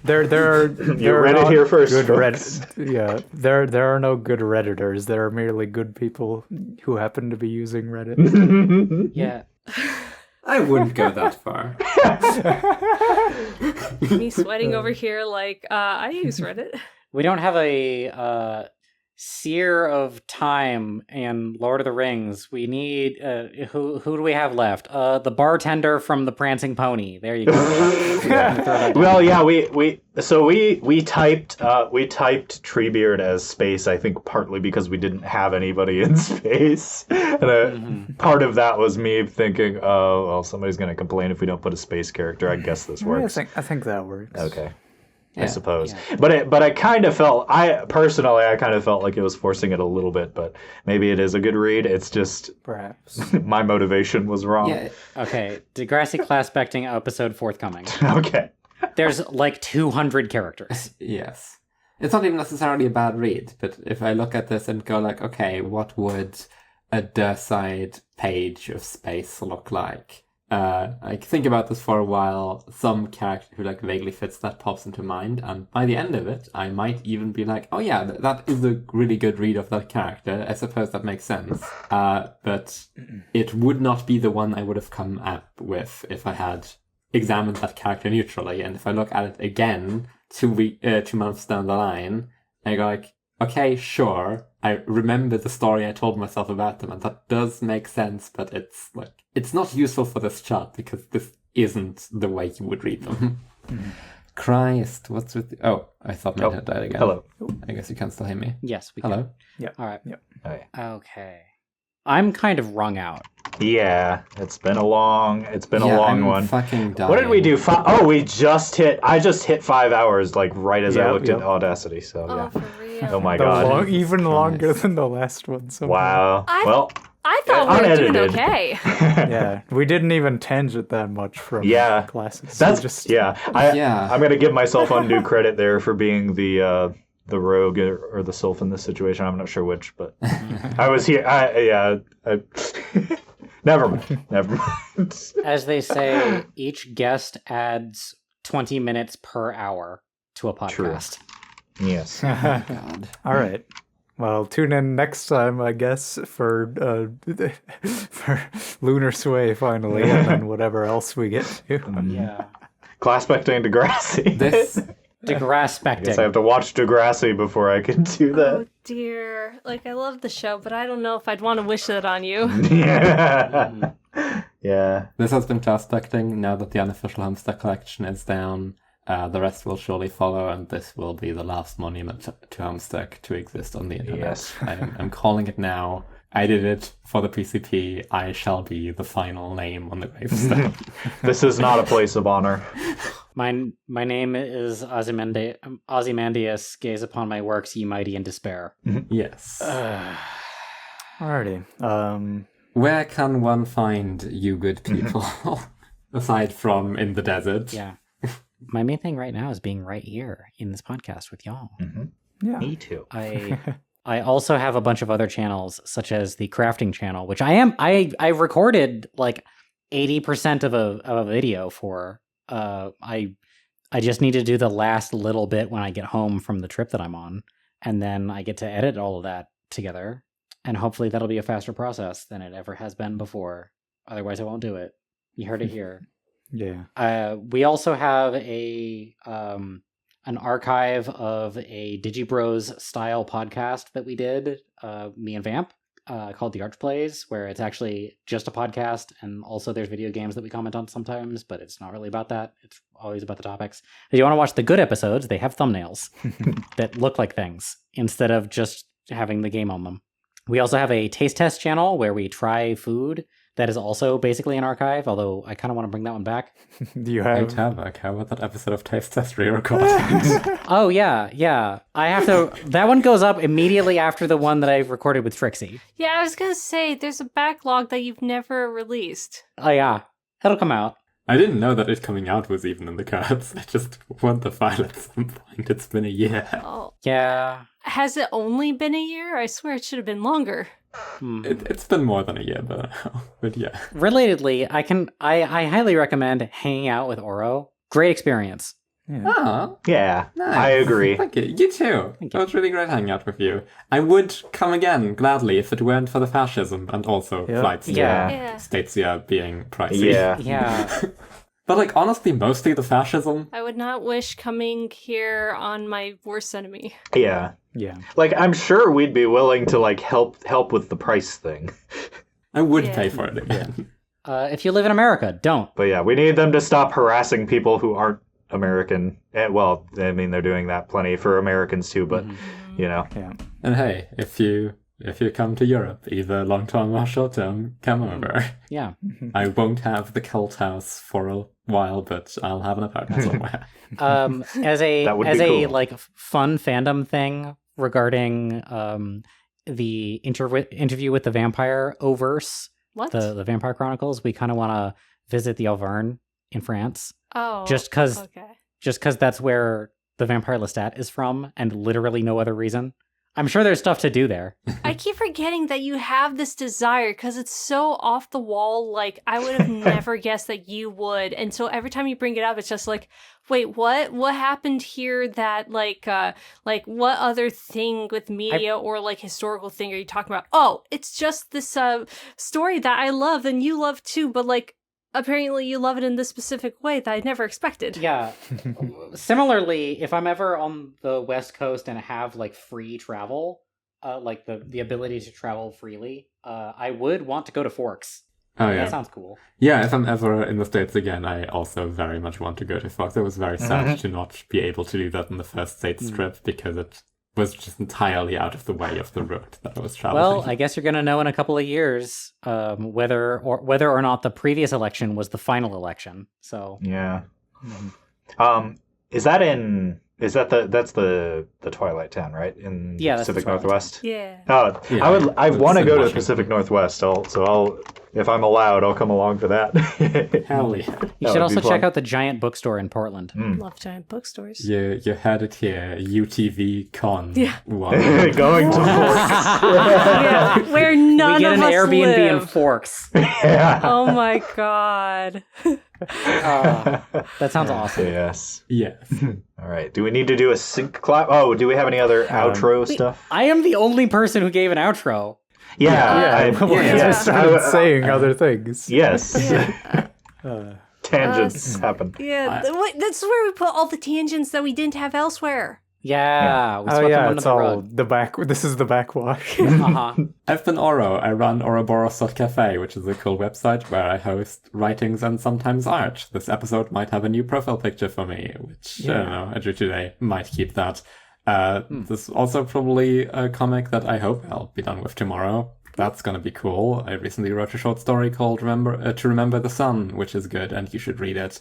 There are read it here first, good folks. Yeah, there are no good Redditors. There are merely good people who happen to be using Reddit. Yeah. I wouldn't go that far. Me sweating over here I use Reddit. We don't have a Seer of Time and Lord of the Rings. We need who do we have left? The bartender from the Prancing Pony. There you go. Well, yeah, we typed Treebeard as space, I think partly because we didn't have anybody in space. And part of that was me thinking, oh, well, somebody's going to complain if we don't put a space character. I guess this works. I think that works. Okay. Yeah, I suppose. yeah. But I kind of felt, I kind of felt like it was forcing it a little bit, but maybe it is a good read. It's just Perhaps. my motivation was wrong. Yeah. Okay, Degrassi Classpecting episode forthcoming. Okay. There's 200 characters. Yes. It's not even necessarily a bad read, but if I look at this and go okay, what would a Derside page of space look like? I think about this for a while. Some character who vaguely fits that pops into mind, and by the end of it, I might even be like, oh yeah, that is a really good read of that character. I suppose that makes sense. But it would not be the one I would have come up with if I had examined that character neutrally. And if I look at it again 2 months down the line, I go okay, sure, I remember the story I told myself about them, and that does make sense, but it's not useful for this chart, because this isn't the way you would read them. Christ, what's with I thought my head died again. Hello. I guess you can still hear me. Yes, we can. Hello? Yeah. All right. Yep. Okay. I'm kind of wrung out. Yeah, it's been a long I'm one. Fucking dying. What did we do? I just hit 5 hours right as I looked at Audacity. So Oh, yeah. for real. Oh my god. Even longer than the last one. Somehow. Wow. I thought we were doing unedited. okay. Yeah, we didn't even tangent that much from classes. That's We just I'm gonna give myself undue credit there for being the rogue or the Sylph in this situation. I'm not sure which, but I was here. Never mind. As they say, each guest adds 20 minutes per hour. to a podcast. Yes. God. All right. Well, tune in next time, I guess, for Lunar Sway finally, and then whatever else we get to. Yeah. Classpecting Degrassi. This I guess I Degrasspecting. have to watch Degrassi before I can do Oh that. dear. Like, I love the show, but I don't know if I'd want to wish that on you. Yeah. Yeah. this has been Classpecting. Now that the unofficial Homstuck collection is down, the rest will surely follow, and this will be the last monument to Homstuck to exist on the internet. Yes. I'm calling it now. I did it for the PCP. I shall be the final name on the gravestone. This is not a place of honor. My name is Ozymandias. Gaze upon my works, ye mighty in despair. Yes. Alrighty. Where can one find you good people? Aside from in the desert. Yeah. My main thing right now is being right here in this podcast with y'all. Yeah. Me too. I also have a bunch of other channels, such as the crafting channel, which I recorded like 80% of a video for. I just need to do the last little bit when I get home from the trip that I'm on, and then I get to edit all of that together, and hopefully that'll be a faster process than it ever has been before. Otherwise, I won't do it. You heard it here. Yeah. We also have an archive of a Digibros style podcast that we did, me and Vamp, called The Arch Plays, where it's actually just a podcast, and also there's video games that we comment on sometimes, but it's not really about that. It's always about the topics. If you want to watch the good episodes, they have thumbnails that look like things instead of just having the game on them. We also have a taste test channel where we try food. That is also basically an archive, although I kind of want to bring that one back. Do you Hey, have... Tarbuck, how about that episode of Taste Test re-recorded? Oh, yeah. I have to... That one goes up immediately after the one that I recorded with Trixie. Yeah, I was gonna say, there's a backlog that you've never released. Oh, yeah. It'll come out. I didn't know that it coming out was even in the cards. I just want the file at some point. It's been a year. Oh. Yeah. Has it only been a year? I swear it should have been longer. It's been more than a year, but yeah. Relatedly, I highly recommend hanging out with Oro. Great experience. Oh, Yeah, nice. I agree. Thank you. You too. It was really great hanging out with you. I would come again, gladly, if it weren't for the fascism and also Yeah. flights to Yeah. Yeah. Statia being pricey. Yeah. Yeah. But like, honestly, mostly the fascism. I would not wish coming here on my worst enemy. Yeah. Yeah. Like, I'm sure we'd be willing to, like, help with the price thing. I would Yeah. pay for it again. If you live in America, don't. But yeah, we need them to stop harassing people who aren't American. Well, I mean, they're doing that plenty for Americans too, but, you know. Yeah. And hey, if you come to Europe, either long term or short term, come over. Yeah. I won't have the cult house for a while, but I'll have an apartment somewhere. As a That would as be a cool. like fun fandom thing regarding the interview with the vampire Auverse, What? the Vampire Chronicles, we kind of want to visit the Auvergne in France, Oh. just because Okay. that's where the Vampire Lestat is from, and literally no other reason. I'm sure there's stuff to do there. I keep forgetting that you have this desire because it's so off the wall. Like, I would have never guessed that you would. And so every time you bring it up, it's just like, wait, what? What happened here that, like what other thing with media or, like, historical thing are you talking about? Oh, it's just this story that I love and you love too, but, like, apparently you love it in this specific way that I never expected. Yeah. Similarly, if I'm ever on the West Coast and have like free travel, like the ability to travel freely, I would want to go to Forks. Oh yeah. That sounds cool. Yeah, if I'm ever in the States again, I also very much want to go to Fox. I was very sad to not be able to do that on the first States trip because it was just entirely out of the way of the route that I was traveling. Well, I guess you're gonna know in a couple of years whether or not the previous election was the final election. So Yeah. Is that that's the Twilight Town, right? In Yeah, that's the Pacific Twilight Northwest? Yeah. Oh, Yeah, I it's want to in go to the Washington. Pacific Northwest. So I'll if I'm allowed, I'll come along for that. Hell yeah. You That should would also be check fun. out the giant bookstore in Portland. Love giant bookstores. You heard it here. UTV Con. Yeah. One. Going to Forks. Yeah, where none We get of an us Airbnb in live. Forks. Oh my god. That sounds awesome. Yes. Yes. All right. Do we need to do a sync clap? Oh, do we have any other outro stuff? I am the only person who gave an outro. Yeah. We started saying other things. Yes. Uh, Tangents happen. Yeah, that's where we put all the tangents that we didn't have elsewhere. Yeah, we oh swept them yeah, under it's the all rug. the back. This is the backwash. Uh-huh. I've been Oro. I run Ouroborista.cafe, which is a cool website where I host writings and sometimes art. This episode might have a new profile picture for me, which, I don't know, I drew today. Might keep that. There's also probably a comic that I hope I'll be done with tomorrow. That's gonna be cool. I recently wrote a short story called To Remember the Sun, which is good, and you should read it.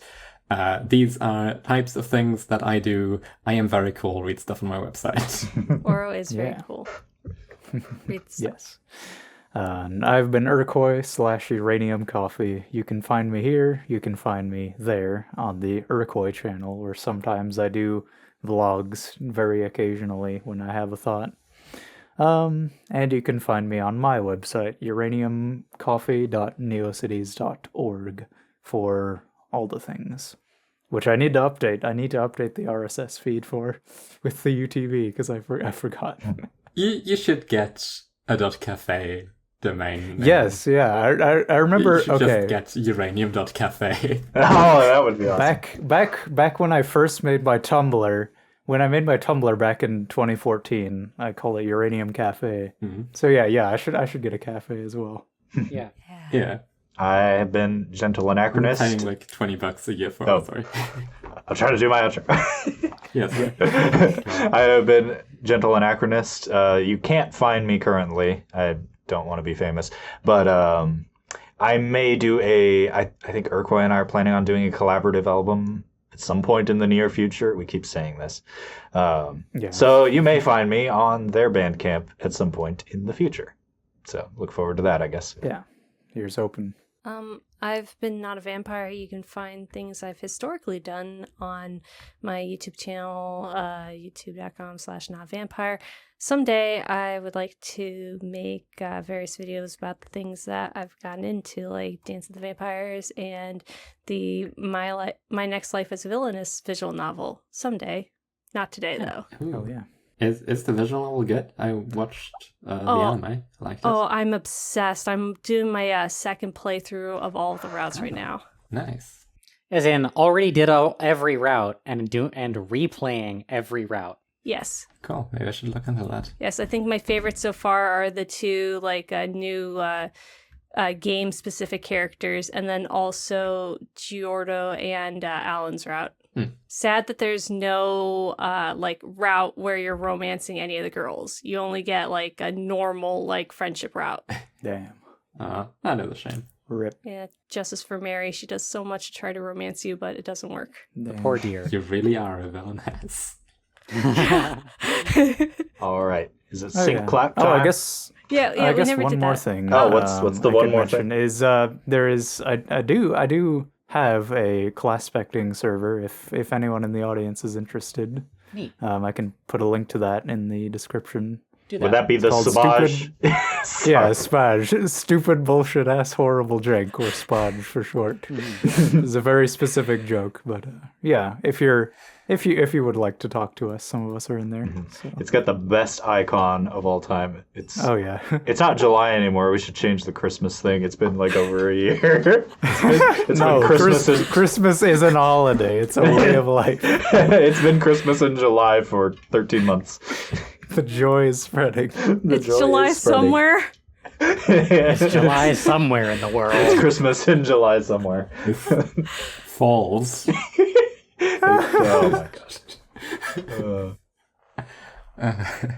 These are types of things that I do. I am very cool. Read stuff on my website. Oro is very Yeah. cool. Read stuff. Yes. And I've been Urcoy / Uranium Coffee. You can find me here. You can find me there on the Urcoy channel, where sometimes I do vlogs very occasionally when I have a thought. And you can find me on my website, uraniumcoffee.neocities.org, for all the things, which I need to update. I need to update the RSS feed for with the UTV because I forgot. You should get a .cafe domain name. Yes, yeah, I remember. You should Okay, just get uranium.cafe. Oh, that would be awesome. back when I first made my Tumblr. When I made my Tumblr back in 2014, I called it Uranium Cafe. So yeah, I should get a cafe as well. Yeah. Yeah. I have been Gentle I'm Anachronist. paying like $20 a year for Oh. it, sorry. I'm trying to do my outro. Yes. I have been Gentle Anachronist. You can't find me currently. I don't want to be famous. But I may do I think Urcoy and I are planning on doing a collaborative album at some point in the near future. We keep saying this. Yeah. So you may find me on their Bandcamp at some point in the future. So look forward to that, I guess. Yeah, ears open. I've been NotAVampyre. You can find things I've historically done on my YouTube channel, youtube.com/NotAVampyre. Someday I would like to make various videos about the things that I've gotten into, like Dance of the Vampires and My Next Life as a Villainous visual novel. Someday. Not today, though. Oh yeah. Is the visual novel good? I watched the anime. I liked it. Oh, I'm obsessed. I'm doing my second playthrough of all of the routes right now. Nice. As in, already did every route and replaying every route. Yes. Cool. Maybe I should look into that. Yes, I think my favorites so far are the two new game-specific characters, and then also Giordo and Alan's route. Sad that there's no route where you're romancing any of the girls. You only get a normal friendship route. Damn. That is a shame. Rip. Yeah, justice for Mary. She does so much to try to romance you, but it doesn't work. Damn. Poor dear. You really are a villainess. All right. Is it Oh, sync yeah. clap Oh, time? I guess. Yeah, I we guess never one did more that. thing. Oh, what's the I one could more mention thing? is there is I do have a Classpecting server if anyone in the audience is interested. Neat. I can put a link to that in the description. Do Would that be the Called Sabaj? Yeah, Spaj. Stupid bullshit ass horrible drink, or Spaj for short. It's a very specific joke, but yeah, if you would like to talk to us, some of us are in there. So. It's got the best icon of all time. Oh yeah. It's not July anymore. We should change the Christmas thing. It's been over a year. It's No, been Christmas. Christmas is an holiday. It's a way of life. It's been Christmas in July for 13 months. The joy is spreading. It's July somewhere. It's July somewhere in the world. It's Christmas in July somewhere. Falls. Oh my gosh.